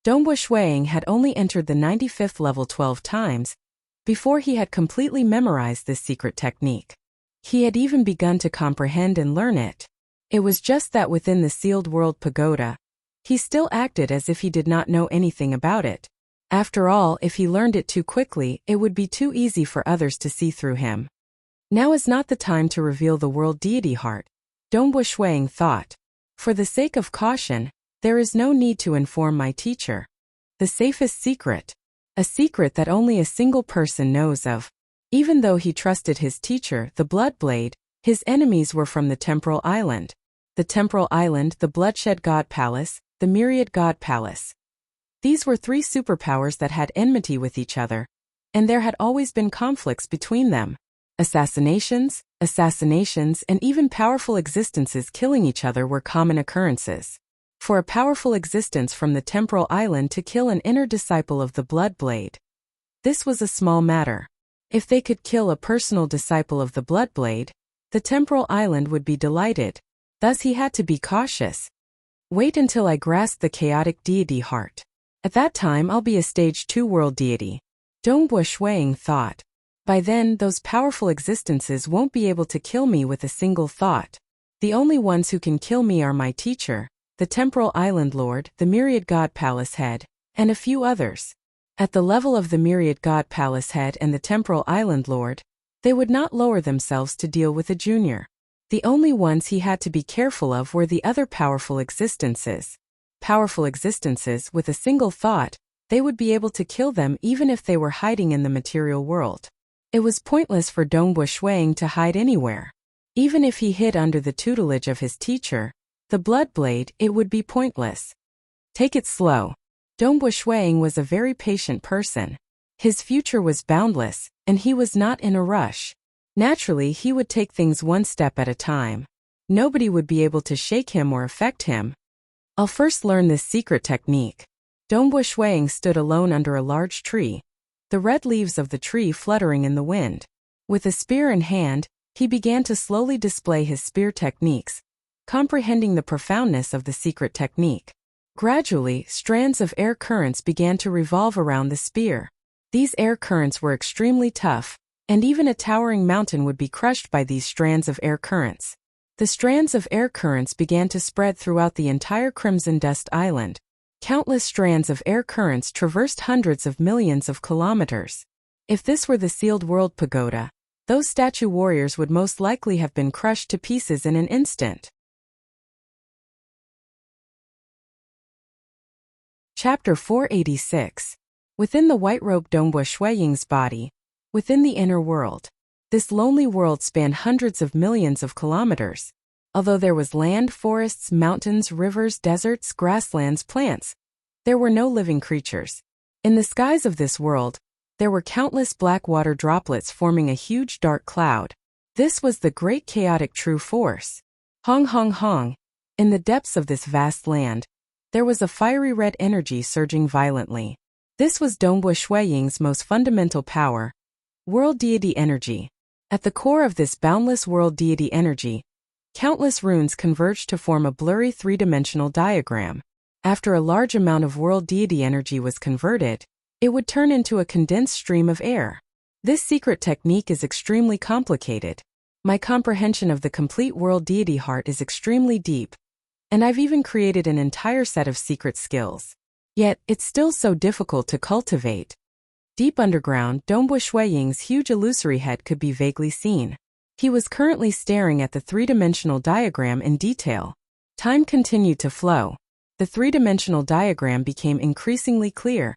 Dongbo Shuaying had only entered the 95th level 12 times before he had completely memorized this secret technique. He had even begun to comprehend and learn it. It was just that within the sealed world pagoda, he still acted as if he did not know anything about it. After all, if he learned it too quickly, it would be too easy for others to see through him. Now is not the time to reveal the world deity heart, Dongbo Shuaying thought. For the sake of caution, there is no need to inform my teacher. The safest secret. A secret that only a single person knows of. Even though he trusted his teacher, the Bloodblade, his enemies were from the Temporal Island. The Temporal Island, the Bloodshed God Palace, the Myriad God Palace. These were 3 superpowers that had enmity with each other, and there had always been conflicts between them. Assassinations, and even powerful existences killing each other were common occurrences. For a powerful existence from the Temporal Island to kill an inner disciple of the Bloodblade, this was a small matter. If they could kill a personal disciple of the Bloodblade, the Temporal Island would be delighted. Thus he had to be cautious. Wait until I grasp the chaotic deity heart. At that time I'll be a stage 2 world deity. Dongbo Shuaying thought. By then, those powerful existences won't be able to kill me with a single thought. The only ones who can kill me are my teacher, the Temporal Island Lord, the Myriad God Palace Head, and a few others. At the level of the Myriad God Palace Head and the Temporal Island Lord, they would not lower themselves to deal with a junior. The only ones he had to be careful of were the other powerful existences. Powerful existences, with a single thought, they would be able to kill them even if they were hiding in the material world. It was pointless for Dongbo Shuaying to hide anywhere. Even if he hid under the tutelage of his teacher, the Bloodblade, it would be pointless. Take it slow. Dongbo Shuaying was a very patient person. His future was boundless, and he was not in a rush. Naturally, he would take things one step at a time. Nobody would be able to shake him or affect him. I'll first learn this secret technique. Dongbo Shuaying stood alone under a large tree, the red leaves of the tree fluttering in the wind. With a spear in hand, he began to slowly display his spear techniques, comprehending the profoundness of the secret technique. Gradually, strands of air currents began to revolve around the spear. These air currents were extremely tough, and even a towering mountain would be crushed by these strands of air currents. The strands of air currents began to spread throughout the entire Crimson Dust Island. Countless strands of air currents traversed hundreds of millions of kilometers. If this were the sealed world pagoda, those statue warriors would most likely have been crushed to pieces in an instant. Chapter 486. Within the white-robed Dongbo Shuaying's body, within the inner world. This lonely world spanned hundreds of millions of kilometers. Although there was land, forests, mountains, rivers, deserts, grasslands, plants, there were no living creatures. In the skies of this world, there were countless black water droplets forming a huge dark cloud. This was the great chaotic true force. Hong hong hong. In the depths of this vast land, there was a fiery red energy surging violently. This was Dongbo Shuaying's most fundamental power, world deity energy. At the core of this boundless world deity energy, Countless runes converged to form a blurry three-dimensional diagram. After a large amount of world deity energy was converted, it would turn into a condensed stream of air. This secret technique is extremely complicated. My comprehension of the complete world deity heart is extremely deep, and I've even created an entire set of secret skills. Yet, it's still so difficult to cultivate. Deep underground, Dongbu Shuiying's huge illusory head could be vaguely seen. He was currently staring at the three-dimensional diagram in detail. Time continued to flow. The three-dimensional diagram became increasingly clear,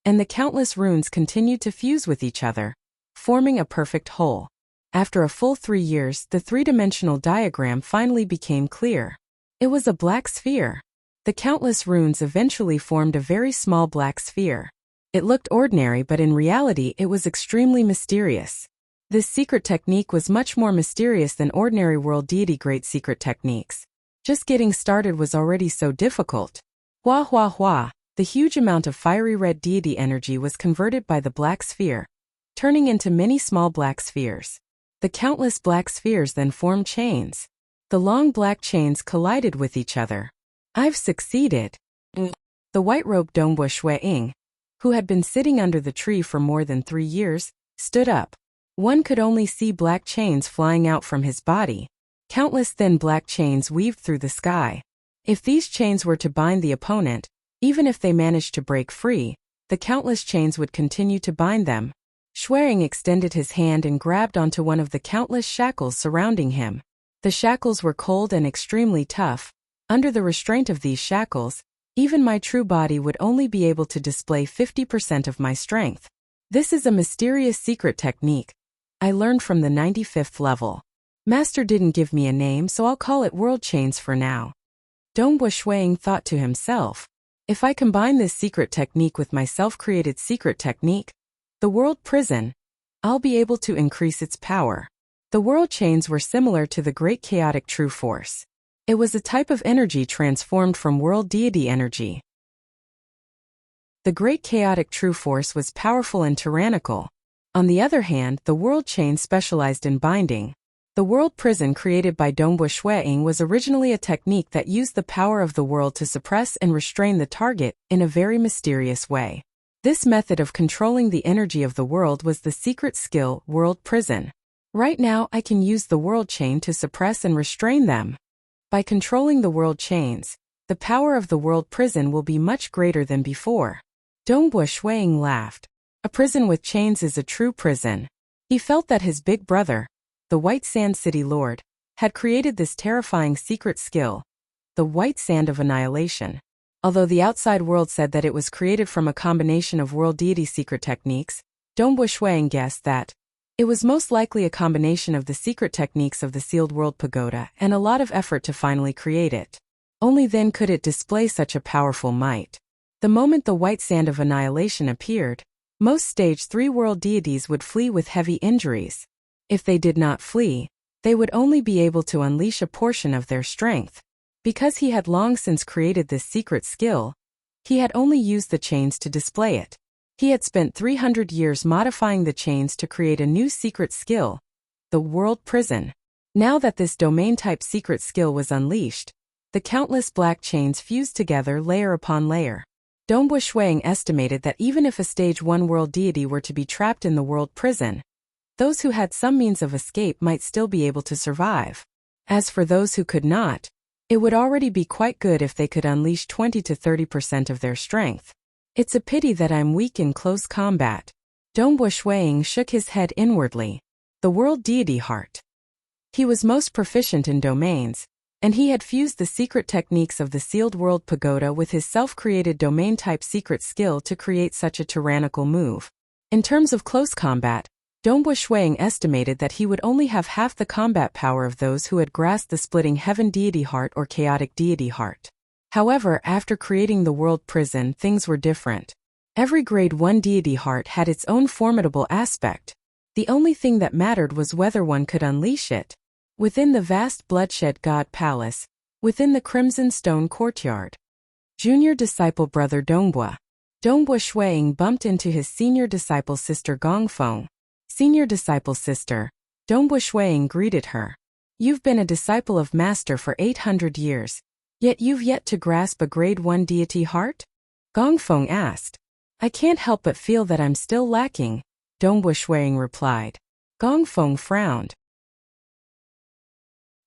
and the countless runes continued to fuse with each other, forming a perfect whole. After a full 3 years, the three-dimensional diagram finally became clear. It was a black sphere. The countless runes eventually formed a very small black sphere. It looked ordinary, but in reality it was extremely mysterious. This secret technique was much more mysterious than ordinary world deity great secret techniques. Just getting started was already so difficult. Hua hua hua, the huge amount of fiery red deity energy was converted by the black sphere, turning into many small black spheres. The countless black spheres then formed chains. The long black chains collided with each other. I've succeeded. The white-robed Dongbu Shuiying, who had been sitting under the tree for more than 3 years, stood up. One could only see black chains flying out from his body. Countless thin black chains weaved through the sky. If these chains were to bind the opponent, even if they managed to break free, the countless chains would continue to bind them. Shuiying extended his hand and grabbed onto one of the countless shackles surrounding him. The shackles were cold and extremely tough. Under the restraint of these shackles, even my true body would only be able to display 50% of my strength. This is a mysterious secret technique I learned from the 95th level. Master didn't give me a name, so I'll call it World Chains for now. Dongbu Shuiying thought to himself, if I combine this secret technique with my self-created secret technique, the World Prison, I'll be able to increase its power. The World Chains were similar to the Great Chaotic True Force. It was a type of energy transformed from world deity energy. The Great Chaotic True Force was powerful and tyrannical. On the other hand, the World Chain specialized in binding. The World Prison created by Dongbu Shuiying was originally a technique that used the power of the world to suppress and restrain the target in a very mysterious way. This method of controlling the energy of the world was the secret skill, World Prison. Right now, I can use the World Chain to suppress and restrain them. By controlling the World Chains, the power of the World Prison will be much greater than before. Dongbu Shuiying laughed. A prison with chains is a true prison. He felt that his big brother, the White Sand City Lord, had created this terrifying secret skill, the White Sand of Annihilation. Although the outside world said that it was created from a combination of world deity secret techniques, Dongbu Shuiying guessed that it was most likely a combination of the secret techniques of the Sealed World Pagoda and a lot of effort to finally create it. Only then could it display such a powerful might. The moment the White Sand of Annihilation appeared, most Stage 3 world deities would flee with heavy injuries. If they did not flee, they would only be able to unleash a portion of their strength. Because he had long since created this secret skill, he had only used the chains to display it. He had spent 300 years modifying the chains to create a new secret skill, the World Prison. Now that this domain-type secret skill was unleashed, the countless black chains fused together layer upon layer. Dongbu Shuiying estimated that even if a Stage 1 world deity were to be trapped in the World Prison, those who had some means of escape might still be able to survive. As for those who could not, it would already be quite good if they could unleash 20 to 30% of their strength. It's a pity that I'm weak in close combat. Dongbu Shuiying shook his head inwardly. The world deity heart. He was most proficient in domains, and he had fused the secret techniques of the Sealed World Pagoda with his self-created domain-type secret skill to create such a tyrannical move. In terms of close combat, Dongbu Shuiying estimated that he would only have half the combat power of those who had grasped the splitting heaven deity heart or chaotic deity heart. However, after creating the World Prison, things were different. Every Grade 1 deity heart had its own formidable aspect. The only thing that mattered was whether one could unleash it. Within the vast bloodshed god palace, within the crimson stone courtyard. Junior disciple brother Dongbu. Dongbu Shuiying bumped into his senior disciple sister Gongfeng. Senior disciple sister. Dongbu Shuiying greeted her. You've been a disciple of Master for 800 years, yet you've yet to grasp a grade 1 deity heart? Gongfeng asked. I can't help but feel that I'm still lacking, Dongbua Shuiying replied. Gongfeng frowned.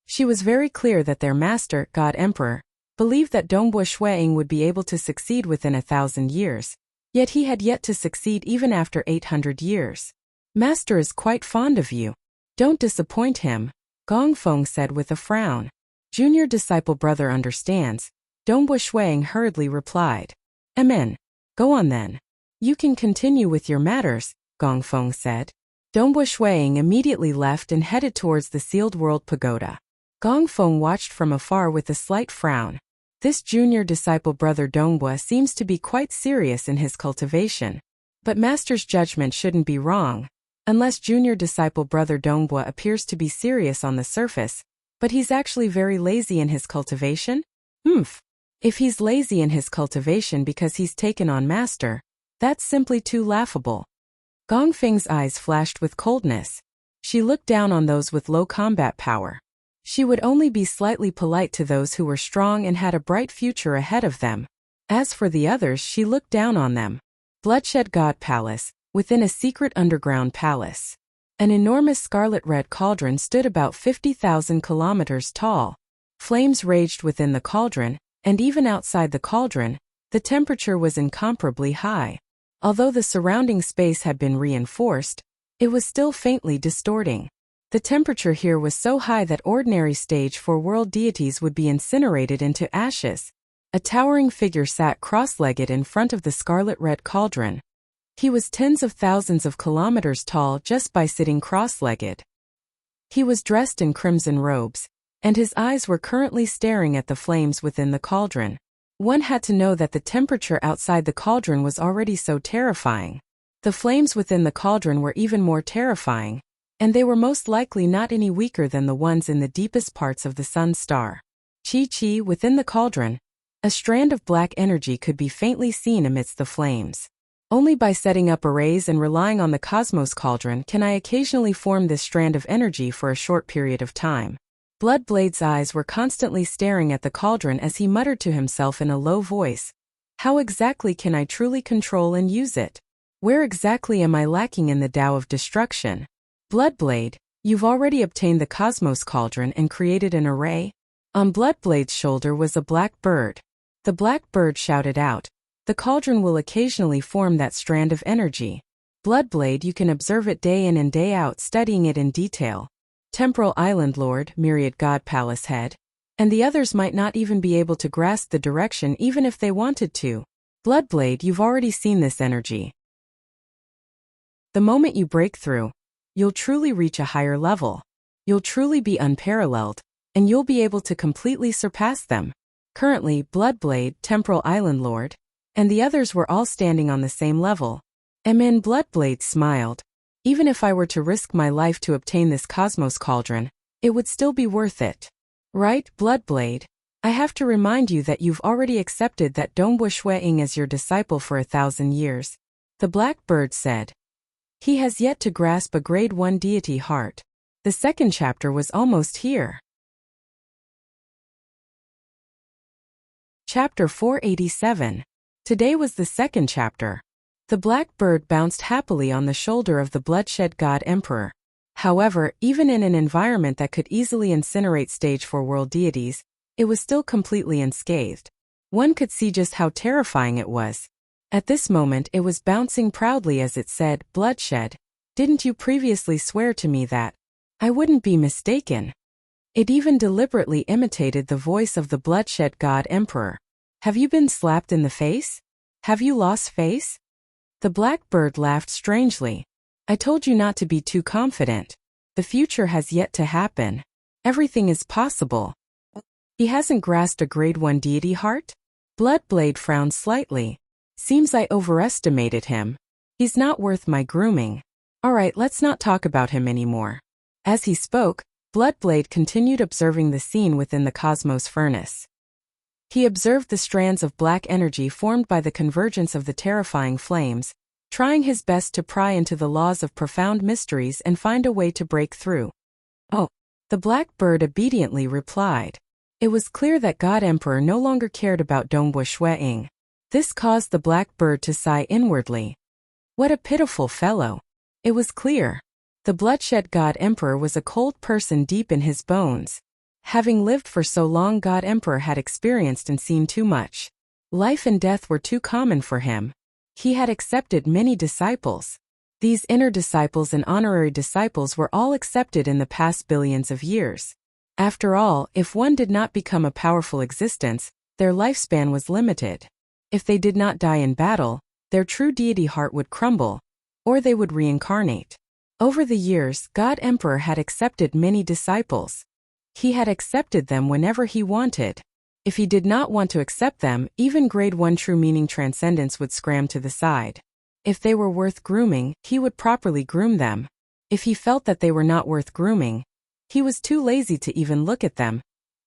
She was very clear that their master, God Emperor, believed that Dongbua Shuiying would be able to succeed within 1,000 years, yet he had yet to succeed even after 800 years. Master is quite fond of you. Don't disappoint him, Gongfeng said with a frown. Junior disciple brother understands, Dongbua Shuiying hurriedly replied. Amen. Go on then. You can continue with your matters, Gongfeng said. Dongbua Shuiying immediately left and headed towards the sealed world pagoda. Gongfeng watched from afar with a slight frown. This junior disciple brother Dongbua seems to be quite serious in his cultivation. But Master's judgment shouldn't be wrong, unless junior disciple brother Dongbua appears to be serious on the surface, but he's actually very lazy in his cultivation? If he's lazy in his cultivation because he's taken on Master, that's simply too laughable. Gongfeng's eyes flashed with coldness. She looked down on those with low combat power. She would only be slightly polite to those who were strong and had a bright future ahead of them. As for the others, she looked down on them. Bloodshed God Palace, within a secret underground palace. An enormous scarlet-red cauldron stood about 50,000 kilometers tall. Flames raged within the cauldron, and even outside the cauldron, the temperature was incomparably high. Although the surrounding space had been reinforced, it was still faintly distorting. The temperature here was so high that ordinary stage 4 world deities would be incinerated into ashes. A towering figure sat cross-legged in front of the scarlet-red cauldron. He was tens of thousands of kilometers tall just by sitting cross-legged. He was dressed in crimson robes, and his eyes were currently staring at the flames within the cauldron. One had to know that the temperature outside the cauldron was already so terrifying. The flames within the cauldron were even more terrifying, and they were most likely not any weaker than the ones in the deepest parts of the sun's star. Chi within the cauldron. A strand of black energy could be faintly seen amidst the flames. Only by setting up arrays and relying on the cosmos cauldron can I occasionally form this strand of energy for a short period of time. Bloodblade's eyes were constantly staring at the cauldron as he muttered to himself in a low voice. How exactly can I truly control and use it? Where exactly am I lacking in the Tao of destruction? Bloodblade, you've already obtained the cosmos cauldron and created an array? On Bloodblade's shoulder was a black bird. The black bird shouted out, the cauldron will occasionally form that strand of energy. Bloodblade, you can observe it day in and day out, studying it in detail. Temporal Island Lord, Myriad God Palace Head. And the others might not even be able to grasp the direction even if they wanted to. Bloodblade, you've already seen this energy. The moment you break through, you'll truly reach a higher level. You'll truly be unparalleled, and you'll be able to completely surpass them. Currently, Bloodblade, Temporal Island Lord, and the others were all standing on the same level. Bloodblade smiled. Even if I were to risk my life to obtain this cosmos cauldron, it would still be worth it. Right, Bloodblade? I have to remind you that you've already accepted that Dongbua Shuiying as your disciple for 1,000 years. The black bird said. He has yet to grasp a grade 1 deity heart. The second chapter was almost here. Chapter 487. Today was the second chapter. The black bird bounced happily on the shoulder of the bloodshed god emperor. However, even in an environment that could easily incinerate stage 4 world deities, it was still completely unscathed. One could see just how terrifying it was. At this moment it was bouncing proudly as it said, Bloodshed, didn't you previously swear to me that I wouldn't be mistaken? It even deliberately imitated the voice of the bloodshed god emperor. Have you been slapped in the face? Have you lost face? The black bird laughed strangely. I told you not to be too confident. The future has yet to happen. Everything is possible. He hasn't grasped a grade 1 deity heart? Bloodblade frowned slightly. Seems I overestimated him. He's not worth my grooming. Alright, let's not talk about him anymore. As he spoke, Bloodblade continued observing the scene within the cosmos furnace. He observed the strands of black energy formed by the convergence of the terrifying flames, trying his best to pry into the laws of profound mysteries and find a way to break through. Oh, The black bird obediently replied. It was clear that God Emperor no longer cared about Dongbua Shuiying. This caused the black bird to sigh inwardly. What a pitiful fellow. It was clear. The bloodshed God Emperor was a cold person deep in his bones. Having lived for so long, God Emperor had experienced and seen too much. Life and death were too common for him. He had accepted many disciples. These inner disciples and honorary disciples were all accepted in the past billions of years. After all, if one did not become a powerful existence, their lifespan was limited. If they did not die in battle, their true deity heart would crumble, or they would reincarnate. Over the years, God Emperor had accepted many disciples. He had accepted them whenever he wanted. If he did not want to accept them, even grade 1 true meaning transcendence would scram to the side. If they were worth grooming, he would properly groom them. If he felt that they were not worth grooming, he was too lazy to even look at them,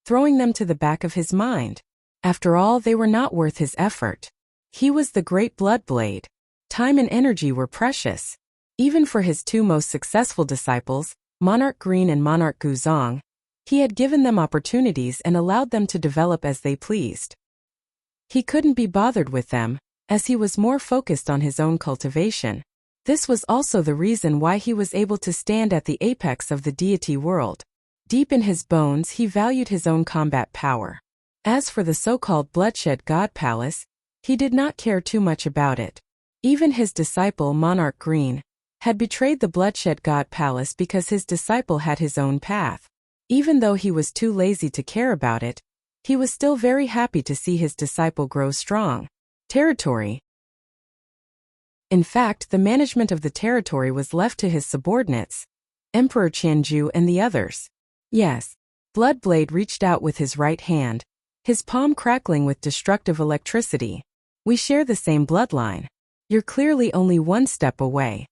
throwing them to the back of his mind. After all, they were not worth his effort. He was the great Bloodblade. Time and energy were precious. Even for his two most successful disciples, Monarch Green and Monarch Guzong, he had given them opportunities and allowed them to develop as they pleased. He couldn't be bothered with them, as he was more focused on his own cultivation. This was also the reason why he was able to stand at the apex of the deity world. Deep in his bones, he valued his own combat power. As for the so-called Bloodshed God Palace, he did not care too much about it. Even his disciple Monarch Green had betrayed the Bloodshed God Palace because his disciple had his own path. Even though he was too lazy to care about it, he was still very happy to see his disciple grow strong. Territory. In fact, the management of the territory was left to his subordinates, Emperor Qianju and the others. Yes, Bloodblade reached out with his right hand, his palm crackling with destructive electricity. We share the same bloodline. You're clearly only one step away.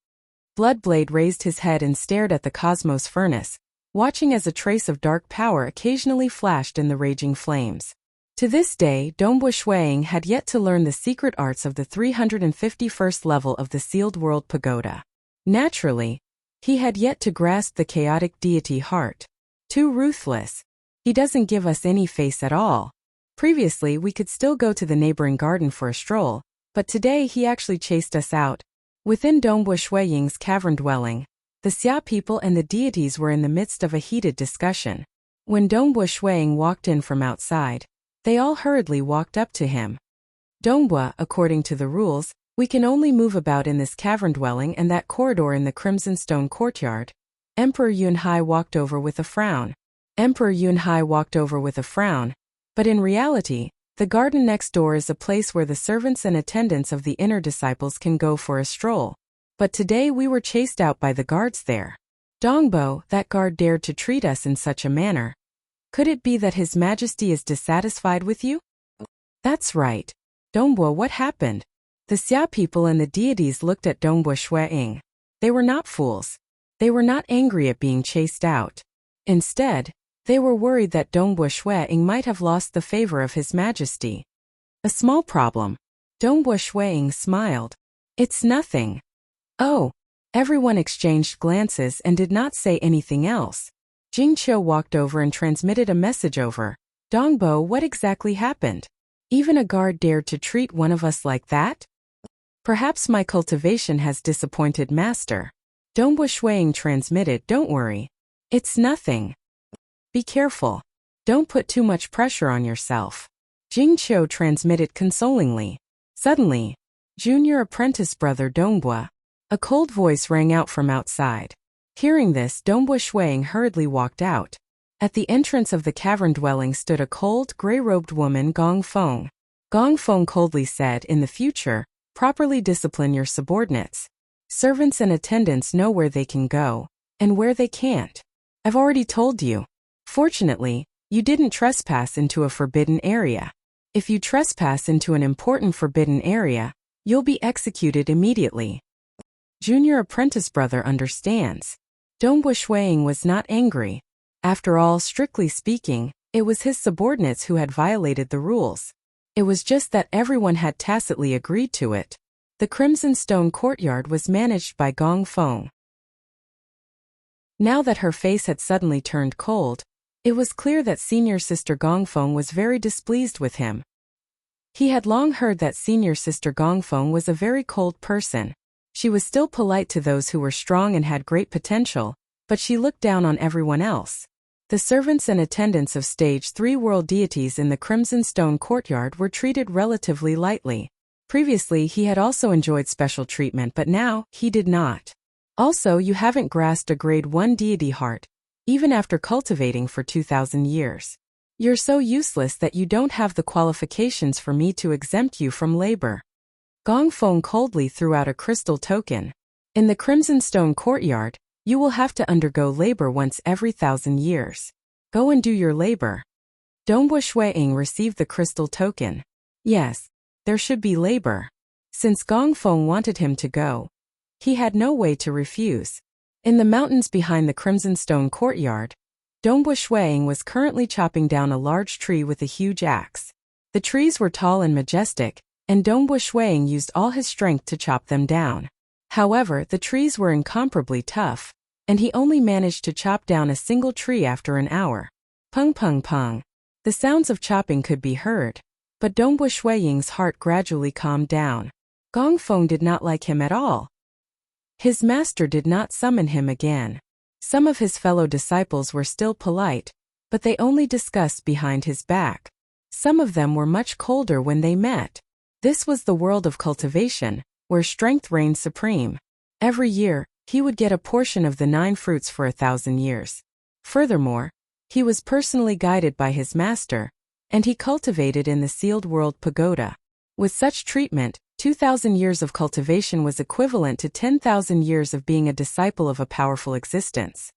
Bloodblade raised his head and stared at the cosmos furnace, watching as a trace of dark power occasionally flashed in the raging flames. To this day, Dongbua Shuiying had yet to learn the secret arts of the 351st level of the Sealed World Pagoda. Naturally, he had yet to grasp the chaotic deity heart. Too ruthless. He doesn't give us any face at all. Previously, we could still go to the neighboring garden for a stroll, but today he actually chased us out. Within Dongbua Shuiying's cavern dwelling, the Xia people and the deities were in the midst of a heated discussion. When Dongbua Shuiying walked in from outside, they all hurriedly walked up to him. Dongbua, according to the rules, we can only move about in this cavern dwelling and that corridor in the Crimson Stone courtyard. Emperor Yunhai walked over with a frown. But in reality, the garden next door is a place where the servants and attendants of the inner disciples can go for a stroll. But today we were chased out by the guards there. Dongbo, that guard dared to treat us in such a manner. Could it be that His Majesty is dissatisfied with you? That's right. Dongbua, what happened? The Xia people and the deities looked at Dongbua Shuiying. They were not fools. They were not angry at being chased out. Instead, they were worried that Dongbua Shuiying might have lost the favor of His Majesty. A small problem. Dongbua Shuiying smiled. It's nothing. Oh. Everyone exchanged glances and did not say anything else. Jingqiu walked over and transmitted a message over. Dongbo, what exactly happened? Even a guard dared to treat one of us like that? Perhaps my cultivation has disappointed Master. Dongbua Shuiying transmitted, don't worry. It's nothing. Be careful. Don't put too much pressure on yourself. Jingqiu transmitted consolingly. Suddenly, junior apprentice brother Dongbua. A cold voice rang out from outside. Hearing this, Dongbua Shuiying hurriedly walked out. At the entrance of the cavern dwelling stood a cold, gray-robed woman, Gong Feng. Gong Feng coldly said, in the future, properly discipline your subordinates. Servants and attendants know where they can go, and where they can't. I've already told you. Fortunately, you didn't trespass into a forbidden area. If you trespass into an important forbidden area, you'll be executed immediately. Junior apprentice brother understands. Dongbua Shuiying was not angry. After all, strictly speaking, it was his subordinates who had violated the rules. It was just that everyone had tacitly agreed to it. The Crimson Stone courtyard was managed by Gong Feng. Now that her face had suddenly turned cold, it was clear that Senior Sister Gongfeng was very displeased with him. He had long heard that Senior Sister Gongfeng was a very cold person. She was still polite to those who were strong and had great potential, but she looked down on everyone else. The servants and attendants of Stage 3 world deities in the Crimson Stone courtyard were treated relatively lightly. Previously he had also enjoyed special treatment, but now, he did not. Also, you haven't grasped a grade 1 deity heart, even after cultivating for 2,000 years. You're so useless that you don't have the qualifications for me to exempt you from labor. Gongfeng coldly threw out a crystal token. In the Crimson Stone courtyard, you will have to undergo labor once every 1,000 years. Go and do your labor. Dongbua Shuiying received the crystal token. Yes, there should be labor. Since Gongfeng wanted him to go, he had no way to refuse. In the mountains behind the Crimson Stone courtyard, Dongbua Shuiying was currently chopping down a large tree with a huge axe. The trees were tall and majestic, and Dongbua Shuiying used all his strength to chop them down. However, the trees were incomparably tough, and he only managed to chop down a single tree after an hour. Pung pung pung. The sounds of chopping could be heard, but Dongbua Shuiying's heart gradually calmed down. Gongfeng did not like him at all. His master did not summon him again. Some of his fellow disciples were still polite, but they only discussed behind his back. Some of them were much colder when they met. This was the world of cultivation, where strength reigned supreme. Every year, he would get a portion of the 9 fruits for 1,000 years. Furthermore, he was personally guided by his master, and he cultivated in the sealed world pagoda. With such treatment, 2,000 years of cultivation was equivalent to 10,000 years of being a disciple of a powerful existence.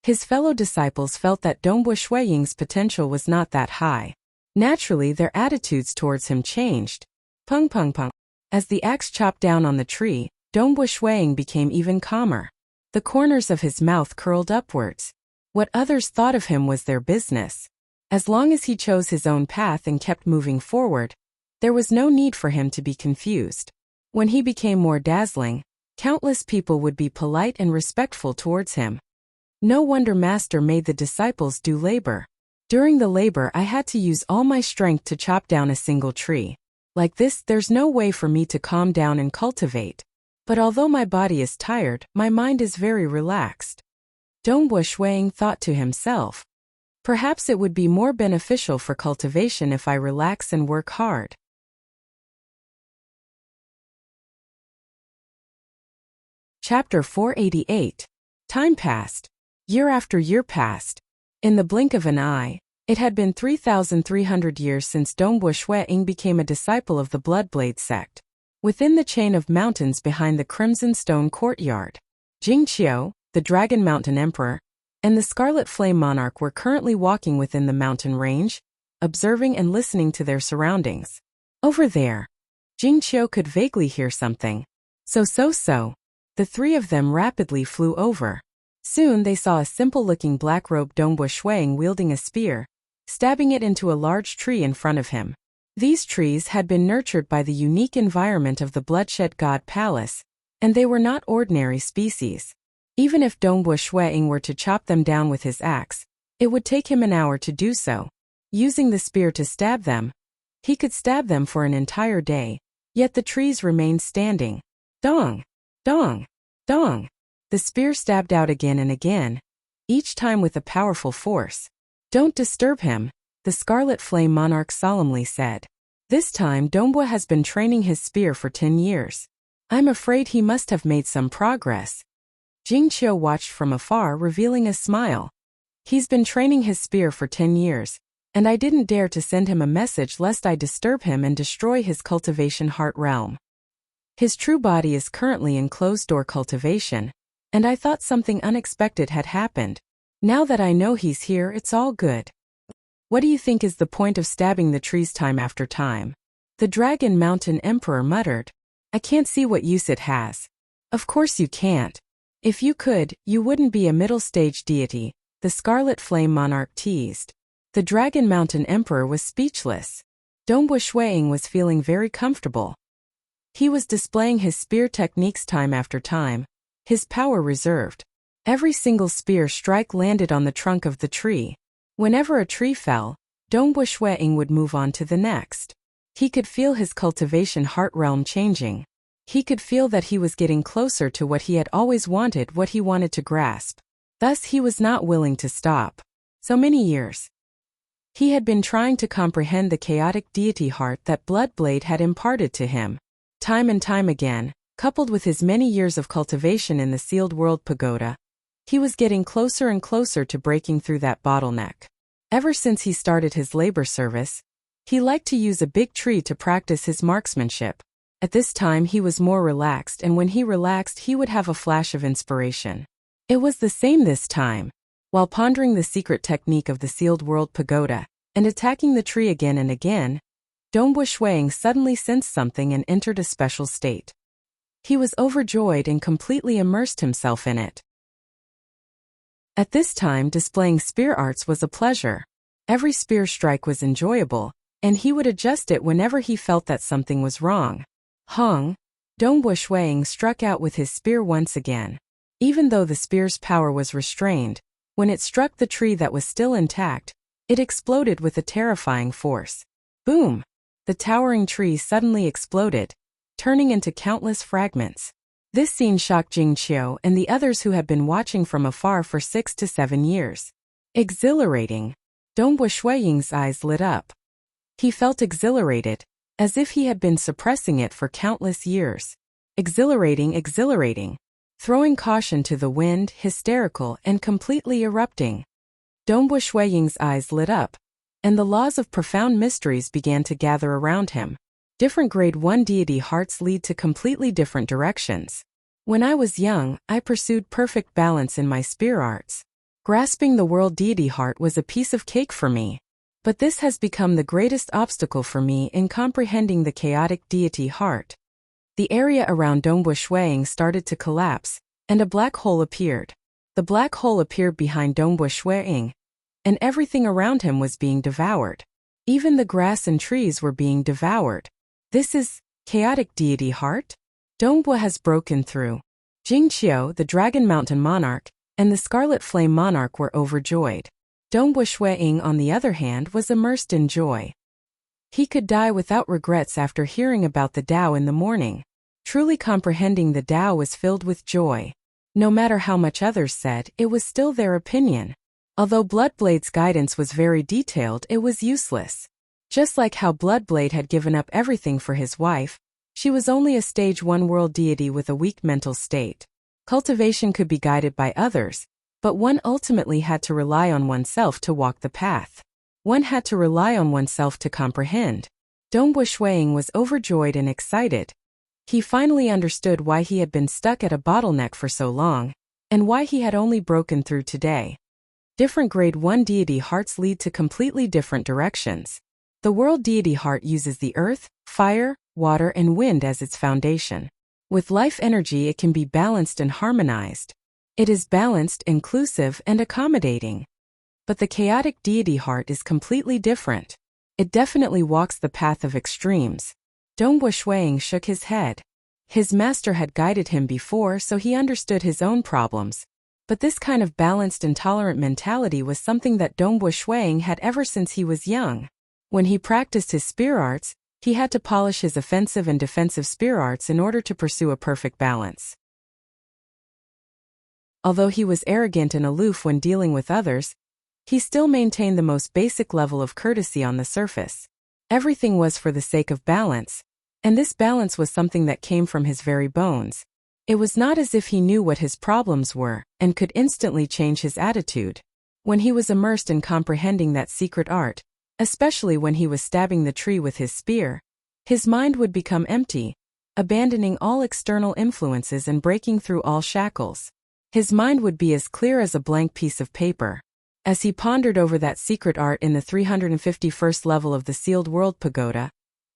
His fellow disciples felt that Dongbua Shuiying's potential was not that high. Naturally, their attitudes towards him changed. Pung pung pung. As the axe chopped down on the tree, Dongbua Shuiying became even calmer. The corners of his mouth curled upwards. What others thought of him was their business. As long as he chose his own path and kept moving forward, there was no need for him to be confused. When he became more dazzling, countless people would be polite and respectful towards him. No wonder Master made the disciples do labor. During the labor, I had to use all my strength to chop down a single tree. Like this, there's no way for me to calm down and cultivate. But although my body is tired, my mind is very relaxed. Dongbua Shuiying thought to himself, perhaps it would be more beneficial for cultivation if I relax and work hard. Chapter 488. Time passed. Year after year passed. In the blink of an eye, it had been 3,300 years since Dongbua Shuiying became a disciple of the Bloodblade sect. Within the chain of mountains behind the Crimson Stone courtyard, Jingqiu, the Dragon Mountain Emperor, and the Scarlet Flame Monarch were currently walking within the mountain range, observing and listening to their surroundings. Over there, Jingqiu could vaguely hear something. So. The three of them rapidly flew over. Soon they saw a simple-looking black-robed Dongbua Shuiying wielding a spear, stabbing it into a large tree in front of him. These trees had been nurtured by the unique environment of the Bloodshed God Palace, and they were not ordinary species. Even if Dongbua Shuiying were to chop them down with his axe, it would take him an hour to do so. Using the spear to stab them, he could stab them for an entire day, yet the trees remained standing. Dong! Dong! Dong! The spear stabbed out again and again, each time with a powerful force. Don't disturb him, the Scarlet Flame Monarch solemnly said. This time Dongbua has been training his spear for 10 years. I'm afraid he must have made some progress. Jingqiu watched from afar, revealing a smile. He's been training his spear for 10 years, and I didn't dare to send him a message lest I disturb him and destroy his cultivation heart realm. His true body is currently in closed-door cultivation, and I thought something unexpected had happened. Now that I know he's here, it's all good. What do you think is the point of stabbing the trees time after time? The Dragon Mountain Emperor muttered. I can't see what use it has. Of course you can't. If you could, you wouldn't be a middle-stage deity, the Scarlet Flame Monarch teased. The Dragon Mountain Emperor was speechless. Dongbua Shuiying was feeling very comfortable. He was displaying his spear techniques time after time, his power reserved. Every single spear strike landed on the trunk of the tree. Whenever a tree fell, Dongbu Shuiying would move on to the next. He could feel his cultivation heart realm changing. He could feel that he was getting closer to what he had always wanted, what he wanted to grasp. Thus he was not willing to stop. So many years. He had been trying to comprehend the chaotic deity heart that Bloodblade had imparted to him. Time and time again, coupled with his many years of cultivation in the sealed world pagoda, he was getting closer and closer to breaking through that bottleneck. Ever since he started his labor service, he liked to use a big tree to practice his marksmanship. At this time he was more relaxed, and when he relaxed he would have a flash of inspiration. It was the same this time. While pondering the secret technique of the sealed world pagoda, and attacking the tree again and again, Dongbu Shuiying suddenly sensed something and entered a special state. He was overjoyed and completely immersed himself in it. At this time displaying spear arts was a pleasure. Every spear strike was enjoyable, and he would adjust it whenever he felt that something was wrong. Dongbu Shuiying struck out with his spear once again. Even though the spear's power was restrained, when it struck the tree that was still intact, it exploded with a terrifying force. Boom! The towering tree suddenly exploded, turning into countless fragments. This scene shocked Jing Qiu and the others who had been watching from afar for 6 to 7 years. Exhilarating! Dongbu Shuiying's eyes lit up. He felt exhilarated, as if he had been suppressing it for countless years. Exhilarating, exhilarating. Throwing caution to the wind, hysterical and completely erupting. Dongbu Shuiying's eyes lit up, and the laws of profound mysteries began to gather around him. Different grade 1 deity hearts lead to completely different directions. When I was young, I pursued perfect balance in my spear arts. Grasping the world deity heart was a piece of cake for me. But this has become the greatest obstacle for me in comprehending the chaotic deity heart. The area around Dongbu Shuiying started to collapse, and a black hole appeared. The black hole appeared behind Dongbu Shuiying, and everything around him was being devoured. Even the grass and trees were being devoured. This is chaotic deity heart? Dongbu has broken through. Jing Qiu, the Dragon Mountain Monarch, and the Scarlet Flame Monarch were overjoyed. Dongbu Shuiying, on the other hand, was immersed in joy. He could die without regrets after hearing about the Tao in the morning. Truly comprehending the Tao was filled with joy. No matter how much others said, it was still their opinion. Although Bloodblade's guidance was very detailed, it was useless. Just like how Bloodblade had given up everything for his wife, she was only a stage 1 world deity with a weak mental state. Cultivation could be guided by others, but one ultimately had to rely on oneself to walk the path. One had to rely on oneself to comprehend. Dongbu Shuiying was overjoyed and excited. He finally understood why he had been stuck at a bottleneck for so long, and why he had only broken through today. Different grade 1 deity hearts lead to completely different directions. The world deity heart uses the earth, fire, water, and wind as its foundation. With life energy, it can be balanced and harmonized. It is balanced, inclusive, and accommodating. But the chaotic deity heart is completely different. It definitely walks the path of extremes. Dongbu Shuiying shook his head. His master had guided him before, so he understood his own problems. But this kind of balanced and tolerant mentality was something that Dongbu Shuiying had ever since he was young. When he practiced his spear arts, he had to polish his offensive and defensive spear arts in order to pursue a perfect balance. Although he was arrogant and aloof when dealing with others, he still maintained the most basic level of courtesy on the surface. Everything was for the sake of balance, and this balance was something that came from his very bones. It was not as if he knew what his problems were and could instantly change his attitude. When he was immersed in comprehending that secret art, especially when he was stabbing the tree with his spear, his mind would become empty, abandoning all external influences and breaking through all shackles. His mind would be as clear as a blank piece of paper. As he pondered over that secret art in the 351st level of the sealed world pagoda,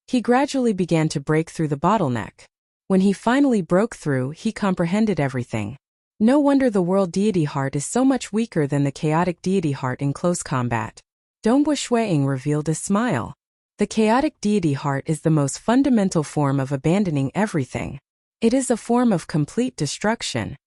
he gradually began to break through the bottleneck. When he finally broke through, he comprehended everything. No wonder the world deity heart is so much weaker than the chaotic deity heart in close combat. Dongbu Shuiying revealed a smile. The chaotic deity heart is the most fundamental form of abandoning everything. It is a form of complete destruction.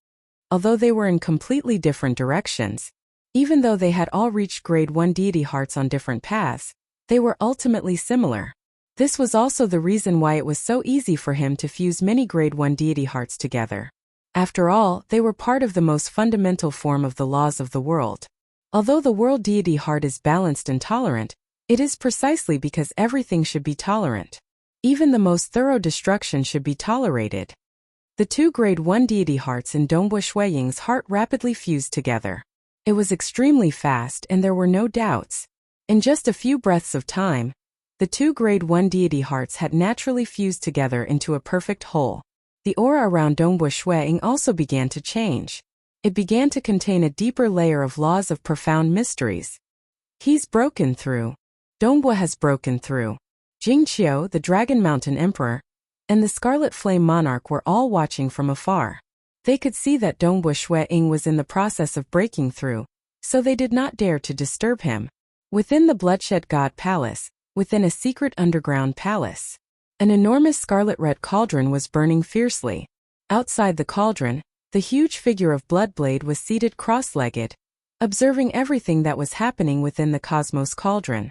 although they were in completely different directions. Even though they had all reached grade 1 deity hearts on different paths, they were ultimately similar. This was also the reason why it was so easy for him to fuse many grade 1 deity hearts together. After all, they were part of the most fundamental form of the laws of the world. Although the world deity heart is balanced and tolerant, it is precisely because everything should be tolerant. Even the most thorough destruction should be tolerated. The two grade 1 deity hearts in Dongbua Shuiying's heart rapidly fused together. It was extremely fast and there were no doubts. In just a few breaths of time, the two grade 1 deity hearts had naturally fused together into a perfect whole. The aura around Dongbua Shuiying also began to change. It began to contain a deeper layer of laws of profound mysteries. He's broken through. Dongbua has broken through. Jingqiu, the Dragon Mountain Emperor, and the Scarlet Flame Monarch were all watching from afar. They could see that Dongbua Shuiying was in the process of breaking through, so they did not dare to disturb him. Within the Bloodshed God Palace, within a secret underground palace, an enormous scarlet-red cauldron was burning fiercely. Outside the cauldron, the huge figure of Bloodblade was seated cross-legged, observing everything that was happening within the cosmos cauldron.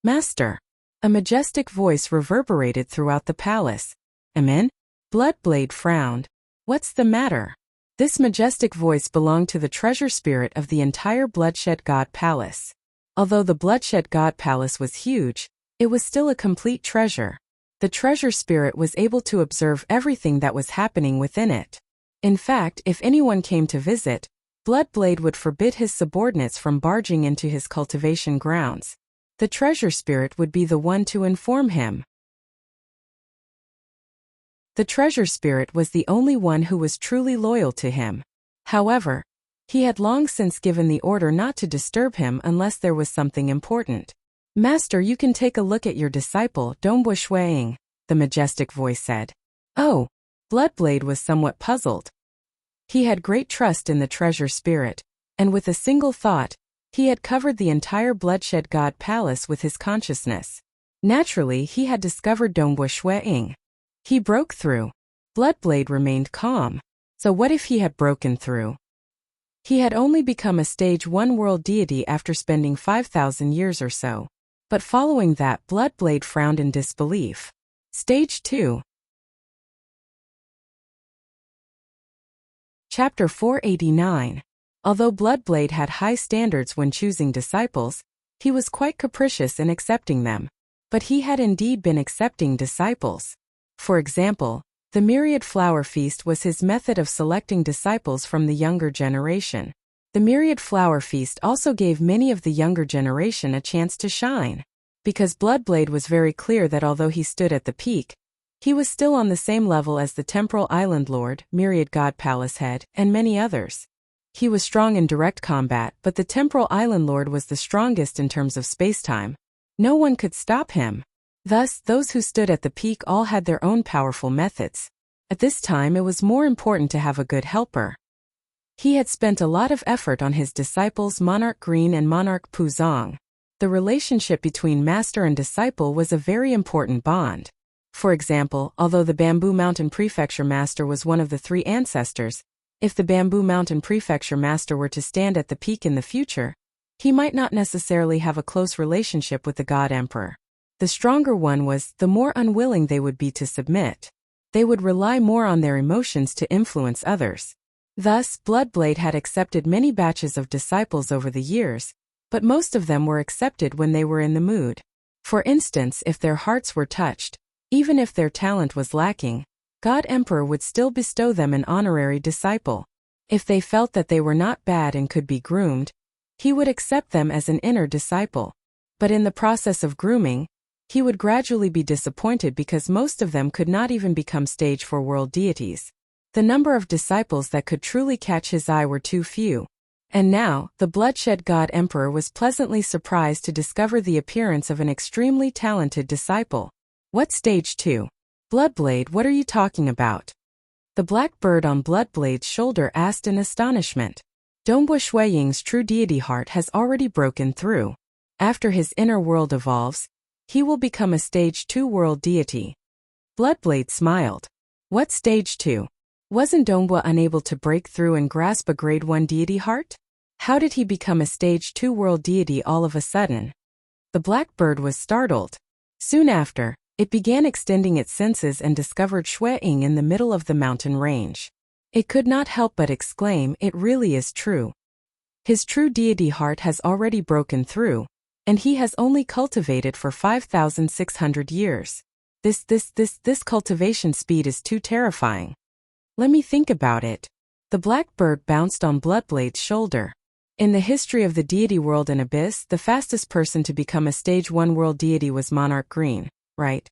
Master! A majestic voice reverberated throughout the palace. Amen? Bloodblade frowned. What's the matter? This majestic voice belonged to the treasure spirit of the entire Bloodshed God Palace. Although the Bloodshed God Palace was huge, it was still a complete treasure. The treasure spirit was able to observe everything that was happening within it. In fact, if anyone came to visit, Bloodblade would forbid his subordinates from barging into his cultivation grounds. The treasure spirit would be the one to inform him. The treasure spirit was the only one who was truly loyal to him. However, he had long since given the order not to disturb him unless there was something important. Master, you can take a look at your disciple, Dongbua Shuiying, the majestic voice said. Oh! Bloodblade was somewhat puzzled. He had great trust in the treasure spirit, and with a single thought, he had covered the entire Bloodshed God Palace with his consciousness. Naturally, he had discovered Dongbua Shuiying. He broke through. Bloodblade remained calm. So what if he had broken through? He had only become a stage 1 world deity after spending 5,000 years or so. But following that, Bloodblade frowned in disbelief. Stage 2. Chapter 489. Although Bloodblade had high standards when choosing disciples, he was quite capricious in accepting them. But he had indeed been accepting disciples. For example, the Myriad Flower Feast was his method of selecting disciples from the younger generation. The Myriad Flower Feast also gave many of the younger generation a chance to shine. Because Bloodblade was very clear that although he stood at the peak, he was still on the same level as the Temporal Island Lord, Myriad God Palace Head, and many others. He was strong in direct combat, but the Temporal Island Lord was the strongest in terms of spacetime. No one could stop him. Thus, those who stood at the peak all had their own powerful methods. At this time it was more important to have a good helper. He had spent a lot of effort on his disciples Monarch Green and Monarch Puzong. The relationship between master and disciple was a very important bond. For example, although the Bamboo Mountain Prefecture Master was one of the 3 ancestors, if the Bamboo Mountain Prefecture Master were to stand at the peak in the future, he might not necessarily have a close relationship with the God Emperor. The stronger one was, the more unwilling they would be to submit. They would rely more on their emotions to influence others. Thus, Bloodblade had accepted many batches of disciples over the years, but most of them were accepted when they were in the mood. For instance, if their hearts were touched, even if their talent was lacking, God Emperor would still bestow them an honorary disciple. If they felt that they were not bad and could be groomed, he would accept them as an inner disciple. But in the process of grooming, he would gradually be disappointed because most of them could not even become stage 4 world deities. The number of disciples that could truly catch his eye were too few. And now, the Bloodshed God Emperor was pleasantly surprised to discover the appearance of an extremely talented disciple. What stage 2? Bloodblade, what are you talking about? The black bird on Bloodblade's shoulder asked in astonishment. Dongbua Shuiying's true deity heart has already broken through. After his inner world evolves, he will become a stage 2 world deity. Bloodblade smiled. What stage 2? Wasn't Donghua unable to break through and grasp a grade 1 deity heart? How did he become a stage 2 world deity all of a sudden? The black bird was startled. Soon after, it began extending its senses and discovered Shui Ying in the middle of the mountain range. It could not help but exclaim, "It really is true. His true deity heart has already broken through, and he has only cultivated for 5,600 years. This cultivation speed is too terrifying. Let me think about it." The black bird bounced on Bloodblade's shoulder. In the history of the deity world and abyss, the fastest person to become a stage 1 world deity was Monarch Green, right?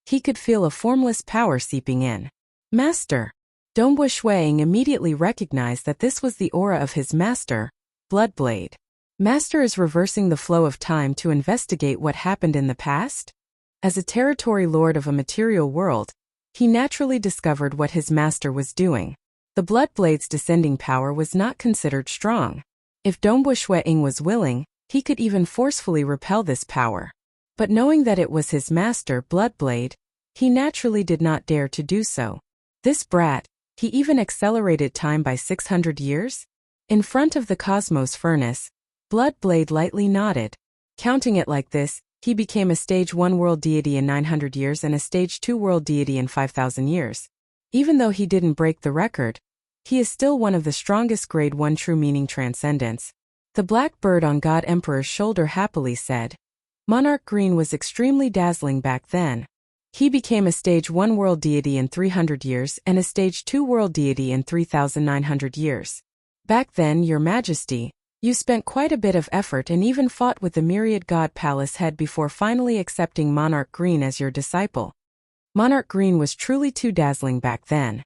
He could feel a formless power seeping in. Master. Donghua Shuiying immediately recognized that this was the aura of his master, Bloodblade. Master is reversing the flow of time to investigate what happened in the past? As a territory lord of a material world, he naturally discovered what his master was doing. The Bloodblade's descending power was not considered strong. If Donghua Shuiying was willing, he could even forcefully repel this power. But knowing that it was his master, Bloodblade, he naturally did not dare to do so. This brat, he even accelerated time by 600 years? In front of the cosmos furnace, Bloodblade lightly nodded. Counting it like this, he became a stage 1 world deity in 900 years and a stage 2 world deity in 5,000 years. Even though he didn't break the record, he is still one of the strongest grade 1 true meaning transcendents. The black bird on God Emperor's shoulder happily said, "Monarch Green was extremely dazzling back then. He became a stage 1 world deity in 300 years and a stage 2 world deity in 3,900 years. Back then, Your Majesty, you spent quite a bit of effort and even fought with the myriad god palace head before finally accepting Monarch Green as your disciple. Monarch Green was truly too dazzling back then.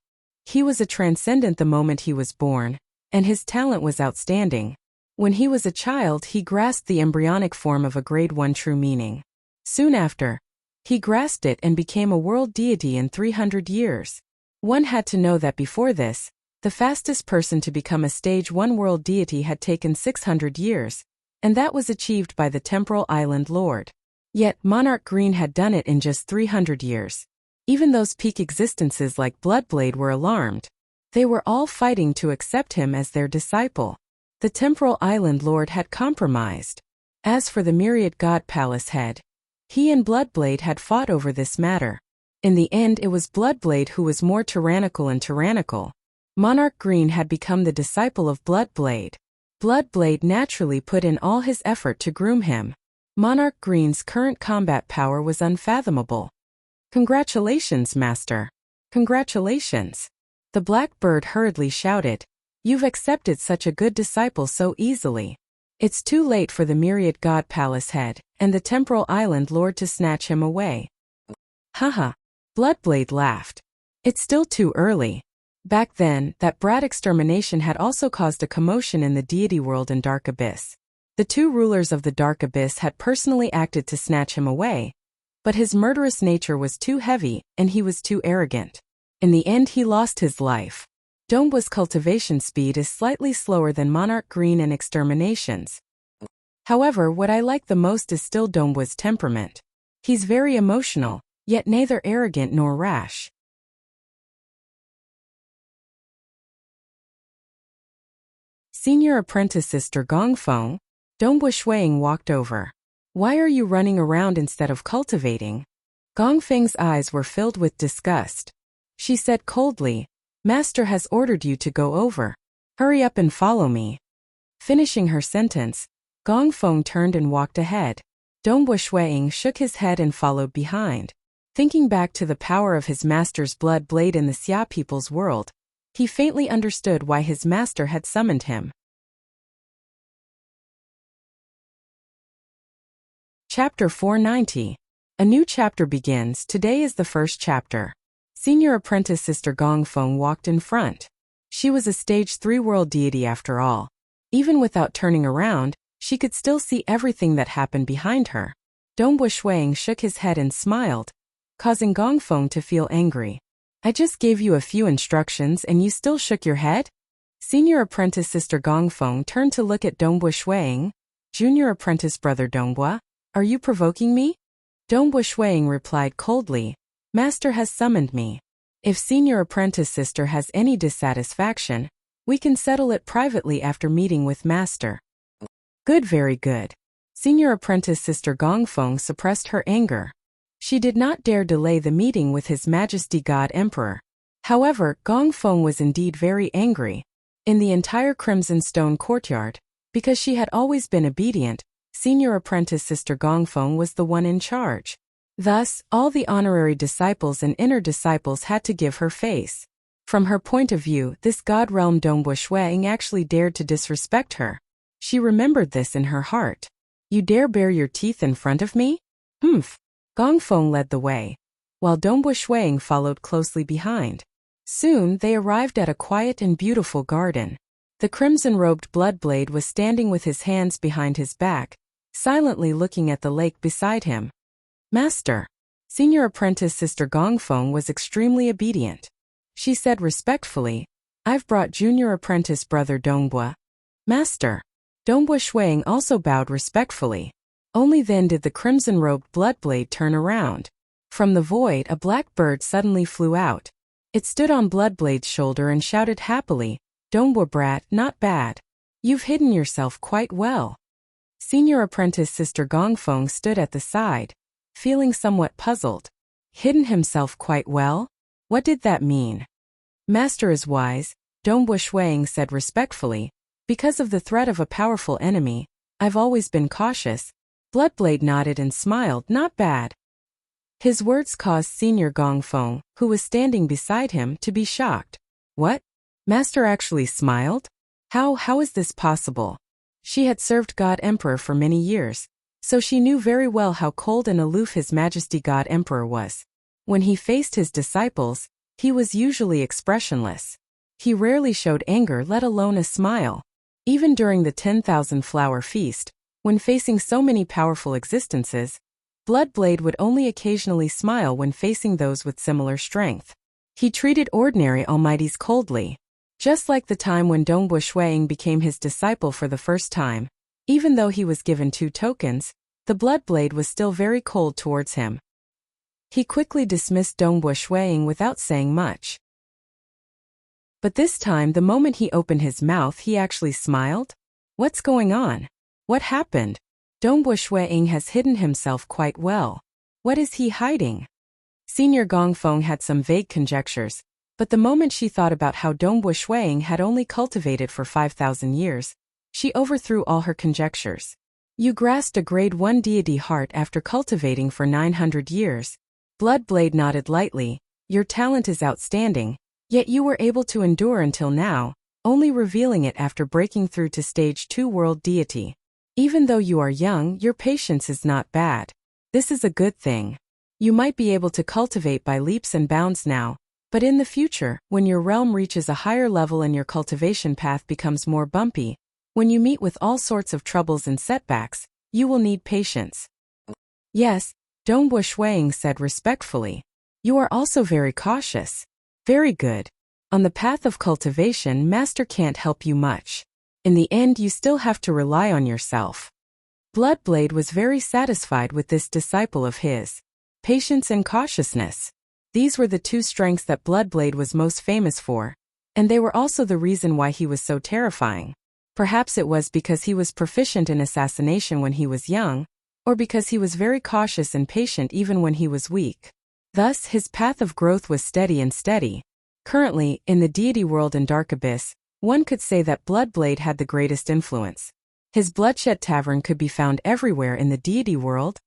He was a transcendent the moment he was born, and his talent was outstanding. When he was a child, he grasped the embryonic form of a grade 1 true meaning. Soon after, he grasped it and became a world deity in 300 years. One had to know that before this, the fastest person to become a stage 1 world deity had taken 600 years, and that was achieved by the Temporal Island Lord. Yet, Monarch Green had done it in just 300 years. Even those peak existences like Bloodblade were alarmed. They were all fighting to accept him as their disciple. The Temporal Island Lord had compromised. As for the myriad god palace head, he and Bloodblade had fought over this matter. In the end, it was Bloodblade who was more tyrannical and tyrannical. Monarch Green had become the disciple of Bloodblade. Bloodblade naturally put in all his effort to groom him. Monarch Green's current combat power was unfathomable. "Congratulations, Master. Congratulations." The black bird hurriedly shouted, "You've accepted such a good disciple so easily. It's too late for the myriad god palace head and the Temporal Island Lord to snatch him away." Haha. Bloodblade laughed. "It's still too early. Back then, that brat extermination had also caused a commotion in the deity world and Dark Abyss. The two rulers of the Dark Abyss had personally acted to snatch him away, but his murderous nature was too heavy and he was too arrogant. In the end, he lost his life. Donghua's cultivation speed is slightly slower than Monarch Green and exterminations. However, what I like the most is still Donghua's temperament. He's very emotional, yet neither arrogant nor rash. Senior apprentice sister Gongfeng, Donghua Shuiying walked over. "Why are you running around instead of cultivating?" Gongfeng's eyes were filled with disgust. She said coldly, "Master has ordered you to go over. Hurry up and follow me." Finishing her sentence, Gongfeng turned and walked ahead. Donghua Shuiying shook his head and followed behind. Thinking back to the power of his master's blood blade in the Xia people's world, he faintly understood why his master had summoned him. Chapter 490. A new chapter begins. Today is the first chapter. Senior apprentice sister Gongfeng walked in front. She was a stage 3 world deity after all. Even without turning around, she could still see everything that happened behind her. Donghua Shuiying shook his head and smiled, causing Gongfeng to feel angry. "I just gave you a few instructions and you still shook your head?" Senior apprentice sister Gongfeng turned to look at Donghua Shuiying. "Junior apprentice brother Donghua, are you provoking me?" Donghua Shuiying replied coldly, Master has summoned me. If senior apprentice sister has any dissatisfaction, we can settle it privately after meeting with master. Good, very good. Senior apprentice sister Gongfeng suppressed her anger. She did not dare delay the meeting with His Majesty God Emperor. However, Gongfeng was indeed very angry. In the entire Crimson Stone courtyard, because she had always been obedient, senior apprentice sister Gongfeng was the one in charge. Thus, all the honorary disciples and inner disciples had to give her face. From her point of view, this god realm Dongbu Shuang actually dared to disrespect her. She remembered this in her heart. You dare bare your teeth in front of me? Humph. Gongfeng led the way, while Dongbu Shuang followed closely behind. Soon they arrived at a quiet and beautiful garden. The crimson-robed Bloodblade was standing with his hands behind his back, silently looking at the lake beside him. Master. Senior apprentice sister Gongfeng was extremely obedient. She said respectfully, I've brought junior apprentice brother Dongbu. Master. Dongbu Shuang also bowed respectfully. Only then did the crimson-robed Bloodblade turn around. From the void, a black bird suddenly flew out. It stood on Bloodblade's shoulder and shouted happily, Dongbu brat, not bad. You've hidden yourself quite well. Senior apprentice sister Gongfeng stood at the side, feeling somewhat puzzled. Hidden himself quite well? What did that mean? Master is wise, Dongbu Shuang said respectfully. Because of the threat of a powerful enemy, I've always been cautious. Bloodblade nodded and smiled, not bad. His words caused Senior Gongfeng, who was standing beside him, to be shocked. What? Master actually smiled? How is this possible? She had served God Emperor for many years, so she knew very well how cold and aloof His Majesty God Emperor was. When he faced his disciples, he was usually expressionless. He rarely showed anger, let alone a smile. Even during the 10,000 flower feast, when facing so many powerful existences, Bloodblade would only occasionally smile when facing those with similar strength. He treated ordinary almighties coldly. Just like the time when Dongbu Shuang became his disciple for the first time, even though he was given 2 tokens, the Bloodblade was still very cold towards him. He quickly dismissed Dongbu Shuang without saying much. But this time, the moment he opened his mouth, he actually smiled. What's going on? What happened? Dongbu Shuang has hidden himself quite well. What is he hiding? Senior Gongfeng had some vague conjectures, but the moment she thought about how Dongbu Shuang had only cultivated for 5,000 years, she overthrew all her conjectures. You grasped a grade 1 deity heart after cultivating for 900 years. Bloodblade nodded lightly. Your talent is outstanding, yet you were able to endure until now, only revealing it after breaking through to stage 2 world deity. Even though you are young, your patience is not bad. This is a good thing. You might be able to cultivate by leaps and bounds now, but in the future, when your realm reaches a higher level and your cultivation path becomes more bumpy, when you meet with all sorts of troubles and setbacks, you will need patience. Yes, Dongbu Shuang said respectfully. You are also very cautious. Very good. On the path of cultivation, Master can't help you much. In the end, you still have to rely on yourself. Bloodblade was very satisfied with this disciple of his. Patience and cautiousness. These were the 2 strengths that Bloodblade was most famous for, and they were also the reason why he was so terrifying. Perhaps it was because he was proficient in assassination when he was young, or because he was very cautious and patient even when he was weak. Thus, his path of growth was steady and steady. Currently, in the deity world and Dark Abyss, one could say that Bloodblade had the greatest influence. His Bloodshed Tavern could be found everywhere in the deity world,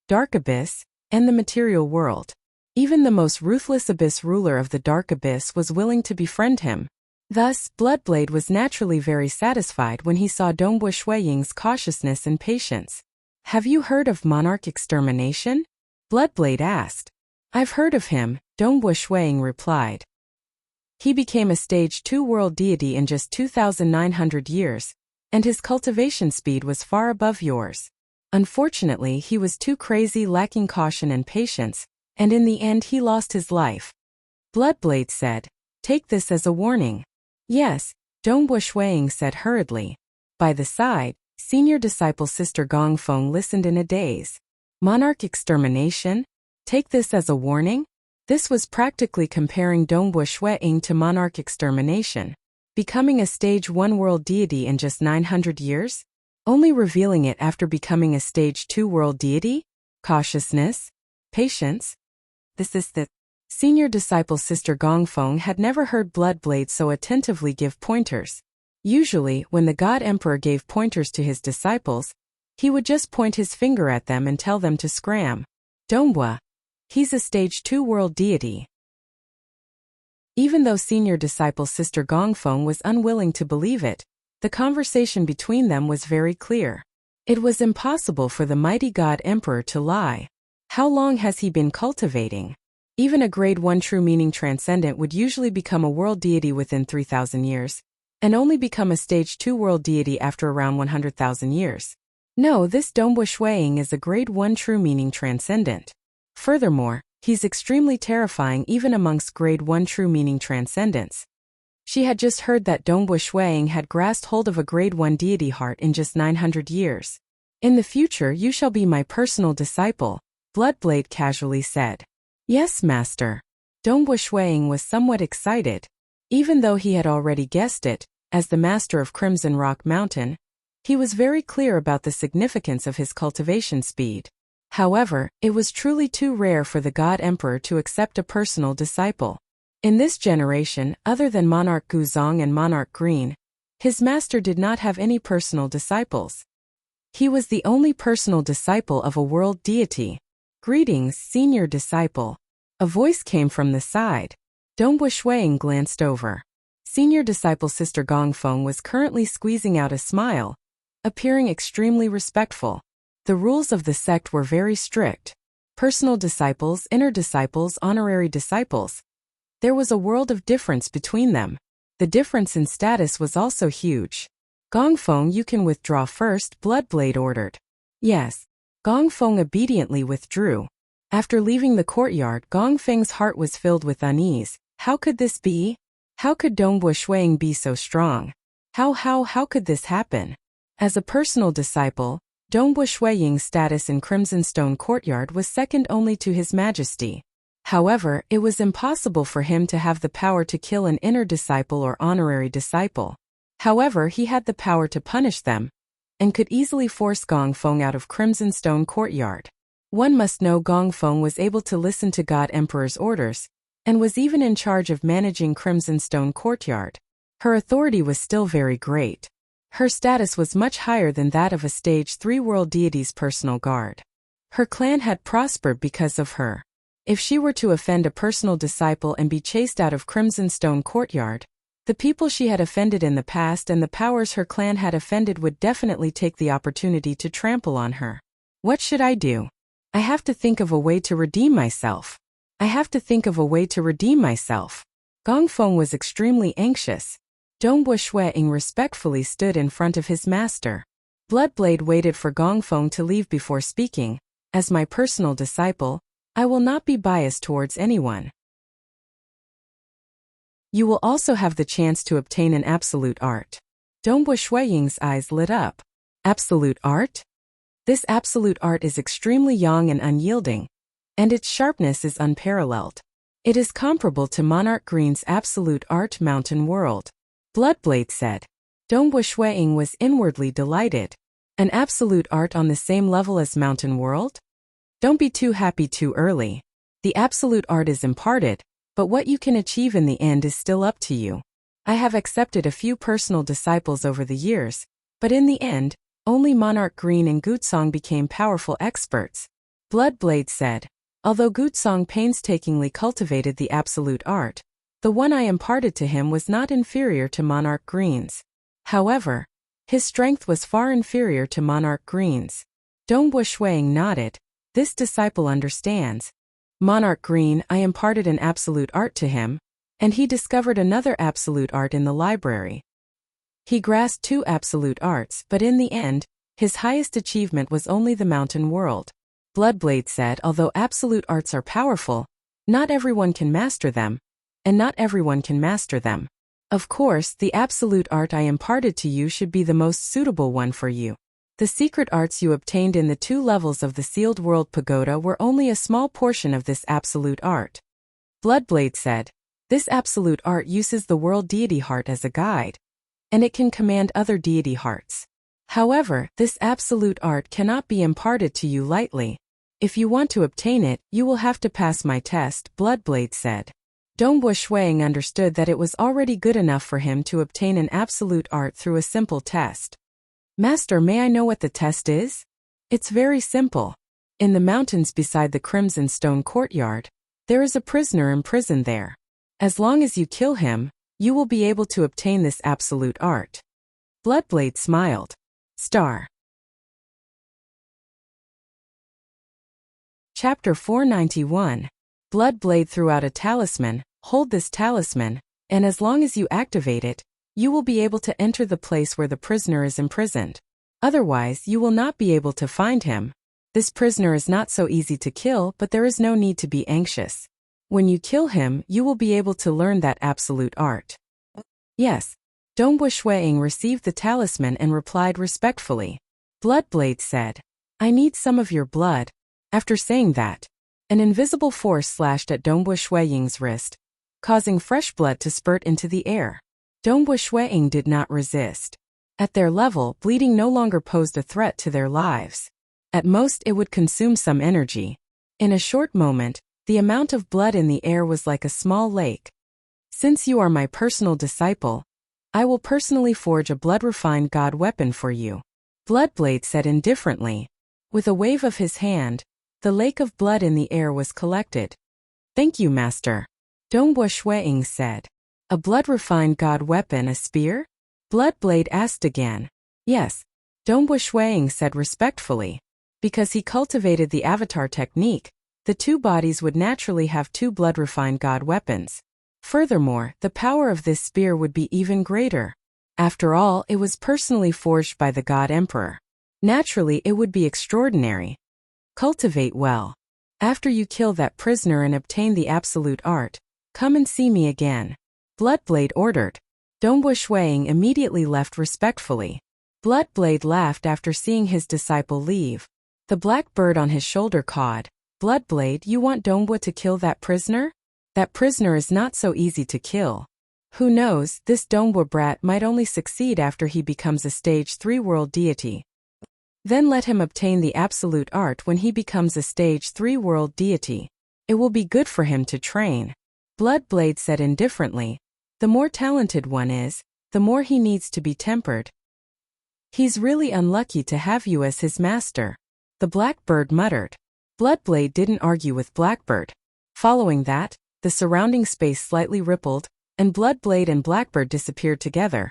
Dark Abyss, and the material world. Even the most ruthless Abyss ruler of the Dark Abyss was willing to befriend him. Thus, Bloodblade was naturally very satisfied when he saw Dongbu Shuang's cautiousness and patience. Have you heard of monarch extermination? Bloodblade asked. I've heard of him, Dongbu Shuang replied. He became a stage 2 world deity in just 2,900 years, and his cultivation speed was far above yours. Unfortunately, he was too crazy, lacking caution and patience, and in the end he lost his life. Bloodblade said, Take this as a warning. Yes, Dongbu Shuang said hurriedly. By the side, senior disciple sister Gongfeng listened in a daze. Monarch extermination? Take this as a warning? This was practically comparing Dongbu Shuiying to monarch extermination, becoming a stage 1 world deity in just 900 years, only revealing it after becoming a stage 2 world deity? Cautiousness? Patience? This is the senior disciple Sister Gongfeng had never heard Bloodblade so attentively give pointers. Usually, when the God Emperor gave pointers to his disciples, he would just point his finger at them and tell them to scram. Dongbua. He's a stage 2 world deity. Even though senior disciple Sister Gongfeng was unwilling to believe it, the conversation between them was very clear. It was impossible for the mighty God Emperor to lie. How long has he been cultivating? Even a grade 1 true meaning transcendent would usually become a world deity within 3,000 years, and only become a stage 2 world deity after around 100,000 years. No, this Dongbu Shuiying is a grade 1 true meaning transcendent. Furthermore, he's extremely terrifying even amongst grade 1 true meaning transcendents. She had just heard that Dongbu Shuiying had grasped hold of a grade 1 deity heart in just 900 years. In the future you shall be my personal disciple, Bloodblade casually said. Yes, master. Dongbu Shuiying was somewhat excited. Even though he had already guessed it, as the master of Crimson Rock Mountain, he was very clear about the significance of his cultivation speed. However, it was truly too rare for the God Emperor to accept a personal disciple. In this generation, other than Monarch Guzong and Monarch Green, his master did not have any personal disciples. He was the only personal disciple of a world deity. Greetings, senior disciple. A voice came from the side. Dongbu Shuiying glanced over. Senior disciple Sister Gongfeng was currently squeezing out a smile, appearing extremely respectful. The rules of the sect were very strict. Personal disciples, inner disciples, honorary disciples. There was a world of difference between them. The difference in status was also huge. Gongfeng, you can withdraw first, Bloodblade ordered. Yes. Gongfeng obediently withdrew. After leaving the courtyard, Gongfeng's heart was filled with unease. How could this be? How could Dongbu Shuiying be so strong? How could this happen? As a personal disciple, Dongbu Shuiying's status in Crimson Stone Courtyard was second only to His Majesty. However, it was impossible for him to have the power to kill an inner disciple or honorary disciple. However, he had the power to punish them, and could easily force Gongfeng out of Crimson Stone Courtyard. One must know Gongfeng was able to listen to God Emperor's orders, and was even in charge of managing Crimson Stone Courtyard. Her authority was still very great. Her status was much higher than that of a stage 3 world deity's personal guard. Her clan had prospered because of her. If she were to offend a personal disciple and be chased out of Crimson Stone Courtyard, the people she had offended in the past and the powers her clan had offended would definitely take the opportunity to trample on her. What should I do? I have to think of a way to redeem myself. Gongfeng was extremely anxious. Dongbu Shuiying respectfully stood in front of his master. Bloodblade waited for Gongfeng to leave before speaking. As my personal disciple, I will not be biased towards anyone. You will also have the chance to obtain an absolute art. Dongbu Shuiying's eyes lit up. Absolute art? This absolute art is extremely young and unyielding, and its sharpness is unparalleled. It is comparable to Monarch Green's absolute art Mountain World. Bloodblade said. Dongbu Shuiying was inwardly delighted. An absolute art on the same level as Mountain World? Don't be too happy too early. The absolute art is imparted, but what you can achieve in the end is still up to you. I have accepted a few personal disciples over the years, but in the end, only Monarch Green and Gutsong became powerful experts. Bloodblade said. Although Gutsong painstakingly cultivated the absolute art, the one I imparted to him was not inferior to Monarch Green's. However, his strength was far inferior to Monarch Green's. Dongbu Shuiying nodded. This disciple understands. Monarch Green, I imparted an absolute art to him, and he discovered another absolute art in the library. He grasped 2 absolute arts, but in the end, his highest achievement was only the Mountain World. Bloodblade said, although absolute arts are powerful, not everyone can master them, and not everyone can master them. Of course, the absolute art I imparted to you should be the most suitable one for you. The secret arts you obtained in the 2 levels of the Sealed World Pagoda were only a small portion of this absolute art. Bloodblade said, "This absolute art uses the world deity heart as a guide, and it can command other deity hearts. However, this absolute art cannot be imparted to you lightly. If you want to obtain it, you will have to pass my test," Bloodblade said. Dongbo Shuang understood that it was already good enough for him to obtain an absolute art through a simple test. "Master, may I know what the test is?" "It's very simple. In the mountains beside the Crimson Stone Courtyard, there is a prisoner imprisoned there. As long as you kill him, you will be able to obtain this absolute art." Bloodblade smiled. Star. Chapter 491. Bloodblade threw out a talisman. "Hold this talisman, and as long as you activate it, you will be able to enter the place where the prisoner is imprisoned. Otherwise, you will not be able to find him. This prisoner is not so easy to kill, but there is no need to be anxious. When you kill him, you will be able to learn that absolute art." "Yes." Dongbo Shuang received the talisman and replied respectfully. Bloodblade said, "I need some of your blood." After saying that, an invisible force slashed at Dongbo Shuang's wrist, causing fresh blood to spurt into the air. Dongbo Shuang did not resist. At their level, bleeding no longer posed a threat to their lives. At most, it would consume some energy. In a short moment, the amount of blood in the air was like a small lake. "Since you are my personal disciple, I will personally forge a blood-refined god weapon for you," Bloodblade said indifferently. With a wave of his hand, the lake of blood in the air was collected. "Thank you, master," Dongbo Shuang said. "A blood-refined god weapon, a spear?" Bloodblade asked again. "Yes," Dongbo Shuang said respectfully. Because he cultivated the avatar technique, the two bodies would naturally have two blood-refined god weapons. Furthermore, the power of this spear would be even greater. After all, it was personally forged by the God Emperor. Naturally, it would be extraordinary. "Cultivate well. After you kill that prisoner and obtain the absolute art, come and see me again," Bloodblade ordered. Dongbo Shuang immediately left respectfully. Bloodblade laughed after seeing his disciple leave. The black bird on his shoulder cawed. "Bloodblade, you want Dongbo to kill that prisoner? That prisoner is not so easy to kill. Who knows, this Dongbo brat might only succeed after he becomes a stage 3 world deity. Then let him obtain the absolute art when he becomes a stage 3 world deity. It will be good for him to train." Bloodblade said indifferently. "The more talented one is, the more he needs to be tempered. He's really unlucky to have you as his master," the blackbird muttered. Bloodblade didn't argue with Blackbird. Following that, the surrounding space slightly rippled, and Bloodblade and Blackbird disappeared together,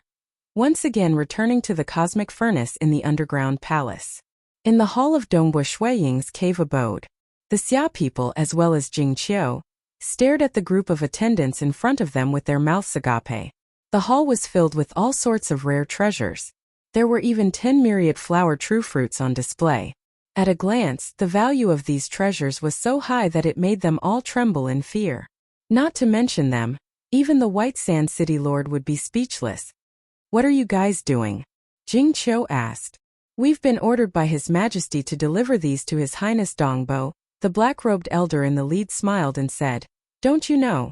once again returning to the cosmic furnace in the underground palace. In the hall of Dongbo Shuang's cave abode, the Xia people as well as Jing Qiu stared at the group of attendants in front of them with their mouths agape. The hall was filled with all sorts of rare treasures. There were even 10 myriad flower true fruits on display. At a glance, the value of these treasures was so high that it made them all tremble in fear. Not to mention them, even the White Sand City Lord would be speechless. "What are you guys doing?" Jing Qiu asked. "We've been ordered by His Majesty to deliver these to His Highness Dongbo." The black-robed elder in the lead smiled and said, "Don't you know?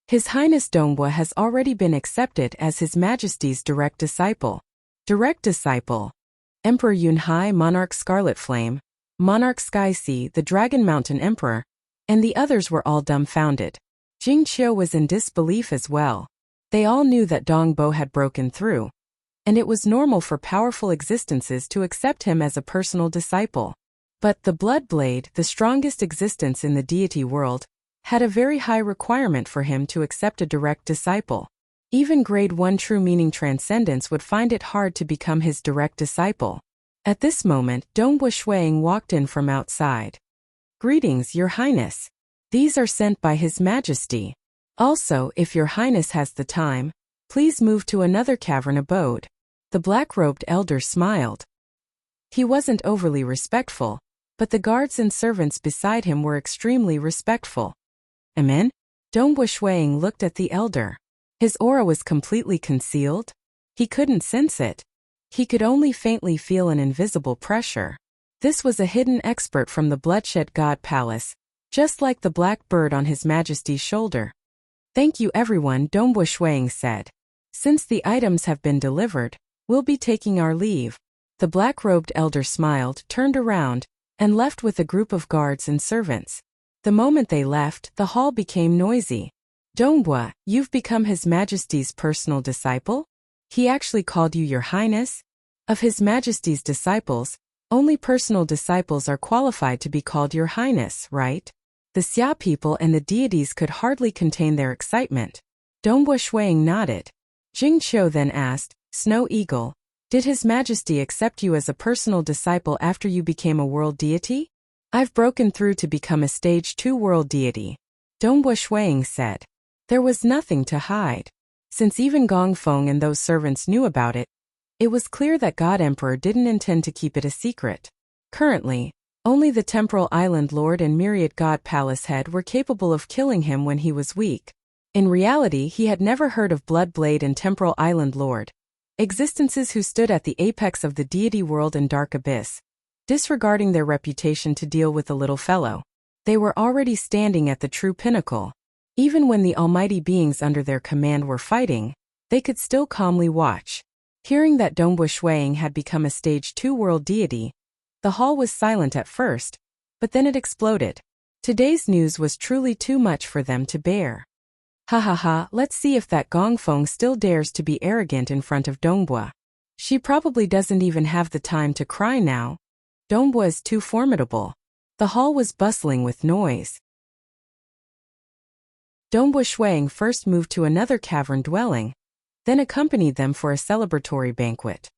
His Highness Dongbo has already been accepted as His Majesty's direct disciple." Direct disciple. Emperor Yunhai, Monarch Scarlet Flame, Monarch Sky Sea, the Dragon Mountain Emperor, and the others were all dumbfounded. Jing Qiu was in disbelief as well. They all knew that Dongbo had broken through, and it was normal for powerful existences to accept him as a personal disciple. But the Bloodblade, the strongest existence in the deity world, had a very high requirement for him to accept a direct disciple. Even grade 1 true meaning transcendence would find it hard to become his direct disciple. At this moment, Dongbo Shuang walked in from outside. "Greetings, Your Highness. These are sent by His Majesty. Also, if Your Highness has the time, please move to another cavern abode." The black-robed elder smiled. He wasn't overly respectful, but the guards and servants beside him were extremely respectful. "Amen?" Dongbo Shuang looked at the elder. His aura was completely concealed. He couldn't sense it. He could only faintly feel an invisible pressure. This was a hidden expert from the Bloodshed God Palace, just like the black bird on His Majesty's shoulder. Thank you everyone, Dongbua Shuiying said. Since the items have been delivered, we'll be taking our leave. The black-robed elder smiled, turned around, and left with a group of guards and servants. The moment they left, the hall became noisy. Dongbua, you've become His Majesty's personal disciple? He actually called you Your Highness? Of His Majesty's disciples, only personal disciples are qualified to be called Your Highness, right? The Xia people and the deities could hardly contain their excitement. Dongbua Shuiying nodded. Jing Qiu then asked, Snow Eagle, did His Majesty accept you as a personal disciple after you became a world deity? I've broken through to become a stage 2 world deity, Dongbua Shuiying said. There was nothing to hide. Since even Gong Feng and those servants knew about it, it was clear that God Emperor didn't intend to keep it a secret. Currently, only the Temporal Island Lord and Myriad God Palace Head were capable of killing him when he was weak. In reality, he had never heard of Blood Blade and Temporal Island Lord, existences who stood at the apex of the deity world and dark abyss. Disregarding their reputation to deal with the little fellow, they were already standing at the true pinnacle. Even when the almighty beings under their command were fighting, they could still calmly watch. Hearing that Dongbua Shuiying had become a stage 2 world deity, the hall was silent at first, but then it exploded. Today's news was truly too much for them to bear. Ha ha ha, let's see if that Gong Feng still dares to be arrogant in front of Dongbua. She probably doesn't even have the time to cry now. Dongbua is too formidable. The hall was bustling with noise. Dongbua Shuiying first moved to another cavern dwelling, then accompanied them for a celebratory banquet.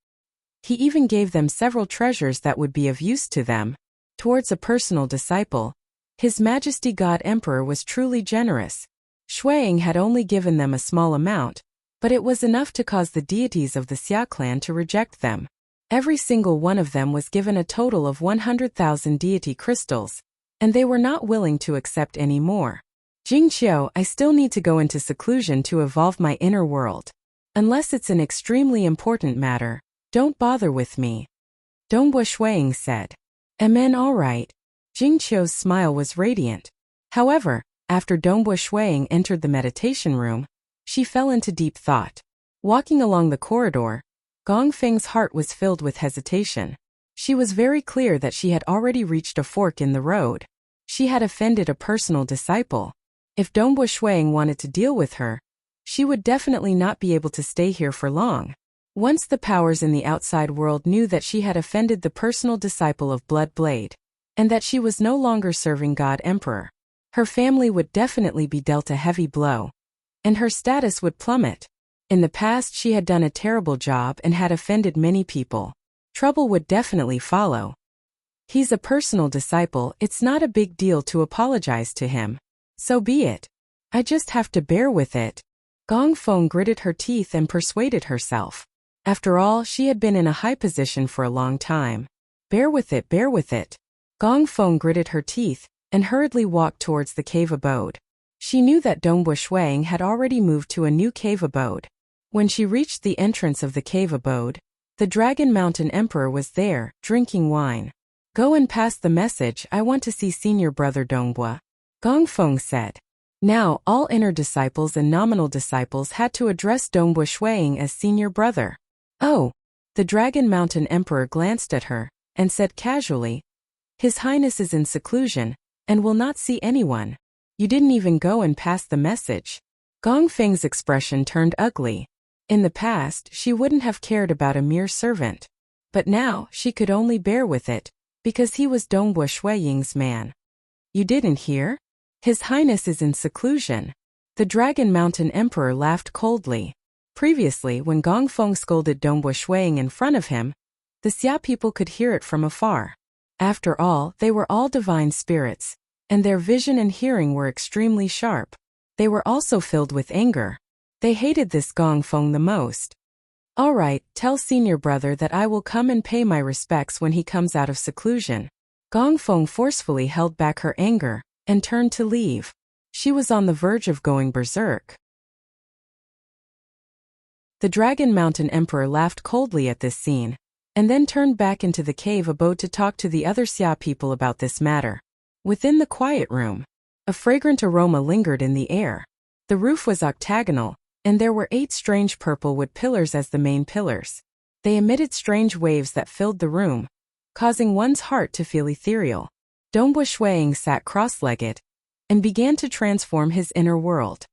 He even gave them several treasures that would be of use to them. Towards a personal disciple, His Majesty God Emperor was truly generous. Shuiying had only given them a small amount, but it was enough to cause the deities of the Xia clan to reject them. Every single one of them was given a total of 100,000 deity crystals, and they were not willing to accept any more. Jing Qiu, I still need to go into seclusion to evolve my inner world. Unless it's an extremely important matter, don't bother with me, Dongbua Shuiying said. Amen, all right. Jing Qiu's smile was radiant. However, after Dongbua Shuiying entered the meditation room, she fell into deep thought. Walking along the corridor, Gong Feng's heart was filled with hesitation. She was very clear that she had already reached a fork in the road. She had offended a personal disciple. If Dongbua Shuiying wanted to deal with her, she would definitely not be able to stay here for long. Once the powers in the outside world knew that she had offended the personal disciple of Blood Blade, and that she was no longer serving God Emperor, her family would definitely be dealt a heavy blow, and her status would plummet. In the past she had done a terrible job and had offended many people. Trouble would definitely follow. He's a personal disciple, it's not a big deal to apologize to him. So be it. I just have to bear with it. Gong Feng gritted her teeth and persuaded herself. After all, she had been in a high position for a long time. Bear with it, bear with it. Gong Feng gritted her teeth and hurriedly walked towards the cave abode. She knew that Dongbua Shuiying had already moved to a new cave abode. When she reached the entrance of the cave abode, the Dragon Mountain Emperor was there, drinking wine. Go and pass the message, I want to see Senior Brother Dongbua, Gong Feng said. Now, all inner disciples and nominal disciples had to address Dongbua Shuiying as Senior Brother. Oh, the Dragon Mountain Emperor glanced at her and said casually, His Highness is in seclusion and will not see anyone. You didn't even go and pass the message. Gong Feng's expression turned ugly. In the past, she wouldn't have cared about a mere servant. But now, she could only bear with it, because he was Dongbua Shuiying's man. You didn't hear? His Highness is in seclusion. The Dragon Mountain Emperor laughed coldly. Previously, when Gong Feng scolded Dongbua Shuiying in front of him, the Xia people could hear it from afar. After all, they were all divine spirits, and their vision and hearing were extremely sharp. They were also filled with anger. They hated this Gong Feng the most. All right, tell Senior Brother that I will come and pay my respects when he comes out of seclusion. Gong Feng forcefully held back her anger and turned to leave. She was on the verge of going berserk. The Dragon Mountain Emperor laughed coldly at this scene, and then turned back into the cave abode to talk to the other Xia people about this matter. Within the quiet room, a fragrant aroma lingered in the air. The roof was octagonal, and there were 8 strange purple wood pillars as the main pillars. They emitted strange waves that filled the room, causing one's heart to feel ethereal. Dongbu Shuiying sat cross-legged and began to transform his inner world.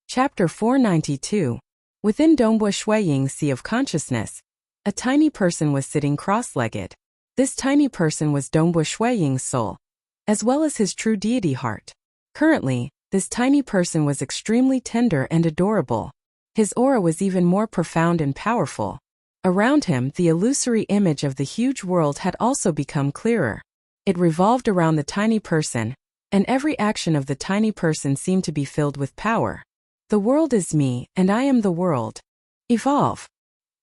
Chapter 492. Within Dongbu Shuiying's sea of consciousness, a tiny person was sitting cross-legged. This tiny person was Dongbu Shuiying's soul, as well as his true deity heart. Currently, this tiny person was extremely tender and adorable. His aura was even more profound and powerful. Around him, the illusory image of the huge world had also become clearer. It revolved around the tiny person, and every action of the tiny person seemed to be filled with power. The world is me, and I am the world. Evolve.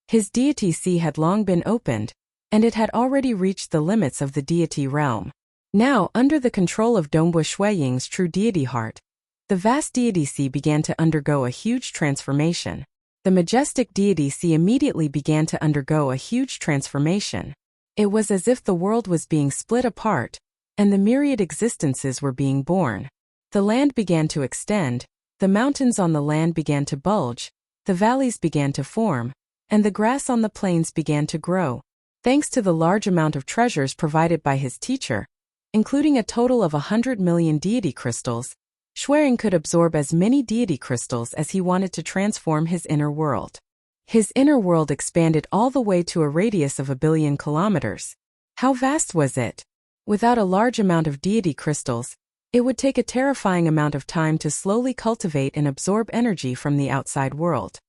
His deity sea had long been opened, and it had already reached the limits of the deity realm. Now, under the control of Dongbu Shuiying's true deity heart, the vast deity sea began to undergo a huge transformation. The majestic deity sea immediately began to undergo a huge transformation. It was as if the world was being split apart, and the myriad existences were being born. The land began to extend, the mountains on the land began to bulge, the valleys began to form, and the grass on the plains began to grow. Thanks to the large amount of treasures provided by his teacher, including a total of 100 million deity crystals, Shuiying could absorb as many deity crystals as he wanted to transform his inner world. His inner world expanded all the way to a radius of 1 billion kilometers. How vast was it? Without a large amount of deity crystals, it would take a terrifying amount of time to slowly cultivate and absorb energy from the outside world.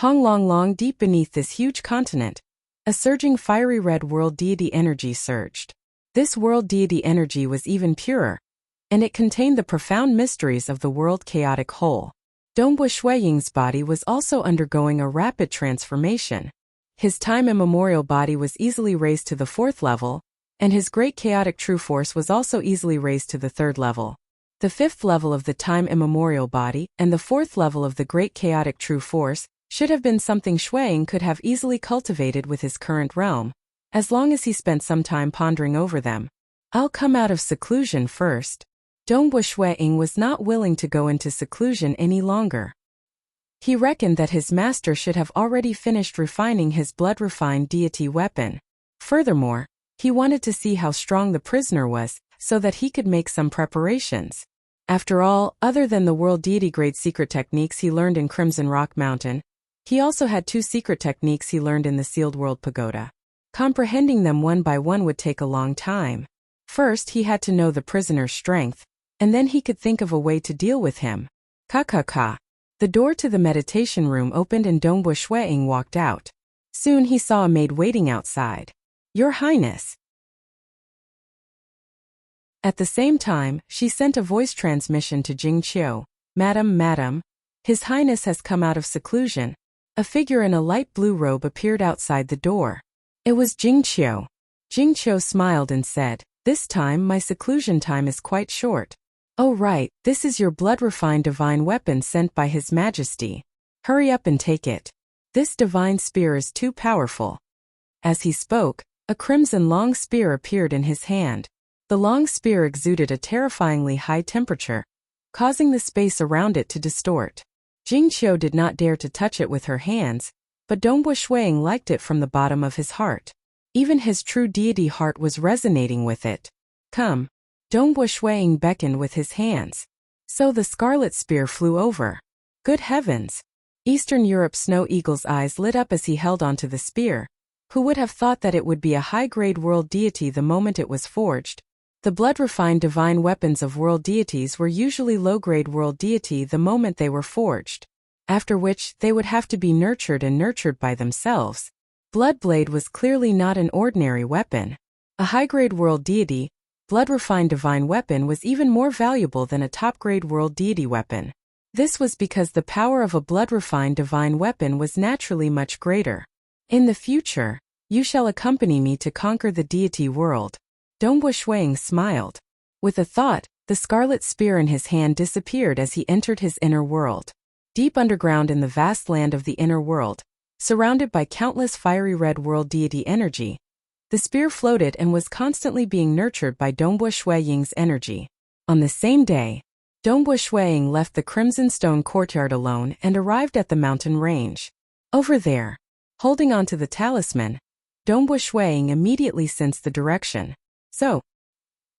Long deep beneath this huge continent, a surging fiery red world deity energy surged. This world deity energy was even purer, and it contained the profound mysteries of the world chaotic whole. Dongbu Shuiying's body was also undergoing a rapid transformation. His time immemorial body was easily raised to the 4th level, and his great chaotic true force was also easily raised to the 3rd level. The 5th level of the time immemorial body and the 4th level of the great chaotic true force should have been something Shuiying could have easily cultivated with his current realm, as long as he spent some time pondering over them. I'll come out of seclusion first. Dongbu Shuiying was not willing to go into seclusion any longer. He reckoned that his master should have already finished refining his blood-refined deity weapon. Furthermore, he wanted to see how strong the prisoner was, so that he could make some preparations. After all, other than the world deity grade secret techniques he learned in Crimson Rock Mountain, he also had 2 secret techniques he learned in the Sealed World Pagoda. Comprehending them one by one would take a long time. First, he had to know the prisoner's strength, and then he could think of a way to deal with him. Ka. The door to the meditation room opened and Dongbu Shuiying walked out. Soon he saw a maid waiting outside. Your Highness. At the same time, she sent a voice transmission to Jing Qiu. Madam, His Highness has come out of seclusion. A figure in a light blue robe appeared outside the door. It was Jing Qiu. Jing Qiu smiled and said, This time my seclusion time is quite short. Oh right, this is your blood-refined divine weapon sent by His Majesty. Hurry up and take it. This divine spear is too powerful. As he spoke, a crimson long spear appeared in his hand. The long spear exuded a terrifyingly high temperature, causing the space around it to distort. Jing Qiu did not dare to touch it with her hands, but Dongbu Shuiying liked it from the bottom of his heart. Even his true deity heart was resonating with it. Come. Dongbu Shuiying beckoned with his hands. So the scarlet spear flew over. Good heavens! Eastern Europe's Snow Eagle's eyes lit up as he held onto the spear. Who would have thought that it would be a high-grade world deity the moment it was forged? The blood-refined divine weapons of world deities were usually low-grade world deity the moment they were forged, after which they would have to be nurtured by themselves. Bloodblade was clearly not an ordinary weapon. A high-grade world deity, blood-refined divine weapon was even more valuable than a top-grade world deity weapon. This was because the power of a blood-refined divine weapon was naturally much greater. In the future, you shall accompany me to conquer the deity world. Dongbu Shuiying smiled. With a thought, the scarlet spear in his hand disappeared as he entered his inner world. Deep underground in the vast land of the inner world, surrounded by countless fiery red world deity energy, The spear floated and was constantly being nurtured by Dongbua Shuiying's energy. On the same day, Dongbua Shuiying left the Crimson Stone courtyard alone and arrived at the mountain range. Over there, holding onto the talisman, Dongbua Shuiying immediately sensed the direction. So,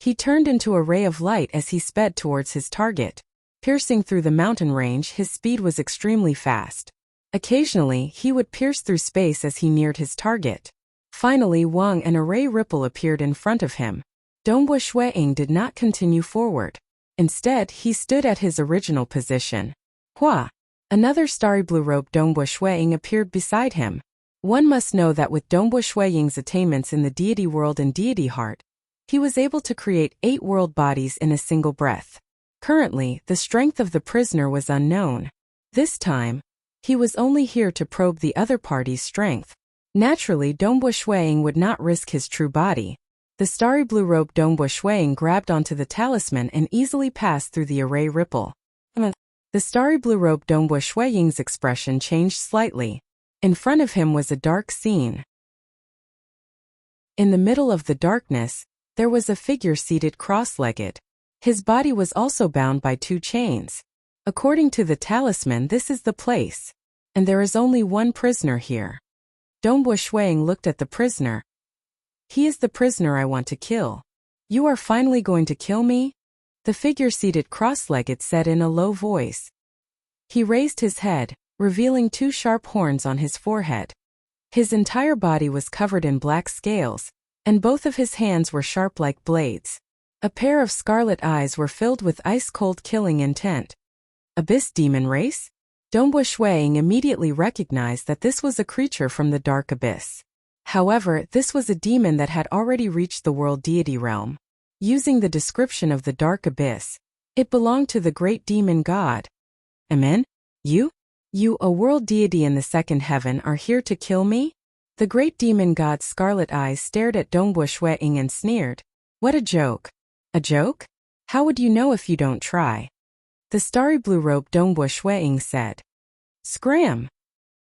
he turned into a ray of light as he sped towards his target. Piercing through the mountain range, his speed was extremely fast. Occasionally, he would pierce through space as he neared his target. Finally, Wang and a ray ripple appeared in front of him. Dongbua Shuiying did not continue forward. Instead, he stood at his original position. Hua! Another starry blue-robed Dongbua Shuiying appeared beside him. One must know that with Dongbua Shuiying's attainments in the deity world and deity heart, he was able to create 8 world bodies in a single breath. Currently, the strength of the prisoner was unknown. This time, he was only here to probe the other party's strength. Naturally, Dongbua Shuiying would not risk his true body. The starry blue-robed Dongbua Shuiying grabbed onto the talisman and easily passed through the array ripple. The starry blue-robed Dongbua Shuiying's expression changed slightly. In front of him was a dark scene. In the middle of the darkness, there was a figure seated cross-legged. His body was also bound by 2 chains. According to the talisman, this is the place, and there is only one prisoner here. Dongbua Shuiying looked at the prisoner. He is the prisoner I want to kill. You are finally going to kill me? The figure seated cross-legged said in a low voice. He raised his head, revealing 2 sharp horns on his forehead. His entire body was covered in black scales, and both of his hands were sharp like blades. A pair of scarlet eyes were filled with ice-cold killing intent. Abyss demon race? Dongbua Shuiying immediately recognized that this was a creature from the dark abyss. However, this was a demon that had already reached the world deity realm. Using the description of the dark abyss, it belonged to the great demon god. Amen? You, a world deity in the second heaven, are here to kill me? The great demon god's scarlet eyes stared at Dongbua Shuiying and sneered. What a joke. A joke? How would you know if you don't try? The starry blue-robed Dongbua Shuiying said. Scram!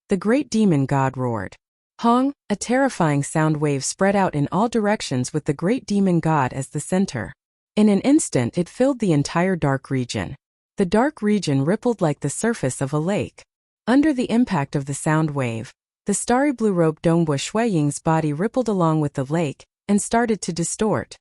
The great demon god roared. Hong, a terrifying sound wave spread out in all directions with the great demon god as the center. In an instant it filled the entire dark region. The dark region rippled like the surface of a lake. Under the impact of the sound wave, the starry blue-robed Dongbua Shuiying's body rippled along with the lake and started to distort.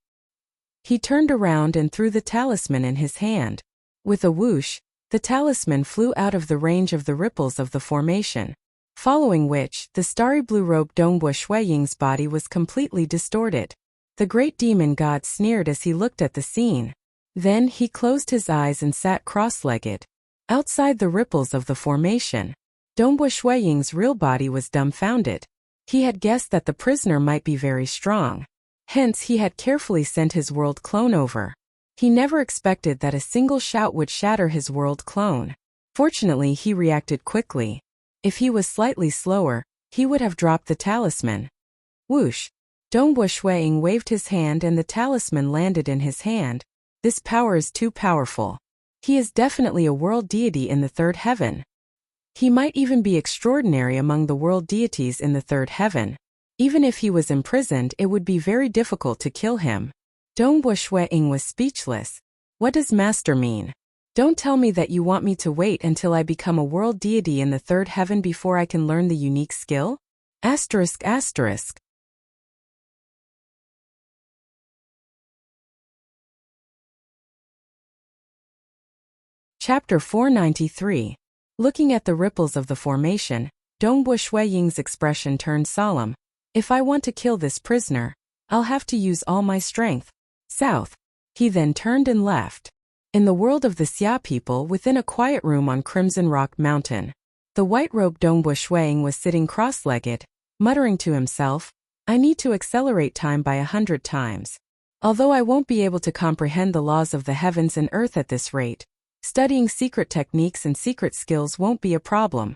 He turned around and threw the talisman in his hand. With a whoosh, the talisman flew out of the range of the ripples of the formation. Following which, the starry blue-robed Dongbua Shuiying's body was completely distorted. The great demon god sneered as he looked at the scene. Then he closed his eyes and sat cross-legged. Outside the ripples of the formation, Dongbua Shuiying's real body was dumbfounded. He had guessed that the prisoner might be very strong. Hence he had carefully sent his world clone over. He never expected that a single shout would shatter his world clone. Fortunately, he reacted quickly. If he was slightly slower, he would have dropped the talisman. Whoosh! Dongbua Shuiying waved his hand and the talisman landed in his hand. This power is too powerful. He is definitely a world deity in the third heaven. He might even be extraordinary among the world deities in the third heaven. Even if he was imprisoned, it would be very difficult to kill him. Dongbua Shuiying was speechless. What does master mean? Don't tell me that you want me to wait until I become a world deity in the third heaven before I can learn the unique skill? Asterisk asterisk. Chapter 493. Looking at the ripples of the formation, Dongbua Shuiying's expression turned solemn. If I want to kill this prisoner, I'll have to use all my strength. South. He then turned and left. In the world of the Xia people within a quiet room on Crimson Rock Mountain, the white-robed Dongbua Shuiying was sitting cross-legged, muttering to himself, I need to accelerate time by 100 times. Although I won't be able to comprehend the laws of the heavens and earth at this rate, studying secret techniques and secret skills won't be a problem.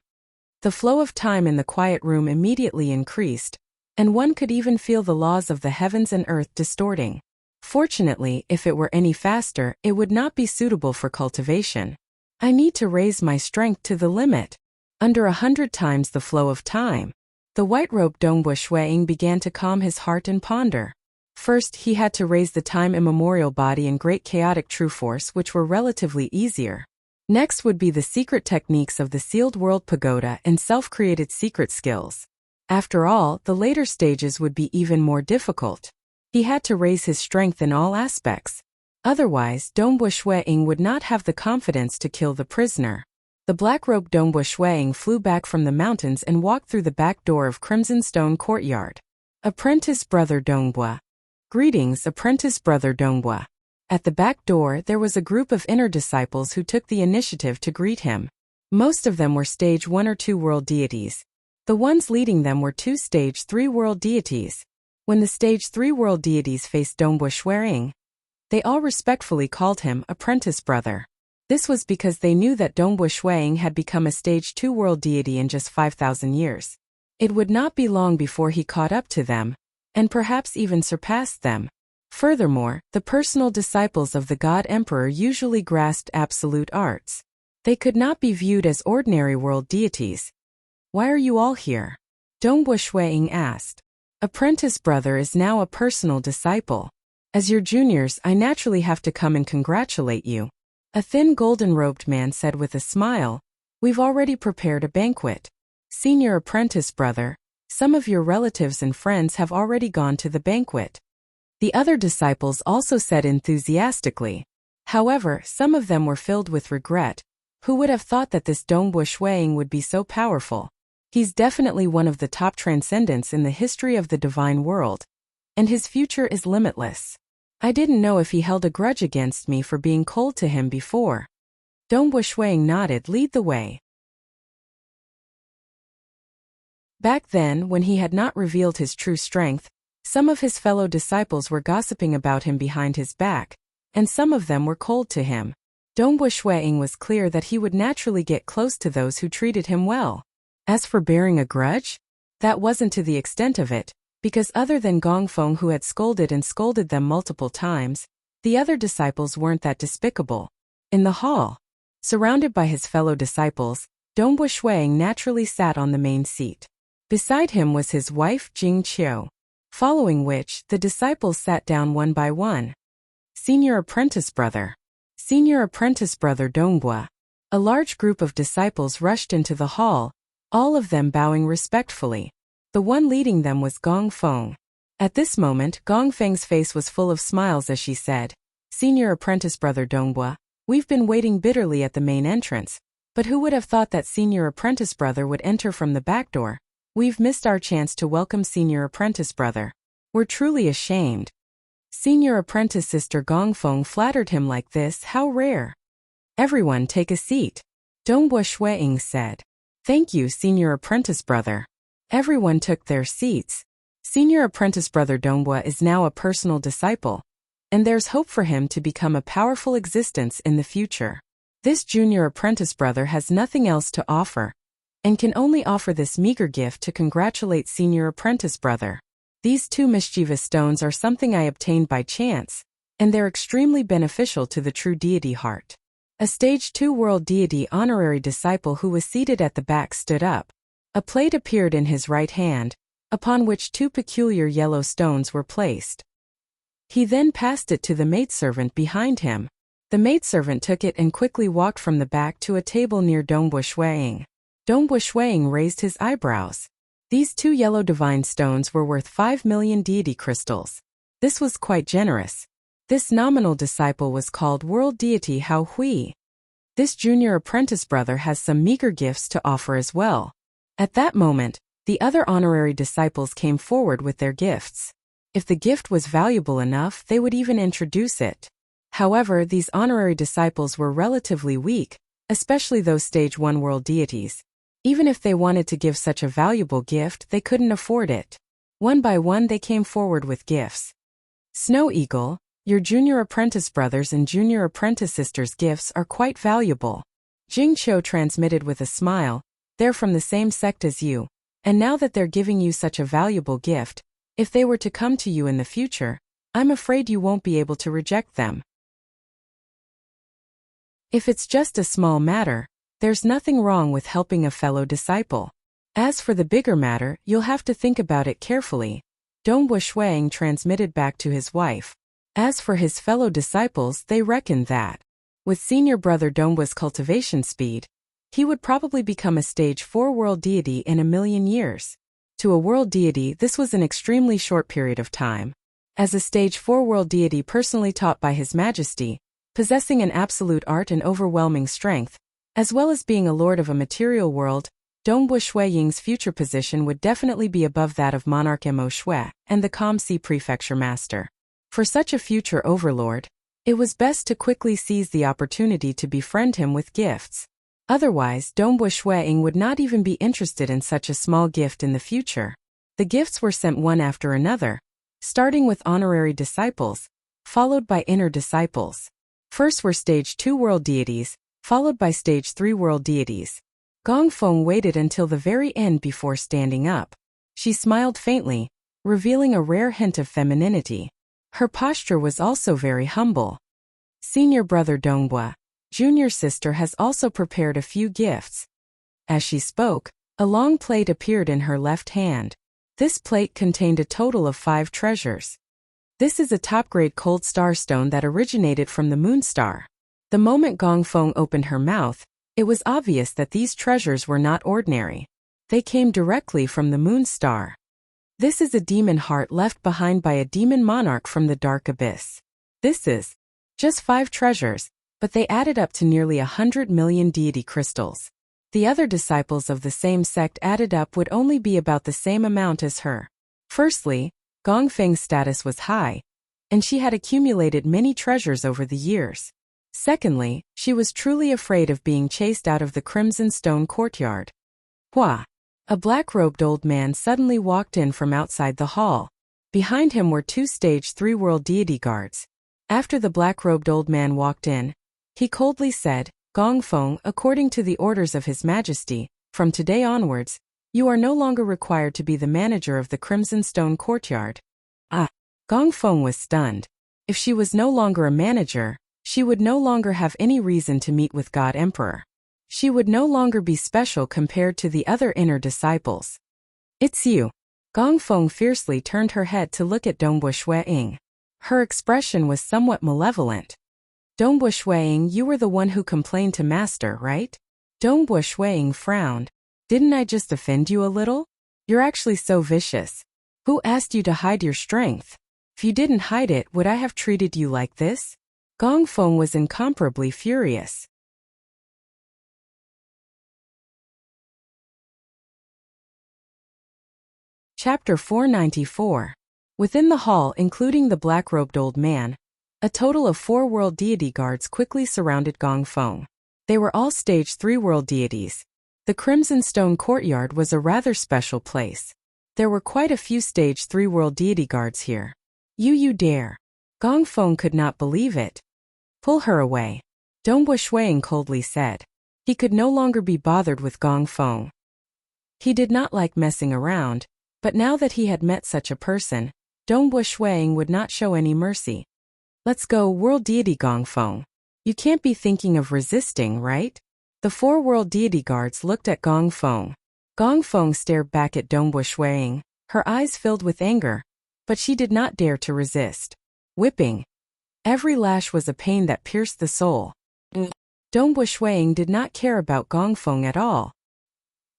The flow of time in the quiet room immediately increased, and one could even feel the laws of the heavens and earth distorting. Fortunately, if it were any faster, it would not be suitable for cultivation. I need to raise my strength to the limit. Under 100 times the flow of time. The white-robed Dongbu Shuiying began to calm his heart and ponder. First, he had to raise the time-immemorial body and great chaotic true force, which were relatively easier. Next would be the secret techniques of the sealed world pagoda and self-created secret skills. After all, the later stages would be even more difficult. He had to raise his strength in all aspects. Otherwise, Dongbu Shuiying would not have the confidence to kill the prisoner. The black-robed Dongbu Shuiying flew back from the mountains and walked through the back door of Crimson Stone Courtyard. Apprentice Brother Dongbu. Greetings, Apprentice Brother Dongbu. At the back door there was a group of inner disciples who took the initiative to greet him. Most of them were stage 1 or 2 world deities. The ones leading them were 2 stage 3 world deities. When the stage 3 world deities faced Dongbu Shuiying, they all respectfully called him Apprentice Brother. This was because they knew that Dongbu Shuiying had become a stage 2 world deity in just 5,000 years. It would not be long before he caught up to them, and perhaps even surpassed them. Furthermore, the personal disciples of the God Emperor usually grasped absolute arts. They could not be viewed as ordinary world deities. Why are you all here? Dongbu Shuiying asked. Apprentice Brother is now a personal disciple. As your juniors, I naturally have to come and congratulate you. A thin golden-robed man said with a smile, We've already prepared a banquet. Senior Apprentice Brother, some of your relatives and friends have already gone to the banquet. The other disciples also said enthusiastically. However, some of them were filled with regret. Who would have thought that this Dongbu Shuiying would be so powerful? He's definitely one of the top transcendents in the history of the divine world. And his future is limitless. I didn't know if he held a grudge against me for being cold to him before. Dongbu Shuiying nodded. Lead the way. Back then, when he had not revealed his true strength, some of his fellow disciples were gossiping about him behind his back, and some of them were cold to him. Dongbu Shuiying was clear that he would naturally get close to those who treated him well. As for bearing a grudge, that wasn't to the extent of it, because other than Gongfeng, who had scolded them multiple times, the other disciples weren't that despicable. In the hall, surrounded by his fellow disciples, Dongbu Shuiying naturally sat on the main seat. Beside him was his wife Jing Qiu. Following which, the disciples sat down one by one. Senior Apprentice Brother. Senior Apprentice Brother Dongbu. A large group of disciples rushed into the hall, all of them bowing respectfully. The one leading them was Gongfeng. At this moment, Gongfeng's face was full of smiles as she said, Senior Apprentice Brother Dongbu, we've been waiting bitterly at the main entrance, but who would have thought that Senior Apprentice Brother would enter from the back door? We've missed our chance to welcome Senior Apprentice Brother. We're truly ashamed. Senior Apprentice Sister Gongfeng flattered him like this. How rare. Everyone take a seat. Dongbu Shuiying said. Thank you, Senior Apprentice Brother. Everyone took their seats. Senior Apprentice Brother Dongbu is now a personal disciple, and there's hope for him to become a powerful existence in the future. This junior apprentice brother has nothing else to offer, and can only offer this meager gift to congratulate Senior Apprentice Brother. These 2 mischievous stones are something I obtained by chance, and they're extremely beneficial to the true deity heart. A stage 2 world deity honorary disciple who was seated at the back stood up. A plate appeared in his right hand, upon which 2 peculiar yellow stones were placed. He then passed it to the maidservant behind him. The maidservant took it and quickly walked from the back to a table near Dongbu Shuiying. Dongbu Shuiying raised his eyebrows. These 2 yellow divine stones were worth 5 million deity crystals. This was quite generous. This nominal disciple was called World Deity Hao Hui. This junior apprentice brother has some meager gifts to offer as well. At that moment, the other honorary disciples came forward with their gifts. If the gift was valuable enough, they would even introduce it. However, these honorary disciples were relatively weak, especially those stage 1 world deities. Even if they wanted to give such a valuable gift, they couldn't afford it. One by one they came forward with gifts. Snow Eagle, your junior apprentice brothers and junior apprentice sisters' gifts are quite valuable. Jing Qiu transmitted with a smile, they're from the same sect as you, and now that they're giving you such a valuable gift, if they were to come to you in the future, I'm afraid you won't be able to reject them. If it's just a small matter, there's nothing wrong with helping a fellow disciple. As for the bigger matter, you'll have to think about it carefully, Dongbua Shuang transmitted back to his wife. As for his fellow disciples, they reckoned that, with senior brother Dongbua's cultivation speed, he would probably become a stage 4 world deity in 1,000,000 years. To a world deity, this was an extremely short period of time. As a stage 4 world deity personally taught by His Majesty, possessing an absolute art and overwhelming strength, as well as being a lord of a material world, Dongbua Shuiying's future position would definitely be above that of Monarch Mo Shui and the Kamsi Prefecture Master. For such a future overlord, it was best to quickly seize the opportunity to befriend him with gifts. Otherwise, Dongbua Shuiying would not even be interested in such a small gift in the future. The gifts were sent one after another, starting with honorary disciples, followed by inner disciples. First were stage 2 world deities, followed by stage 3 world deities. Gongfeng waited until the very end before standing up. She smiled faintly, revealing a rare hint of femininity. Her posture was also very humble. Senior brother Dongbua, junior sister has also prepared a few gifts. As she spoke, a long plate appeared in her left hand. This plate contained a total of 5 treasures. This is a top-grade cold starstone that originated from the moon star. The moment Gongfeng opened her mouth, it was obvious that these treasures were not ordinary. They came directly from the moon star. This is a demon heart left behind by a demon monarch from the dark abyss. This is just 5 treasures, but they added up to nearly 100 million deity crystals. The other disciples of the same sect added up would only be about the same amount as her. Firstly, Gongfeng's status was high, and she had accumulated many treasures over the years. Secondly, she was truly afraid of being chased out of the Crimson Stone courtyard. Hua! A black-robed old man suddenly walked in from outside the hall. Behind him were 2 stage 3 world deity guards. After the black-robed old man walked in, he coldly said, Gongfeng, according to the orders of His Majesty, from today onwards, you are no longer required to be the manager of the Crimson Stone courtyard. Gongfeng was stunned. If she was no longer a manager, she would no longer have any reason to meet with God Emperor. She would no longer be special compared to the other inner disciples. It's you. Gongfeng fiercely turned her head to look at Dongbua Shuiying. Her expression was somewhat malevolent. Dongbua Shuiying, you were the one who complained to Master, right? Dongbua Shuiying frowned. Didn't I just offend you a little? You're actually so vicious. Who asked you to hide your strength? If you didn't hide it, would I have treated you like this? Gongfeng was incomparably furious. Chapter 494. Within the hall, including the black-robed old man, a total of 4 world deity guards quickly surrounded Gongfeng. They were all stage 3 world deities. The Crimson Stone courtyard was a rather special place. There were quite a few stage 3 world deity guards here. You dare. Gongfeng could not believe it. Pull her away. Dongbua Shuiying coldly said. He could no longer be bothered with Gongfeng. He did not like messing around, but now that he had met such a person, Dongbua Shuiying would not show any mercy. Let's go, world deity Gongfeng. You can't be thinking of resisting, right? The 4 world deity guards looked at Gongfeng. Gongfeng stared back at Dongbua Shuiying, her eyes filled with anger, but she did not dare to resist. Whipping. Every lash was a pain that pierced the soul. Dongbua Shuiying did not care about Gongfeng at all.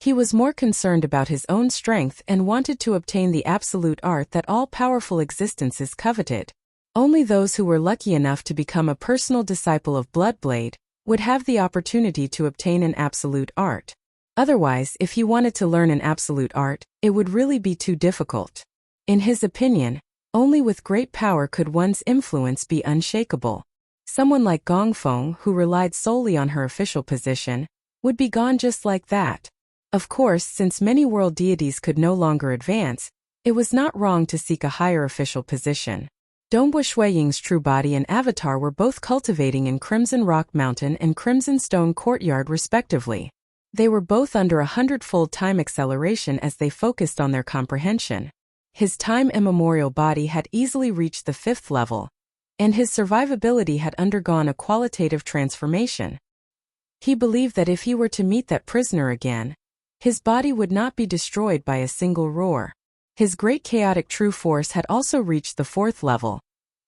He was more concerned about his own strength and wanted to obtain the absolute art that all powerful existences coveted. Only those who were lucky enough to become a personal disciple of Bloodblade would have the opportunity to obtain an absolute art. Otherwise, if he wanted to learn an absolute art, it would really be too difficult. In his opinion, only with great power could one's influence be unshakable. Someone like Gongfeng, who relied solely on her official position, would be gone just like that. Of course, since many world deities could no longer advance, it was not wrong to seek a higher official position. Dongbua Shuiying's true body and avatar were both cultivating in Crimson Rock Mountain and Crimson Stone Courtyard respectively. They were both under 100-fold time acceleration as they focused on their comprehension. His time immemorial body had easily reached the 5th level, and his survivability had undergone a qualitative transformation. He believed that if he were to meet that prisoner again, His body would not be destroyed by a single roar. His great chaotic true force had also reached the 4th level,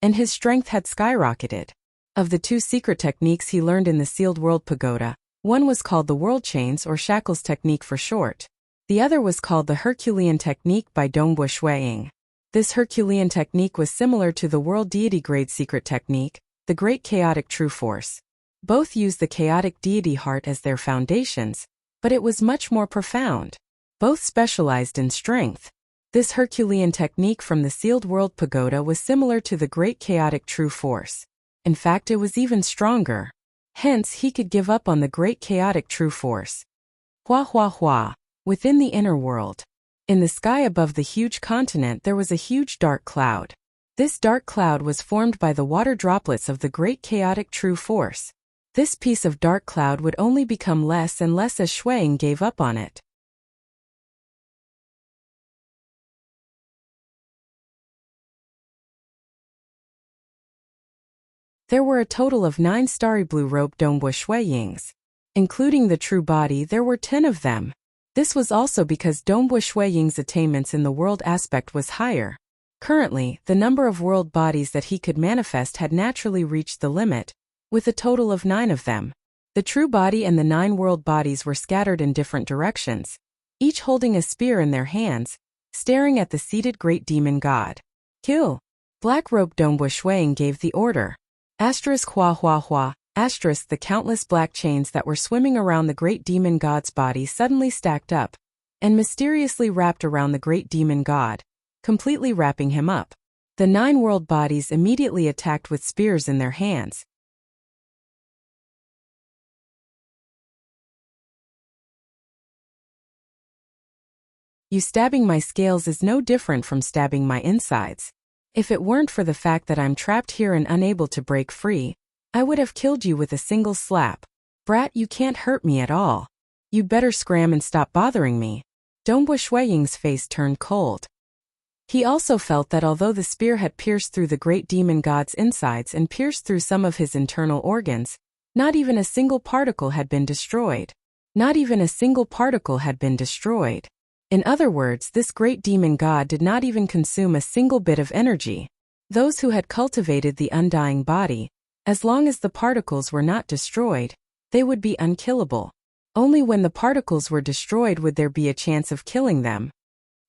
and his strength had skyrocketed. Of the 2 secret techniques he learned in the sealed world pagoda, one was called the world chains or shackles technique for short. The other was called the Herculean technique by Dongbui Ying. This Herculean technique was similar to the world deity grade secret technique, the great chaotic true force. Both used the chaotic deity heart as their foundations, but it was much more profound. Both specialized in strength. This Herculean technique from the sealed world pagoda was similar to the great chaotic true force. In fact, it was even stronger. Hence, he could give up on the great chaotic true force. Hua hua hua. Within the inner world. In the sky above the huge continent there was a huge dark cloud. This dark cloud was formed by the water droplets of the great chaotic true force. This piece of dark cloud would only become less and less as Ying gave up on it. There were a total of 9 starry blue-robed Dongbui Yings. Including the true body, there were 10 of them. This was also because Dongbui Ying's attainments in the world aspect was higher. Currently, the number of world bodies that he could manifest had naturally reached the limit, with a total of 9 of them. The true body and the 9 world bodies were scattered in different directions, each holding a spear in their hands, staring at the seated great demon god. Kill! Black-robed Dongbui Ying gave the order. Asterisk hua hua hua. Asterisk the countless black chains that were swimming around the great demon god's body suddenly stacked up and mysteriously wrapped around the great demon god, completely wrapping him up. The 9 world bodies immediately attacked with spears in their hands. You stabbing my scales is no different from stabbing my insides. If it weren't for the fact that I'm trapped here and unable to break free, I would have killed you with a single slap. Brat, you can't hurt me at all. You better scram and stop bothering me. Dongbui Ying's face turned cold. He also felt that although the spear had pierced through the great demon god's insides and pierced through some of his internal organs, not even a single particle had been destroyed. Not even a single particle had been destroyed. In other words, this great demon god did not even consume a single bit of energy. Those who had cultivated the undying body, as long as the particles were not destroyed, they would be unkillable. Only when the particles were destroyed would there be a chance of killing them.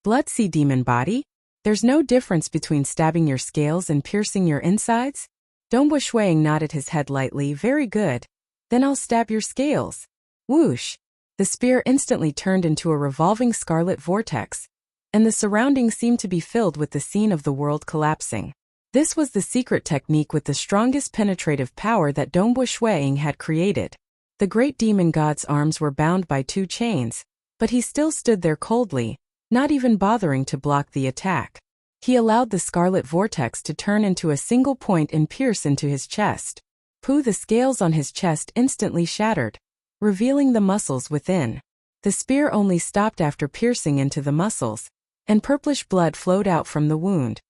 Blood-sea demon body? There's no difference between stabbing your scales and piercing your insides? Dongbui Ying nodded his head lightly. Very good. Then I'll stab your scales. Whoosh! The spear instantly turned into a revolving scarlet vortex, and the surroundings seemed to be filled with the scene of the world collapsing. This was the secret technique with the strongest penetrative power that Dongbui Ying had created. The great demon god's arms were bound by 2 chains, but he still stood there coldly, not even bothering to block the attack. He allowed the scarlet vortex to turn into a single point and pierce into his chest. Pooh! The scales on his chest instantly shattered, revealing the muscles within. The spear only stopped after piercing into the muscles, and purplish blood flowed out from the wound.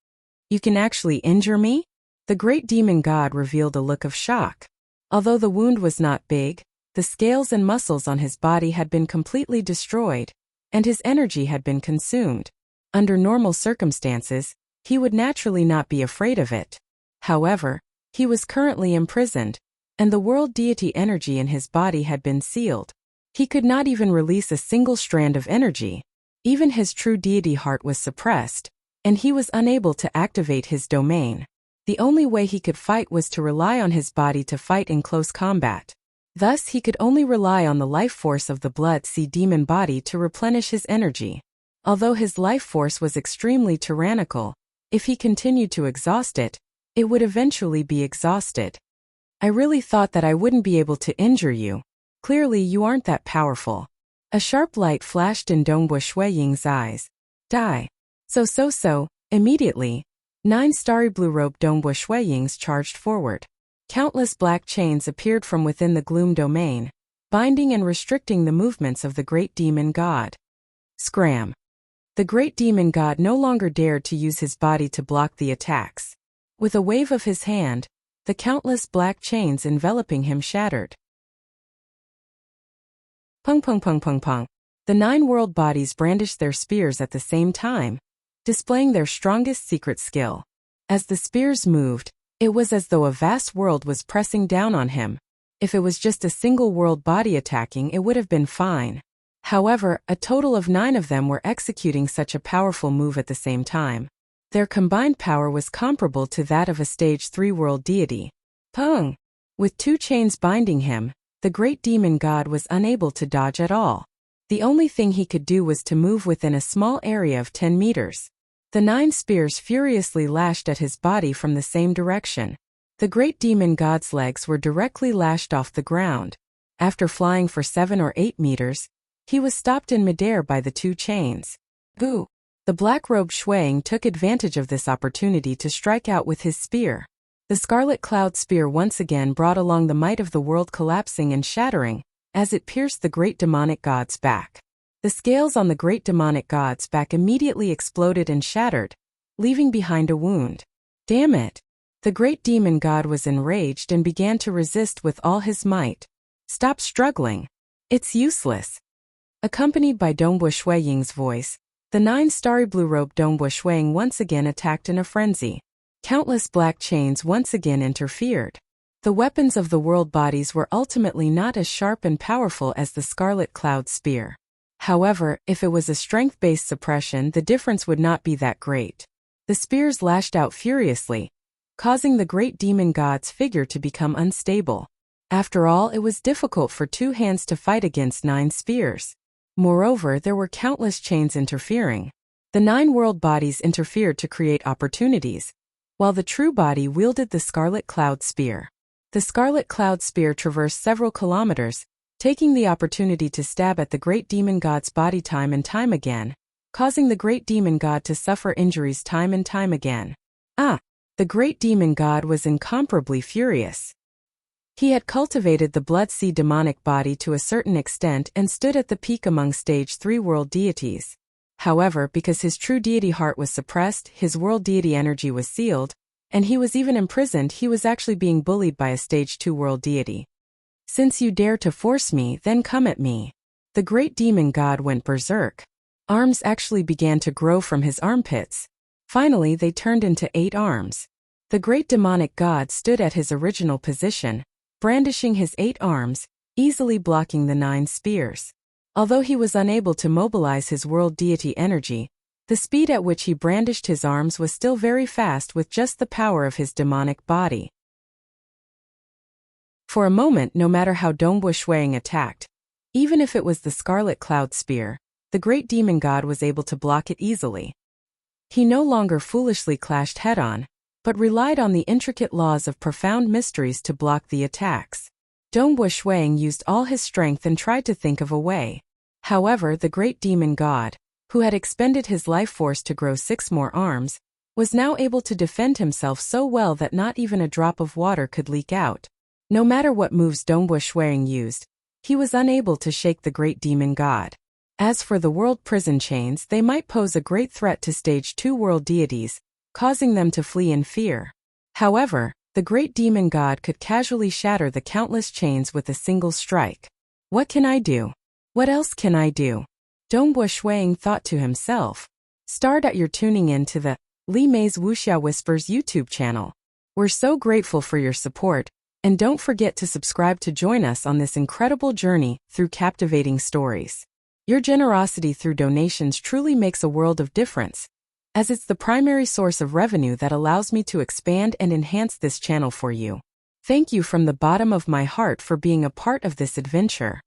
You can actually injure me? The great demon god revealed a look of shock. Although the wound was not big, the scales and muscles on his body had been completely destroyed, and his energy had been consumed. Under normal circumstances, he would naturally not be afraid of it. However, he was currently imprisoned, and the world deity energy in his body had been sealed. He could not even release a single strand of energy. Even his true deity heart was suppressed, and he was unable to activate his domain. The only way he could fight was to rely on his body to fight in close combat. Thus, he could only rely on the life force of the blood-sea demon body to replenish his energy. Although his life force was extremely tyrannical, if he continued to exhaust it, it would eventually be exhausted. I really thought that I wouldn't be able to injure you. Clearly you aren't that powerful. A sharp light flashed in Dongbui Ying's eyes. Die. So. Immediately, 9 starry blue-robed Dongbui Yings charged forward. Countless black chains appeared from within the gloom domain, binding and restricting the movements of the great demon god. Scram. The great demon god no longer dared to use his body to block the attacks. With a wave of his hand, the countless black chains enveloping him shattered. Pung pung pung pung pung. The 9 world bodies brandished their spears at the same time, displaying their strongest secret skill. As the spears moved, it was as though a vast world was pressing down on him. If it was just a single world body attacking, it would have been fine. However, a total of 9 of them were executing such a powerful move at the same time. Their combined power was comparable to that of a stage 3 world deity. Pung! With 2 chains binding him, the great demon god was unable to dodge at all. The only thing he could do was to move within a small area of 10 meters. The 9 spears furiously lashed at his body from the same direction. The great demon god's legs were directly lashed off the ground. After flying for 7 or 8 meters, he was stopped in midair by the 2 chains. Boo! The black-robed Shuang took advantage of this opportunity to strike out with his spear. The scarlet cloud spear once again brought along the might of the world collapsing and shattering, as it pierced the great demonic god's back. The scales on the great demonic god's back immediately exploded and shattered, leaving behind a wound. Damn it! The great demon god was enraged and began to resist with all his might. Stop struggling. It's useless. Accompanied by Dongbua Shuiying's voice, the 9 starry blue-robed Dongbua Shuiying once again attacked in a frenzy. Countless black chains once again interfered. The weapons of the world bodies were ultimately not as sharp and powerful as the scarlet cloud spear. However, if it was a strength-based suppression, the difference would not be that great. The spears lashed out furiously, causing the great demon god's figure to become unstable. After all, it was difficult for 2 hands to fight against 9 spears. Moreover, there were countless chains interfering. The 9 world bodies interfered to create opportunities, while the true body wielded the scarlet cloud spear. The scarlet cloud spear traversed several kilometers, taking the opportunity to stab at the great demon god's body time and time again, causing the great demon god to suffer injuries time and time again. The great demon god was incomparably furious. He had cultivated the blood sea demonic body to a certain extent and stood at the peak among stage 3 world deities. However, because his true deity heart was suppressed, his world deity energy was sealed, and he was even imprisoned, he was actually being bullied by a stage 2 world deity. Since you dare to force me, then come at me. The great demon god went berserk. Arms actually began to grow from his armpits. Finally, they turned into 8 arms. The great demonic god stood at his original position, brandishing his 8 arms, easily blocking the 9 spears. Although he was unable to mobilize his world deity energy, the speed at which he brandished his arms was still very fast with just the power of his demonic body. For a moment, no matter how Dongbua Shuiying attacked, even if it was the scarlet cloud spear, the great demon god was able to block it easily. He no longer foolishly clashed head-on, but relied on the intricate laws of profound mysteries to block the attacks. Dongbua Shuiying used all his strength and tried to think of a way. However, the great demon god, who had expended his life force to grow 6 more arms, was now able to defend himself so well that not even a drop of water could leak out. No matter what moves Dongbua Shuiying used, he was unable to shake the great demon god. As for the world prison chains, they might pose a great threat to stage 2 world deities, causing them to flee in fear. However, the great demon god could casually shatter the countless chains with a single strike. What can I do? What else can I do? Dongbua Shuiying thought to himself. You're tuning in to the Li Mei's Wuxia Whispers YouTube channel. We're so grateful for your support, and don't forget to subscribe to join us on this incredible journey through captivating stories. Your generosity through donations truly makes a world of difference, as it's the primary source of revenue that allows me to expand and enhance this channel for you. Thank you from the bottom of my heart for being a part of this adventure.